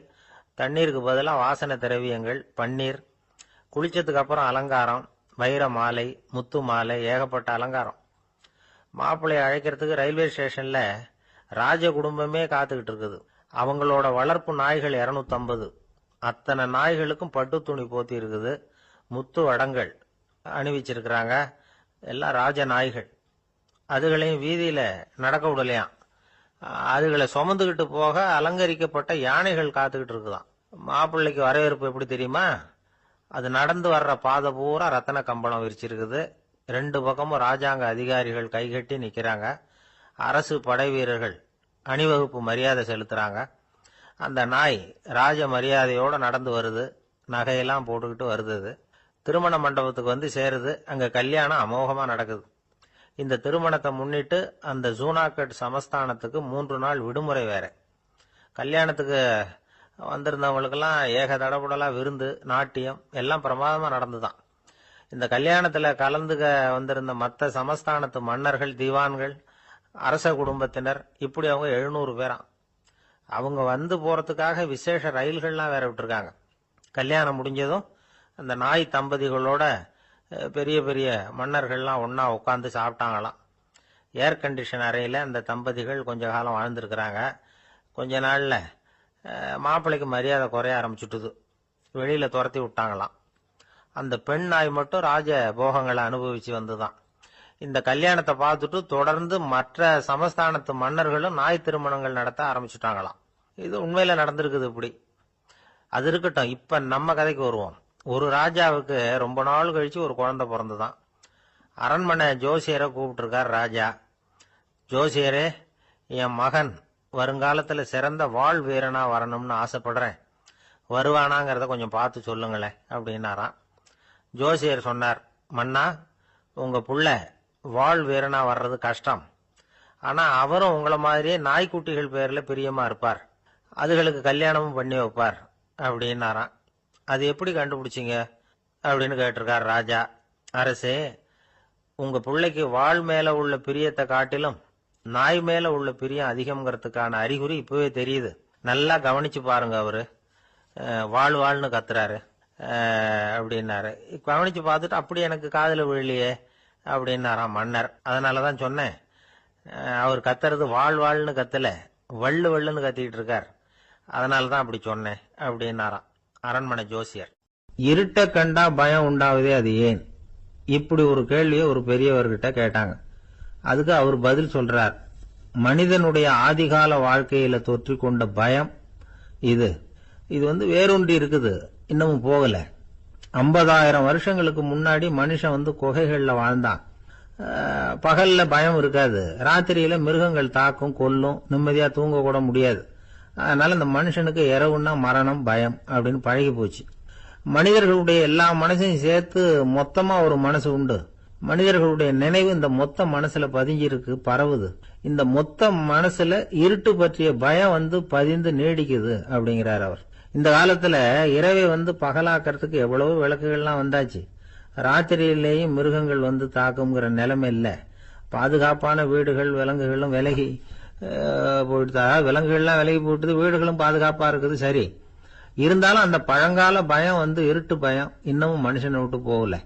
தண்ணீருக்கு பதிலாக வாசனை திரவியங்கள், பன்னீர், குளிச்சதுக்கு அப்புறம் அலங்காரம், வைர மாலை, முத்து மாலை, ஏகப்பட்ட அலங்காரம். மாப்பிள்ளையை அழைக்கிறதுக்கு ரயில்வே ஸ்டேஷன்ல ராஜ குடும்பமே காத்துக்கிட்டு இருக்குது. அவங்களோட வளர்ப்பு நாய்கள் 250. அத்தனை நாய்களுக்கும் பட்டு துணி போத்தி இருக்குது. முத்து வடங்கள் அணிவிச்சிருக்கிறாங்க. எல்லாம் ராஜ நாய்கள். அதுகளையும் வீதியில நடக்க விடலையாம். அதுகளை சுமந்துகிட்டு போக அலங்கரிக்கப்பட்ட யானைகள் காத்துக்கிட்டு இருக்குதாம். மாப்பிள்ளைக்கு வரவேற்பு எப்படி தெரியுமா? அது நடந்து வர்ற பாதை பூரா ரத்தன கம்பளம் விரிச்சிருக்குது. 2 பக்கமும் ராஜாங்க அதிகாரிகள் கைகட்டி நிக்கிறாங்க. அரசு படை வீரர்கள் அணிவகுப்பு மரியாதை செலுத்துறாங்க. அந்த நாய் ராஜ மரியாதையோட நடந்து வருது. நகையெல்லாம் போட்டுக்கிட்டு வருது. திருமண மண்டபத்துக்கு சேருது. அங்க கல்யாணம் அமோகமா நடக்குது. இந்த திருமணத்தை முன்னிட்டு அந்த ஜூனாகட் சமஸ்தானத்துக்கு 3 நாள் விடுமுறை வேற. கல்யாணத்துக்கு வந்திருந்தவங்களுக்கெல்லாம் ஏக தடபுடலா விருந்து, நாட்டியம் எல்லாம் பிரமாதமா நடந்துதான். இந்த கல்யாணத்துல கலந்துக்க வந்திருந்த மற்ற சமஸ்தானத்து மன்னர்கள், திவான்கள், அரச குடும்பத்தினர், இப்படி அவங்க 700 பேராம். அவங்க வந்து போறதுக்காக விசேஷ ரயில்கள்லாம் வேற விட்டுருக்காங்க. கல்யாணம் முடிஞ்சதும் அந்த நாய் தம்பதிகளோட பெரிய பெரிய மன்னர்கள்லாம் ஒன்னா உட்காந்து சாப்பிட்டாங்களாம். ஏர் கண்டிஷன் அறையில அந்த தம்பதிகள் கொஞ்ச காலம் வாழ்ந்திருக்கிறாங்க. கொஞ்ச நாள்ல மாப்பிள்ளைக்கு மரியாதை குறைய ஆரம்பிச்சுட்டுது. வெளியில துரத்தி விட்டாங்களாம். அந்த பெண் நாய் மட்டும் ராஜ போகங்களை அனுபவிச்சு வந்துதான். இந்த கல்யாணத்தை பார்த்துட்டு தொடர்ந்து மற்ற சமஸ்தானத்து மன்னர்களும் நாய் திருமணங்கள் நடத்த ஆரம்பிச்சுட்டாங்களாம். இது உண்மையில நடந்திருக்குது. இப்படி அது இருக்கட்டும். இப்ப நம்ம கதைக்கு வருவோம். ஒரு ராஜாவுக்கு ரொம்ப நாள் கழிச்சு ஒரு குழந்தை பிறந்துதான். அரண்மனை ஜோசியரை கூப்பிட்டுருக்கார் ராஜா. ஜோசியரே, என் மகன் வருங்காலத்துல சிறந்த வாழ் வீரனா வரணும்னு ஆசைப்படுறேன். வருவானாங்கிறத கொஞ்சம் பார்த்து சொல்லுங்களேன் அப்படின்னாராம். ஜோசியர் சொன்னார், மன்னா, உங்க புள்ள வாழ் வீரனா வர்றது கஷ்டம். ஆனா அவரும் உங்களை மாதிரியே நாய்க்குட்டிகள் பேர்ல பிரியமா இருப்பார். அதுகளுக்கு கல்யாணமும் பண்ணி வைப்பார் அப்படின்னாராம். அது எப்படி கண்டுபிடிச்சிங்க அப்படின்னு கேட்டிருக்கார் ராஜா. அரசே, உங்க பிள்ளைக்கு வாழ் மேல உள்ள பிரியத்தை காட்டிலும் நாய் மேல உள்ள பிரியம் அதிகம்ங்கிறதுக்கான அறிகுறி இப்பவே தெரியுது. நல்லா கவனிச்சு பாருங்க. அவரு வாழ் வாழ்னு கத்துறாரு அப்படின்னாரு. கவனிச்சு பார்த்துட்டு அப்படி எனக்கு காதுல விழலையே அப்படின்னாராம் மன்னர். அதனாலதான் சொன்னேன், அவர் கத்துறது வாழ் வாழ்னு கத்தல, வள்ளு வள்ளுன்னு கத்திட்டு இருக்கார். அதனாலதான் அப்படி சொன்னேன் அப்படின்னாராம் அரண்மனை ஜோசியர். இருட்ட கண்டா பயம் உண்டாவதே, அது ஏன்? இப்படி ஒரு கேள்வியை ஒரு பெரியவர்கிட்ட கேட்டாங்க. அதுக்கு அவர் பதில் சொல்றார், மனிதனுடைய ஆதிகால வாழ்க்கையில தொற்றிக்கொண்ட பயம் இது வேரூன்றி இருக்குது, இன்னமும் போகல. 50,000 வருஷங்களுக்கு முன்னாடி மனுஷன் குகைகள்ல வாழ்ந்தான். பகல்ல பயம் இருக்காது. ராத்திரியில மிருகங்கள் தாக்கும், கொல்லும், நிம்மதியா தூங்க கூட முடியாது. அதனால இந்த மனுஷனுக்கு இரவுன்னா மரணம், பயம் அப்படின்னு பழகி போச்சு. மனிதர்களுடைய எல்லா மனசையும் சேர்த்து மொத்தமா ஒரு மனசு உண்டு. மனிதர்களுடைய நினைவு இந்த மொத்த மனசுல பதிஞ்சிருக்கு, பரவுது. இந்த மொத்த மனசுல இருட்டு பற்றிய பயம் பதிந்து நீடிக்குது அப்படிங்கிறார் அவர். இந்த காலத்துல இரவை பகலாக்கிறதுக்கு எவ்வளவு விளக்குகள்லாம் வந்தாச்சு. ராத்திரியிலேயும் மிருகங்கள் தாக்குங்கிற நிலைமை இல்ல. பாதுகாப்பான வீடுகள், விலங்குகளும் விலகி போயிட்டு விலங்குகள்லாம் விலகி போயிட்டு வீடுகளும் பாதுகாப்பா இருக்குது. சரி, இருந்தாலும் அந்த பழங்கால பயம் வந்து இருட்டு பயம் இன்னமும் மனுஷனை விட்டு போகல.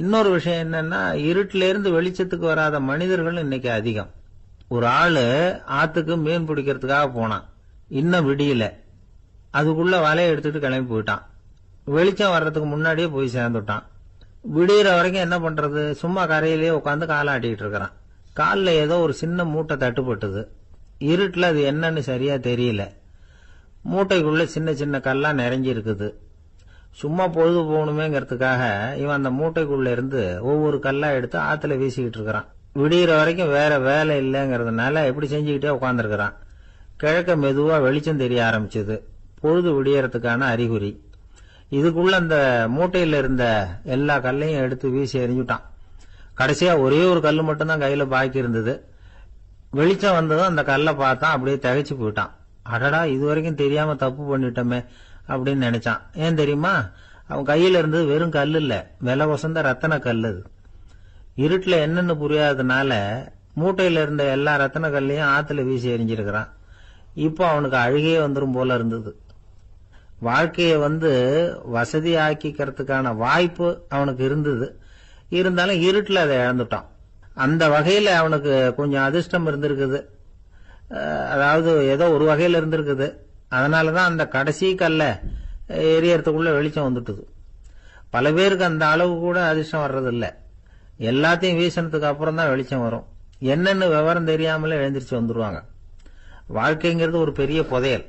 இன்னொரு விஷயம் என்னன்னா, இருட்டில இருந்து வெளிச்சத்துக்கு வராத மனிதர்கள் இன்னைக்கு அதிகம். ஒரு ஆளு ஆத்துக்கு மீன் பிடிக்கிறதுக்காக போனான், இன்னும் விடியல, அதுக்குள்ள வலையை எடுத்துட்டு கிளம்பி போயிட்டான். வெளிச்சம் வர்றதுக்கு முன்னாடியே போய் சேர்ந்துட்டான். விடிகிற வரைக்கும் என்ன பண்றது, சும்மா கரையிலேயே உட்காந்து காலாட்டிட்டு இருக்கிறான். காலில் ஏதோ ஒரு சின்ன மூட்டை தட்டுப்பட்டது. இருட்டுல அது என்னன்னு சரியா தெரியல. மூட்டைக்குள்ள சின்ன சின்ன கல்லா நிறைஞ்சி இருக்குது. சும்மா பொழுது போகணுமேங்கிறதுக்காக இவன் அந்த மூட்டைக்குள்ள இருந்து ஒவ்வொரு கல்லா எடுத்து ஆத்துல வீசிக்கிட்டு இருக்கிறான். விடிகிற வரைக்கும் வேற வேலை இல்லைங்கிறதுனால இப்படி செஞ்சுக்கிட்டே உட்காந்துருக்கிறான். கிழக்க மெதுவா வெளிச்சம் தெரிய ஆரம்பிச்சது. பொழுது விடியறதுக்கான அறிகுறி. இதுக்குள்ள அந்த மூட்டையில இருந்த எல்லா கல்லையும் எடுத்து வீசி எறிஞ்சுட்டான். கடைசியா ஒரே ஒரு கல்லு மட்டும்தான் கையில பாக்கி இருந்தது. வெளிச்சம் வந்ததும் அந்த கல்லை பார்த்தான், அப்படியே திகைச்சு போயிட்டான். அடடா, இது வரைக்கும் தெரியாம தப்பு பண்ணிட்டோமே அப்படின்னு நினைச்சான். ஏன் தெரியுமா, அவன் கையில இருந்தது வெறும் கல்லு இல்ல, விலை வசந்த ரத்தன கல்லு. இருட்டுல என்னன்னு புரியாததுனால மூட்டையில இருந்த எல்லா ரத்தன கல்லையும் ஆத்துல வீசி எறிஞ்சிருக்கிறான். இப்போ அவனுக்கு அழுகையே வந்துரும் போல இருந்தது. வாழ்க்கையை வந்து வசதி ஆக்கிக்கிறதுக்கான வாய்ப்பு அவனுக்கு இருந்தது. இருந்தாலும் இருட்டுல அதை இழந்துட்டான். அந்த வகையில அவனுக்கு கொஞ்சம் அதிர்ஷ்டம் இருந்திருக்குது. அதாவது ஏதோ ஒரு வகையில இருந்திருக்குது. அதனாலதான் அந்த கடைசி கல்ல எரியறதுக்குள்ள வெளிச்சம் வந்துட்டுது. பல பேருக்கு அந்த அளவு கூட அதிர்ஷ்டம் வர்றது இல்ல. எல்லாத்தையும் வீசினதுக்கு அப்புறம் தான் வெளிச்சம் வரும். என்னன்னு விவரம் தெரியாமலே எழுந்திரிச்சு வந்துருவாங்க. வாழ்க்கைங்கிறது ஒரு பெரிய புதையல்.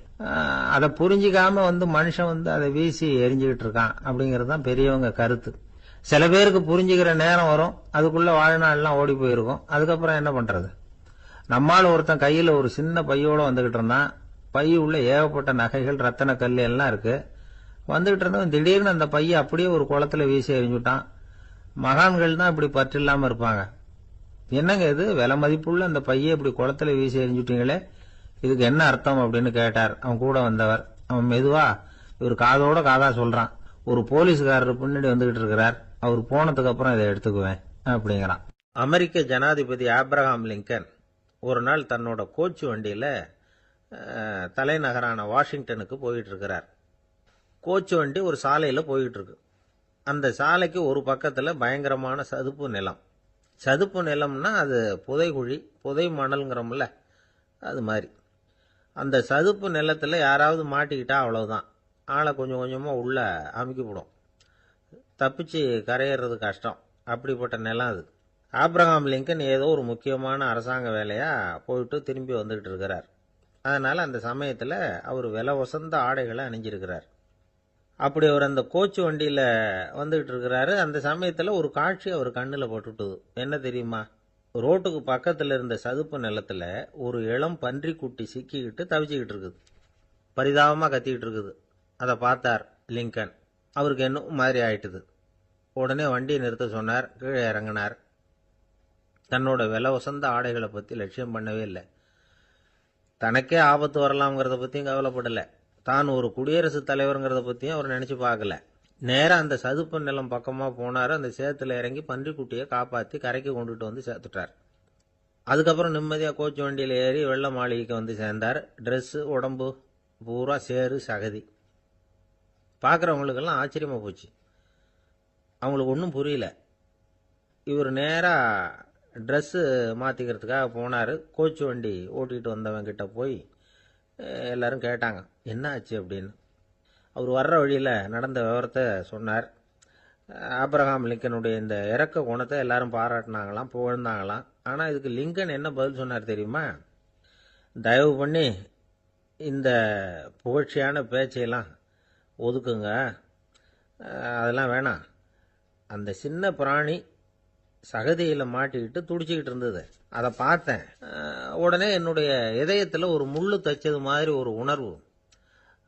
அதை புரிஞ்சிக்காம வந்து மனுஷன் வந்து அதை வீசி எரிஞ்சுக்கிட்டு இருக்கான் அப்படிங்கறது தான் பெரியவங்க கருத்து. சில பேருக்கு புரிஞ்சுக்கிற நேரம் வரும், அதுக்குள்ள வாழ்நாள்லாம் ஓடி போயிருக்கும். அதுக்கப்புறம் என்ன பண்றது? நம்மால் ஒருத்தன் கையில ஒரு சின்ன பையோட வந்துகிட்டு இருந்தான். பைய உள்ள ஏகப்பட்ட நகைகள், ரத்தன கல் எல்லாம் இருக்கு. வந்துகிட்டு இருந்தவன் திடீர்னு அந்த பைய அப்படியே ஒரு குளத்துல வீசி எறிஞ்சுட்டான். மகான்கள் தான் இப்படி பற்று இல்லாம இருப்பாங்க. என்னங்க இது, விலை மதிப்புள்ள அந்த பைய இப்படி குளத்துல வீசி எறிஞ்சுட்டீங்களே, இதுக்கு என்ன அர்த்தம் அப்படின்னு கேட்டார் அவன் கூட வந்தவர். அவன் மெதுவா இவர் காதோட காதா சொல்றான், ஒரு போலீஸ்காரர் பின்னாடி வந்துகிட்டு இருக்கிறார், அவர் போனதுக்கு அப்புறம் இதை எடுத்துக்குவேன் அப்படிங்கிறான். அமெரிக்க ஜனாதிபதி ஆப்ரஹாம் லிங்கன் ஒரு நாள் தன்னோட கோச்சு வண்டியில தலைநகரான வாஷிங்டனுக்கு போயிட்டு இருக்கிறார். கோச்சு வண்டி ஒரு சாலையில போயிட்டு இருக்கு. அந்த சாலைக்கு ஒரு பக்கத்துல பயங்கரமான சதுப்பு நிலம். சதுப்பு நிலம்னா அது புதைகுழி, புதை மணல்ங்கிறோம்ல, அது மாதிரி. அந்த சதுப்பு நிலத்துல யாராவது மாட்டிக்கிட்டா அவ்வளவுதான், ஆளை கொஞ்சம் கொஞ்சமா உள்ள அமுக்கிவிடும். தப்பிச்சு கரையேறது கஷ்டம். அப்படிப்பட்ட நிலம் அது. ஆப்ரஹாம் லிங்கன் ஏதோ ஒரு முக்கியமான அரசாங்க வேலையா போயிட்டு திரும்பி வந்துகிட்டு இருக்கிறார். அதனால அந்த சமயத்துல அவர் விலை வசந்த ஆடைகளை அணிஞ்சிருக்கிறார். அப்படி அவர் அந்த கோச்சு வண்டியில வந்துகிட்டு இருக்கிறாரு. அந்த சமயத்துல ஒரு காட்சி அவர் கண்ணுல பட்டுட்டுது. என்ன தெரியுமா, ரோட்டுக்கு பக்கத்துல இருந்த சதுப்பு நிலத்துல ஒரு இளம் பன்றி குட்டி சிக்கிக்கிட்டு தவிச்சுக்கிட்டு இருக்குது. பரிதாபமா கத்திக்கிட்டு இருக்குது. அதை பார்த்தார் லிங்கன். அவருக்கு என்ன மாதிரி ஆயிட்டுது. உடனே வண்டியை நிறுத்த சொன்னார். கீழே இறங்கினார். தன்னோட விலை வசந்த ஆடைகளை பத்தி லட்சியம் பண்ணவே இல்லை. தனக்கே ஆபத்து வரலாம்ங்கிறத பத்தியும் கவலைப்படல. தான் ஒரு குடியரசுத் தலைவருங்கிறத பத்தியும் அவர் நினைச்சு பார்க்கல. நேரா அந்த சதுப்பு நிலம் பக்கமா போனாரு. அந்த சேத்துல இறங்கி பன்றிக்குட்டியை காப்பாத்தி கரைக்கு கொண்டுட்டு வந்து சேர்த்துட்டார். அதுக்கப்புறம் நிம்மதியா கோச்சு வண்டியில ஏறி வெள்ள மாளிகைக்கு வந்து சேர்ந்தார். ட்ரெஸ், உடம்பு பூரா சேறு சகதி. பாக்குறவங்களுக்கெல்லாம் ஆச்சரியமா போச்சு. அவங்களுக்கு ஒன்றும் புரியல. இவர் நேரா ட்ரெஸ் மாத்திக்கிறதுக்காக போனாரு. கோச்சு வண்டி ஓட்டிட்டு வந்தவன் கிட்ட போய் எல்லாரும் கேட்டாங்க என்ன ஆச்சு அப்படின்னு. அவர் வர்ற வழியில நடந்த விவரத்தை சொன்னார். ஆப்ரஹாம் லிங்கனுடைய இந்த இறக்க குணத்தை எல்லாரும் பாராட்டினாங்களாம், புகழ்ந்தாங்களாம். ஆனா இதுக்கு லிங்கன் என்ன பதில் சொன்னார் தெரியுமா? தயவு பண்ணி இந்த புகழ்ச்சியான பேச்சையெல்லாம் ஒதுக்குங்க, அதெல்லாம் வேணாம். அந்த சின்ன பிராணி சகதியில மாட்டிக்கிட்டு துடிச்சுக்கிட்டு இருந்தது, அதை பார்த்தேன். உடனே என்னுடைய இதயத்துல ஒரு முள்ளு தைச்சது மாதிரி ஒரு உணர்வு.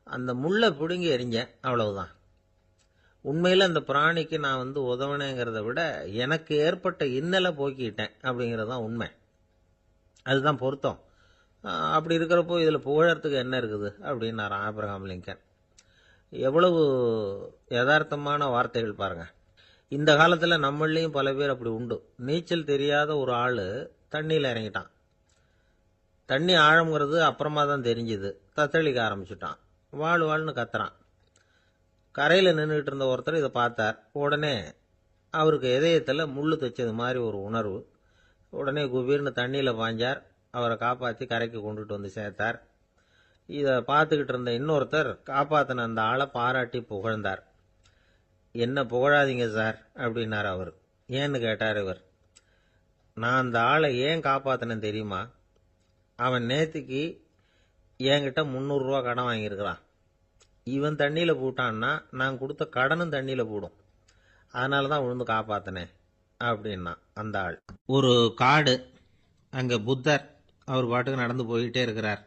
அந்த முள்ளை பிடுங்கி எறிஞ்சேன், அவ்வளவுதான். உண்மையில அந்த பிராணிக்கு நான் வந்து உதவினேங்கிறத விட எனக்கு ஏற்பட்ட இன்னலை போக்கிட்டேன் அப்படிங்கறதுதான் உண்மை. அதுதான் பொருத்தம். அப்படி இருக்கிறப்போ இதுல புகழறதுக்கு என்ன இருக்குது அப்படின்னாரு ஆப்ரஹாம் லிங்கன். எவ்வளவு யதார்த்தமான வார்த்தைகள் பாருங்க. இந்த காலத்துல நம்மளையும் பல பேர் அப்படி உண்டு. நீச்சல் தெரியாத ஒரு ஆளு தண்ணியில இறங்கிட்டான். தண்ணி ஆழம்ங்கிறது அப்புறமா தான் தெரிஞ்சுது. தத்தளிக்க ஆரம்பிச்சுட்டான். வாழ் வாழ்னு கத்துறான். கரையில் நின்றுட்டு இருந்த ஒருத்தர் இதை பார்த்தார். உடனே அவருக்கு இதயத்தில் முள்ளு தைச்சது மாதிரி ஒரு உணர்வு. உடனே குபீர்னு தண்ணியில் பாய்ஞ்சார். அவரை காப்பாற்றி கரைக்கு கொண்டுட்டு வந்து சேர்த்தார். இதை பார்த்துக்கிட்டு இருந்த இன்னொருத்தர் காப்பாற்றின அந்த ஆளை பாராட்டி புகழ்ந்தார். என்ன புகழாதீங்க சார் அப்படின்னார் அவர். ஏன்னு கேட்டார் இவர். நான் அந்த ஆளை ஏன் காப்பாற்றினேன் தெரியுமா? அவன் நேற்றுக்கு என்கிட்ட 300 ரூபா கடன் வாங்கியிருக்கிறான். இவன் தண்ணியில் போட்டான்னா நான் கொடுத்த கடனும் தண்ணியில் போடும். அதனால தான் விழுந்து காப்பாற்றினேன் அப்படின்னா அந்த ஆள். ஒரு காடு. அங்கே புத்தர் அவர் பாட்டுக்கு நடந்து போய்கிட்டே இருக்கிறார்.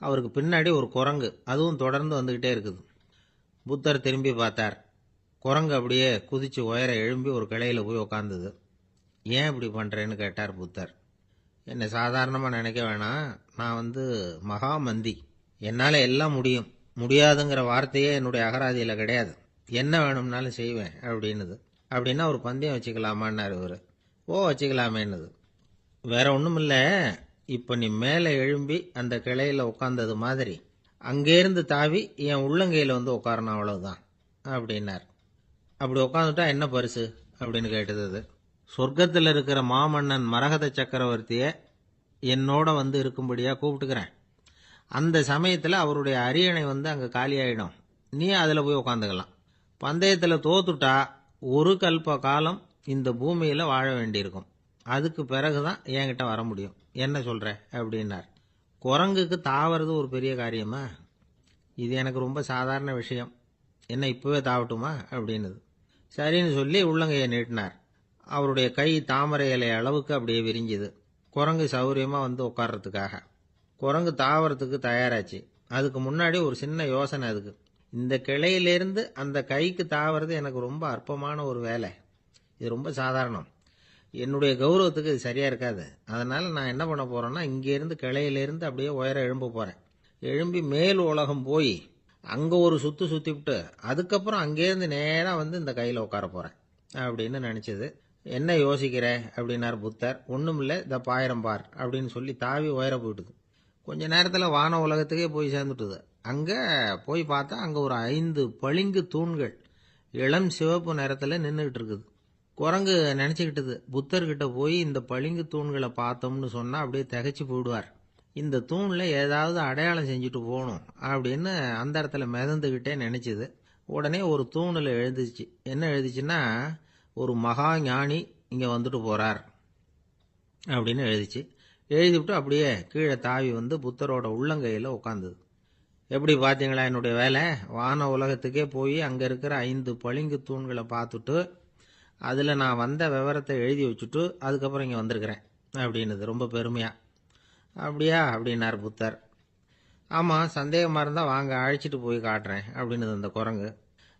அவருக்கு பின்னாடி ஒரு குரங்கு, அதுவும் தொடர்ந்து வந்துக்கிட்டே இருக்குது. புத்தர் திரும்பி பார்த்தார். குரங்கு அப்படியே குதிச்சு உயர எழும்பி ஒரு கிளையில் போய் உக்காந்துது. ஏன் இப்படி பண்ணுறேன்னு கேட்டார் புத்தர். என்னை சாதாரணமாக நினைக்க வேணாம், நான் மகாமந்தி. என்னால் எல்லாம் முடியும். முடியாதுங்கிற வார்த்தையே என்னுடைய அகராதியில் கிடையாது. என்ன வேணும்னாலும் செய்வேன் அப்படின்னுது. அப்படின்னா ஒரு பந்தயம் வச்சுக்கலாமான்னாரு இவர். ஓ, வச்சுக்கலாமேன்னுது. வேற ஒன்றும் இல்லை, இப்போ நீ மேலே எழும்பி அந்த கிளையில் உட்காந்தது மாதிரி அங்கேருந்து தாவி என் உள்ளங்கையில் உட்காரணும், அவ்வளவுதான் அப்படின்னார். அப்படி உட்காந்துட்டா என்ன பரிசு அப்படின்னு கேட்டது அது. சொர்க்கத்தில் இருக்கிற மாமன்னன் மரகத சக்கரவர்த்தியை என்னோட இருக்கும்படியாக கூப்பிட்டுக்கிறேன். அந்த சமயத்தில் அவருடைய அரியணை அங்கே காலியாயிடும். நீ அதில் போய் உட்காந்துக்கலாம். பந்தயத்தில் தோத்துட்டா ஒரு கல்ப காலம் இந்த பூமியில் வாழ வேண்டியிருக்கும். அதுக்கு பிறகுதான் என்கிட்ட வர முடியும். என்ன சொல்ற அப்படின்னார். குரங்குக்கு தாவறது ஒரு பெரிய காரியமா? இது எனக்கு ரொம்ப சாதாரண விஷயம். என்ன இப்பவே தாவட்டுமா அப்படின்னுது. சரின்னு சொல்லி உள்ளங்கையை நீட்டினார். அவருடைய கை தாமரை இலை அளவுக்கு அப்படியே விரிஞ்சுது. குரங்கு சௌரியமா உட்கார்றதுக்காக. குரங்கு தாவறதுக்கு தயாராச்சு. அதுக்கு முன்னாடி ஒரு சின்ன யோசனை அதுக்கு. இந்த கிளையிலிருந்து அந்த கைக்கு தாவறது எனக்கு ரொம்ப அற்பமான ஒரு வேலை. இது ரொம்ப சாதாரணம். என்னுடைய கௌரவத்துக்கு இது சரியா இருக்காது. அதனால நான் என்ன பண்ண போறேன்னா, இங்கேருந்து கிளையிலிருந்து அப்படியே உயர எழும்ப போறேன். எழும்பி மேல் உலகம் போய் அங்க ஒரு சுத்து சுத்திவிட்டு அதுக்கப்புறம் அங்கேருந்து நேரா இந்த கையில உட்கார போறேன் அப்படின்னு நினைச்சது. என்ன யோசிக்கிற அப்படின்னார் புத்தர். ஒண்ணுமில்ல, இந்த பாயிரம் பார் அப்படின்னு சொல்லி தாவி உயர போயிட்டுது. கொஞ்ச நேரத்துல வான உலகத்துக்கே போய் சேர்ந்துட்டுது. அங்க போய் பார்த்தா அங்க ஒரு 5 பளிங்கு தூண்கள் இளம் சிவப்பு நிறத்துல நின்றுகிட்டு இருக்குது. குரங்கு நினைச்சுக்கிட்டது, புத்தர்கிட்ட போய் இந்த பளிங்கு தூண்களை பார்த்தோம்னு சொன்னா அப்படியே திகைச்சு போயிடுவார். இந்த தூண்ல ஏதாவது அடையாளம் செஞ்சுட்டு போகணும் அப்படின்னு அந்த இடத்துல மிதந்துகிட்டே நினைச்சது. உடனே ஒரு தூணில் எழுதிச்சு. என்ன எழுதிச்சுன்னா, ஒரு மகா ஞானி இங்க வந்துட்டு போறார் அப்படின்னு எழுதிச்சு. எழுதிவிட்டு அப்படியே கீழே தாவி புத்தரோட உள்ளங்கையில் உட்காந்துது. எப்படி பார்த்தீங்களா என்னுடைய வேலை? வான உலகத்துக்கே போய் அங்கே இருக்கிற 5 பளிங்கு தூண்களை பார்த்துட்டு அதில் நான் வந்த விவரத்தை எழுதி வச்சுட்டு அதுக்கப்புறம் இங்கே வந்திருக்கிறேன் அப்படின்னுது ரொம்ப பெருமையா. அப்படியா அப்படின்னார் புத்தர். ஆமாம், சந்தேகமாக இருந்தால் வாங்க, அழைச்சிட்டு போய் காட்டுறேன் அப்படின்னுது அந்த குரங்கு.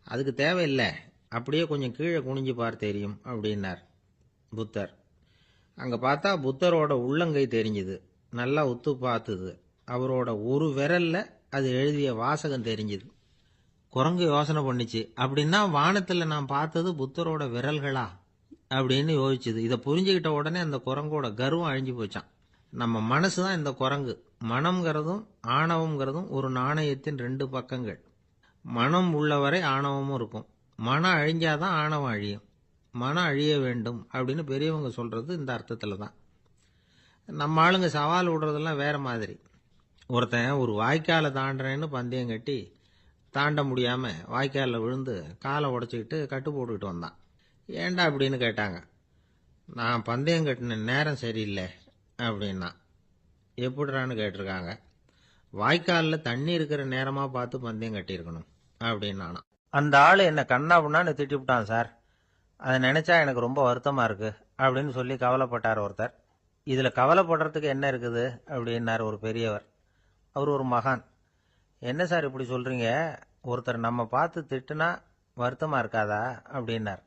அதுக்கு தேவையில்லை, அப்படியே கொஞ்சம் கீழே குனிஞ்சு பார் தெரியும் அப்படின்னார் புத்தர். அங்கே பார்த்தா புத்தரோட உள்ளங்கை தெரிஞ்சுது. நல்லா உத்து பார்த்துது. அவரோட ஒரு விரல்ல அது எழுதிய வாசகம் தெரிஞ்சுது. குரங்கு யோசனை பண்ணிச்சு, அப்படின்னா வானத்தில் நான் பார்த்தது புத்தரோட விரல்களா அப்படின்னு யோசிச்சுது. இதை புரிஞ்சுக்கிட்ட உடனே அந்த குரங்கோட கர்வம் அழிஞ்சு போச்சான். நம்ம மனசு தான் இந்த குரங்கு. மனம்ங்கிறதும் ஆணவம்ங்கிறதும் ஒரு நாணயத்தின் 2 பக்கங்கள். மனம் உள்ளவரை ஆணவமும் இருக்கும். மனம் அழிஞ்சாதான் ஆணவம் அழியும். மனம் அழிய வேண்டும் அப்படின்னு பெரியவங்க சொல்றது இந்த அர்த்தத்துல தான். நம்ம ஆளுங்க சவால் விடுறதெல்லாம் வேற மாதிரி. ஒருத்தன் ஒரு வாய்க்காலை தாண்டுறேன்னு பந்தயம் கட்டி தாண்ட முடியாம வாய்க்காலில் விழுந்து காலை உடைச்சிக்கிட்டு கட்டு போட்டுக்கிட்டு வந்தான். ஏண்டா அப்படின்னு கேட்டாங்க. நான் பந்தயம் கட்டின நேரம் சரியில்லை அப்படின்னா. எப்படிறான்னு கேட்டிருக்காங்க. வாய்க்காலில் தண்ணி இருக்கிற நேரமா பார்த்து பந்தயம் கட்டியிருக்கணும் அப்படின்னானா. அந்த ஆள் என்ன கண்ணாப்புண்ணான்னு திட்டிவிட்டான் சார். அதை நினைச்சா எனக்கு ரொம்ப வருத்தமா இருக்கு அப்படின்னு சொல்லி கவலைப்பட்டார் ஒருத்தர். இதுல கவலைப்படுறதுக்கு என்ன இருக்குது அப்படின்னார் ஒரு பெரியவர். அவர் ஒரு மகான். என்ன சார் இப்படி சொல்றீங்க? ஒருத்தர் நம்ம பார்த்து திட்டுனா வருத்தமா இருக்காதா அப்படின்னார்.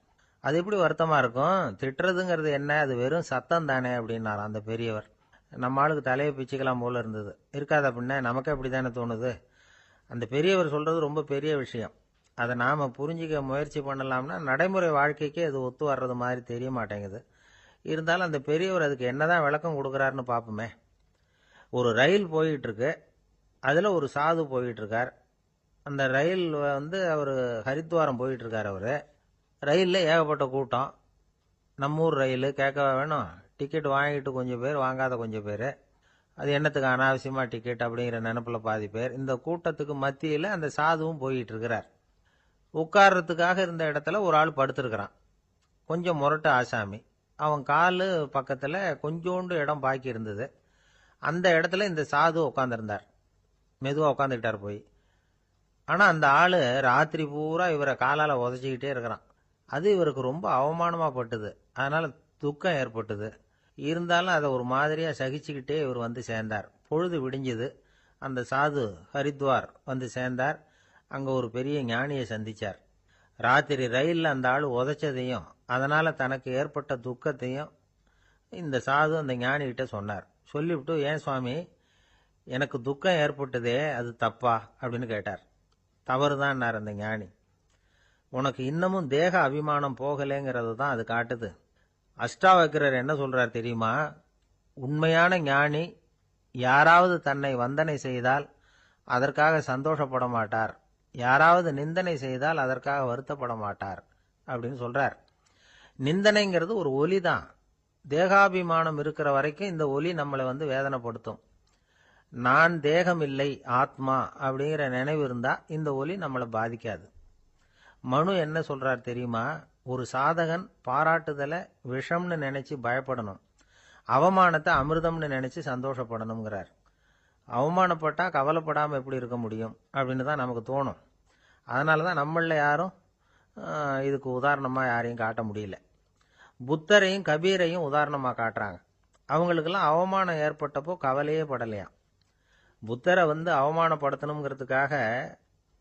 அது எப்படி வருத்தமா இருக்கும்? திட்டுறதுங்கிறது என்ன? அது வெறும் சத்தம் தானே அப்படின்னார் அந்த பெரியவர். நம்ம ஆளுக்கு தலையை பிச்சுக்கலாம் போல இருந்தது. இருக்காது அப்படின்னா நமக்கு அப்படி தானே தோணுது. அந்த பெரியவர் சொல்றது ரொம்ப பெரிய விஷயம். அதை நாம புரிஞ்சிக்க முயற்சி பண்ணலாம்னா நடைமுறை வாழ்க்கைக்கு அது ஒத்து வர்றது மாதிரி தெரிய மாட்டேங்குது. இருந்தாலும் அந்த பெரியவர் அதுக்கு என்னதான் விளக்கம் கொடுக்குறாருன்னு பார்ப்போமே. ஒரு ரயில் போயிட்டு இருக்கு. அதுல ஒரு சாது போயிட்டு இருக்கார். அந்த ரயில் அவர் ஹரித்வாரம் போயிட்டு இருக்கார். அவரு ரயில்ல ஏகப்பட்ட கூட்டம். நம்ம ஊர் ரயில் கேட்கவா வேணும்? டிக்கெட் வாங்கிட்டு கொஞ்சம் பேர், வாங்காத கொஞ்சம் பேர். அது என்னத்துக்கு அனாவசியமா டிக்கெட் அப்படிங்கிற நினைப்புல பாதி பேர். இந்த கூட்டத்துக்கு மத்தியில அந்த சாதுவும் போயிட்டு இருக்கிறார். உட்கார்றதுக்காக இருந்த இடத்துல ஒரு ஆள் படுத்திருக்கிறான். கொஞ்சம் முரட்டு ஆசாமி. அவன் காலு பக்கத்துல கொஞ்சோண்டு இடம் பாக்கி இருந்தது. அந்த இடத்துல இந்த சாது உட்காந்துருந்தார். மெதுவா உட்காந்துக்கிட்டார் போய். ஆனா அந்த ஆளு ராத்திரி பூரா இவரை காலால உதச்சிக்கிட்டே இருக்கிறான். அது இவருக்கு ரொம்ப அவமானமா பட்டுது. அதனால துக்கம் ஏற்பட்டது. இருந்தாலும் அதை ஒரு மாதிரியா சகிச்சுக்கிட்டே இவர் வந்து சேர்ந்தார். பொழுது விடிஞ்சது. அந்த சாது ஹரித்வார் வந்து சேர்ந்தார். அங்க ஒரு பெரிய ஞானியை சந்திச்சார். ராத்திரி ரயில்ல அந்த ஆள் உதைச்சதையும் அதனால தனக்கு ஏற்பட்ட துக்கத்தையும் இந்த சாது அந்த ஞானி கிட்ட சொன்னார். சொல்லிவிட்டு, ஏன் சுவாமி, எனக்கு துக்கம் ஏற்பட்டதே அது தப்பா அப்படின்னு கேட்டார். தவறுதான் அந்த ஞானி. உனக்கு இன்னமும் தேக அபிமானம் போகலைங்கிறது தான் அது காட்டுது. அஷ்டாவக்கிரர் என்ன சொல்றார் தெரியுமா? உண்மையான ஞானி யாராவது தன்னை வந்தனை செய்தால் அதற்காக சந்தோஷப்பட மாட்டார், யாராவது நிந்தனை செய்தால் அதற்காக வருத்தப்பட மாட்டார் அப்படின்னு சொல்றார். நிந்தனைங்கிறது ஒரு ஒலி தான். தேகாபிமானம் இருக்கிற வரைக்கும் இந்த ஒலி நம்மளை வேதனைப்படுத்தும். நான் தேகம் இல்லை, ஆத்மா அப்படிங்கிற நினைவு இருந்தா இந்த ஒலி நம்மளை பாதிக்காது. மனு என்ன சொல்றார் தெரியுமா? ஒரு சாதகன் பாராட்டுதலை விஷம்னு நினைச்சு பயப்படணும், அவமானத்தை அமிர்தம்னு நினைச்சு சந்தோஷப்படணுங்கிறார். அவமானப்பட்டா கவலைப்படாம எப்படி இருக்க முடியும் அப்படின்னு தான் நமக்கு தோணும். அதனாலதான் நம்மள யாரும் இதுக்கு உதாரணமா யாரையும் காட்ட முடியல. புத்தரையும் கபீரையும் உதாரணமா காட்டுறாங்க. அவங்களுக்கெல்லாம் அவமானம் ஏற்பட்டப்போ கவலையே படலையாம். புத்தரை அவமானப்படுத்தணுங்கிறதுக்காக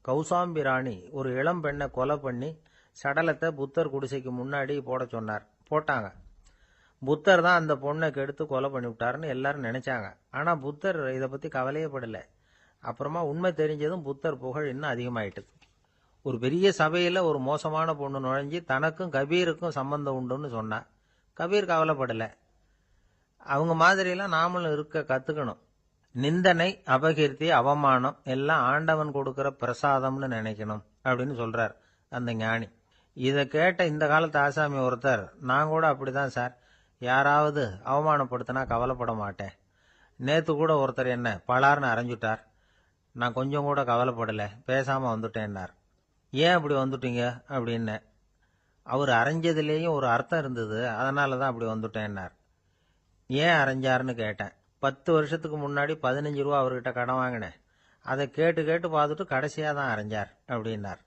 கௌசாம்பி ராணி ஒரு இளம் பெண்ணை கொலை பண்ணி சடலத்தை புத்தர் குடிசைக்கு முன்னாடி போட சொன்னார். போட்டாங்க. புத்தர் தான் அந்த பொண்ணை கெடுத்து கொலை பண்ணி விட்டாருன்னு எல்லாரும் நினைச்சாங்க. ஆனா புத்தர் இதை பத்தி கவலையே படல. அப்புறமா உண்மை தெரிஞ்சதும் புத்தர் புகழ் இன்னும் அதிகமாயிட்டு. ஒரு பெரிய சபையில ஒரு மோசமான பொண்ணு நுழைஞ்சி தனக்கும் கபீருக்கும் சம்பந்தம் உண்டுன்னு சொன்னா கபீர் கவலைப்படல. அவங்க மாதிரியெல்லாம் நாமளும் இருக்க கத்துக்கணும். நிந்தனை, அபகீர்த்தி, அவமானம் எல்லாம் ஆண்டவன் கொடுக்கிற பிரசாதம்னு நினைக்கணும் அப்படின்னு சொல்றார் அந்த ஞானி. இதை கேட்ட இந்த காலத்து ஆசாமி ஒருத்தர், நான் கூட அப்படிதான் சார், யாராவது அவமானப்படுத்தினா கவலைப்பட மாட்டேன். நேத்து கூட ஒருத்தர் என்ன பலார்னு அரைஞ்சுட்டார், நான் கொஞ்சம் கூட கவலைப்படல, பேசாம வந்துட்டேன்னார். ஏன் அப்படி வந்துட்டீங்க அப்படின்னு. அவர் அரைஞ்சதுலேயும் ஒரு அர்த்தம் இருந்தது, அதனாலதான் அப்படி வந்துட்டேன்னார். ஏன் அரைஞ்சாருன்னு கேட்டேன். 10 வருஷத்துக்கு முன்னாடி 15 ரூபா அவர்கிட்ட கடன் வாங்கினேன், அதை கேட்டு கேட்டு பார்த்துட்டு கடைசியா தான் அரைஞ்சார் அப்படின்னார்.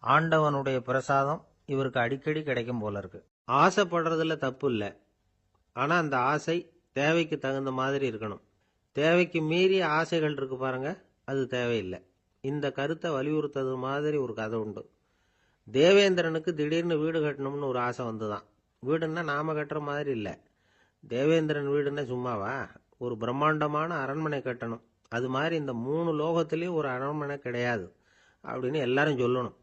ஆண்டவனுடைய பிரசாதம் இவருக்கு அடிக்கடி கிடைக்கும் போல இருக்கு. ஆசைப்படுறதுல தப்பு இல்லை, ஆனா அந்த ஆசை தேவைக்கு தகுந்த மாதிரி இருக்கணும். தேவைக்கு மீறிய ஆசைகள் இருக்கு பாருங்க, அது தேவையில்லை. இந்த கருத்தை வலியுறுத்தது மாதிரி ஒரு கதை உண்டு. தேவேந்திரனுக்கு திடீர்னு வீடு கட்டணும்னு ஒரு ஆசை வந்துதான். வீடுன்னா நாம கட்டுற மாதிரி இல்லை. தேவேந்திரன் வீடுன்னா சும்மாவா? ஒரு பிரம்மாண்டமான அரண்மனை கட்டணும். அது மாதிரி இந்த 3 லோகத்திலையும் ஒரு அரண்மனை கிடையாது அப்படின்னு எல்லாரும் சொல்லணும்.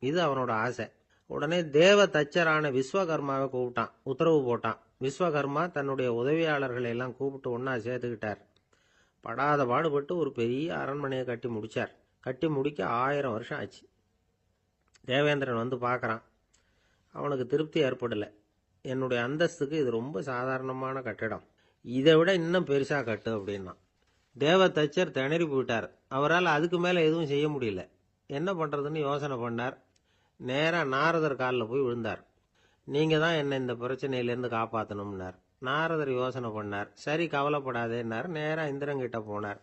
இது அவனோட ஆசை. உடனே தேவ தச்சரான விஸ்வகர்மாவை கூப்பிட்டான், உத்தரவு போட்டான். விஸ்வகர்மா தன்னுடைய உதவியாளர்களை எல்லாம் கூப்பிட்டு ஒன்னா சேர்த்துக்கிட்டார். படாத பாடுபட்டு ஒரு பெரிய அரண்மனையை கட்டி முடிச்சார். கட்டி முடிக்க 1000 வருஷம் ஆச்சு. தேவேந்திரன் பார்க்கறான். அவனுக்கு திருப்தி ஏற்படல. என்னுடைய அந்தஸ்துக்கு இது ரொம்ப சாதாரணமான கட்டிடம், இதை விட இன்னும் பெருசா கட்டு அப்படின்னா. தேவ தச்சர் திணறி போயிட்டார். அவரால் அதுக்கு மேல எதுவும் செய்ய முடியல. என்ன பண்றதுன்னு யோசனை பண்ணார். நேரா நாரதர் காலில் போய் விழுந்தார். நீங்க தான் என்ன இந்த பிரச்சனையிலேருந்து காப்பாற்றணும்னார். நாரதர் யோசனை பண்ணார். சரி, கவலைப்படாதேன்னார். நேரா இந்திரன் கிட்ட போனார்.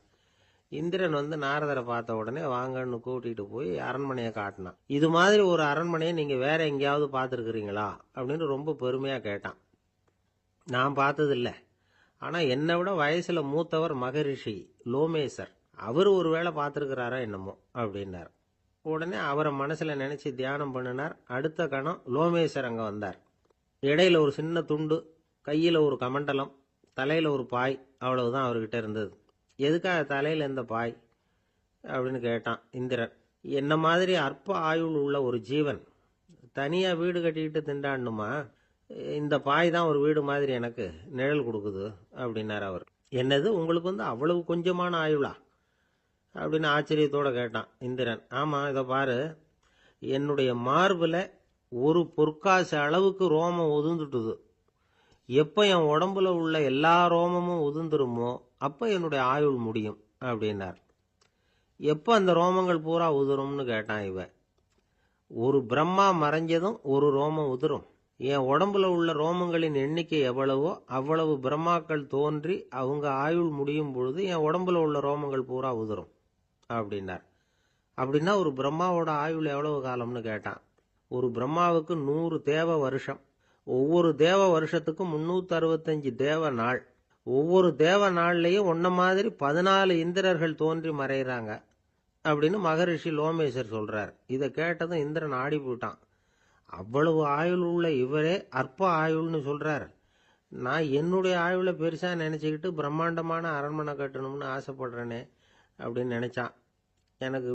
இந்திரன் நாரதரை பார்த்த உடனே வாங்கன்னு கூட்டிட்டு போய் அரண்மனையை காட்டினான். இது மாதிரி ஒரு அரண்மனையை நீங்க வேற எங்கேயாவது பார்த்துருக்கிறீங்களா அப்படின்னு ரொம்ப பெருமையா கேட்டான். நான் பார்த்ததில்லை, ஆனா என்னை விட வயசுல மூத்தவர் மகரிஷி லோமேசர், அவர் ஒரு வேளை பார்த்துருக்கிறாரா என்னமோ அப்படின்னார். உடனே அவரை மனசுல நினைச்சு தியானம் பண்ணினார். அடுத்த கணம் லோமேசர் அங்க வந்தார். இடையில ஒரு சின்ன துண்டு, கையில ஒரு கமண்டலம், தலையில ஒரு பாய், அவ்வளவுதான் அவர்கிட்ட இருந்தது. எதுக்காக தலையில இந்த பாய் அப்படின்னு கேட்டான் இந்திரன். என்ன மாதிரி அற்ப ஆயுள் உள்ள ஒரு ஜீவன் தனியா வீடு கட்டிக்கிட்டு திண்டாடணுமா? இந்த பாய் தான் ஒரு வீடு மாதிரி எனக்கு நிழல் கொடுக்குது அப்படின்னார் அவர். என்னது, உங்களுக்கு அவ்வளவு கொஞ்சமான ஆயுளா அப்படின்னு ஆச்சரியத்தோட கேட்டான் இந்திரன். ஆமா, இதை பாரு, என்னுடைய மார்பில் ஒரு பொற்காசு அளவுக்கு ரோமம் உதிர்ந்துட்டுது. எப்போ என் உடம்புல உள்ள எல்லா ரோமமும் உதிர்ந்துருமோ அப்போ என்னுடைய ஆயுள் முடியும் அப்படின்னார். எப்போ அந்த ரோமங்கள் பூரா உதிரும்னு கேட்டான் இவன். ஒரு பிரம்மா மறைஞ்சதும் ஒரு ரோமம் உதிரும். என் உடம்புல உள்ள ரோமங்களின் எண்ணிக்கை எவ்வளவோ அவ்வளவு பிரம்மாக்கள் தோன்றி அவங்க ஆயுள் முடியும் பொழுது என் உடம்புல உள்ள ரோமங்கள் பூரா உதிரும் அப்படின்னார். அப்படின்னா ஒரு பிரம்மாவோட ஆயுள் எவ்வளவு காலம்னு கேட்டான். ஒரு பிரம்மாவுக்கு 100 தேவ வருஷம். ஒவ்வொரு தேவ வருஷத்துக்கும் 365 தேவ நாள். ஒவ்வொரு தேவ நாள்லயும் ஒன்ன மாதிரி 14 இந்திரர்கள் தோன்றி மறைகிறாங்க அப்படின்னு மகரிஷி லோமேசர் சொல்றார். இதை கேட்டதும் இந்திரன் ஆடி போயிட்டான். அவ்வளவு ஆயுள் உள்ள இவரே அற்ப ஆயுள்னு சொல்றார். நான் என்னுடைய ஆயுளை பெருசா நினைச்சுக்கிட்டு பிரம்மாண்டமான அரண்மனை கட்டணும்னு ஆசைப்படுறேனே அப்படின்னு நினைச்சான். எனக்கு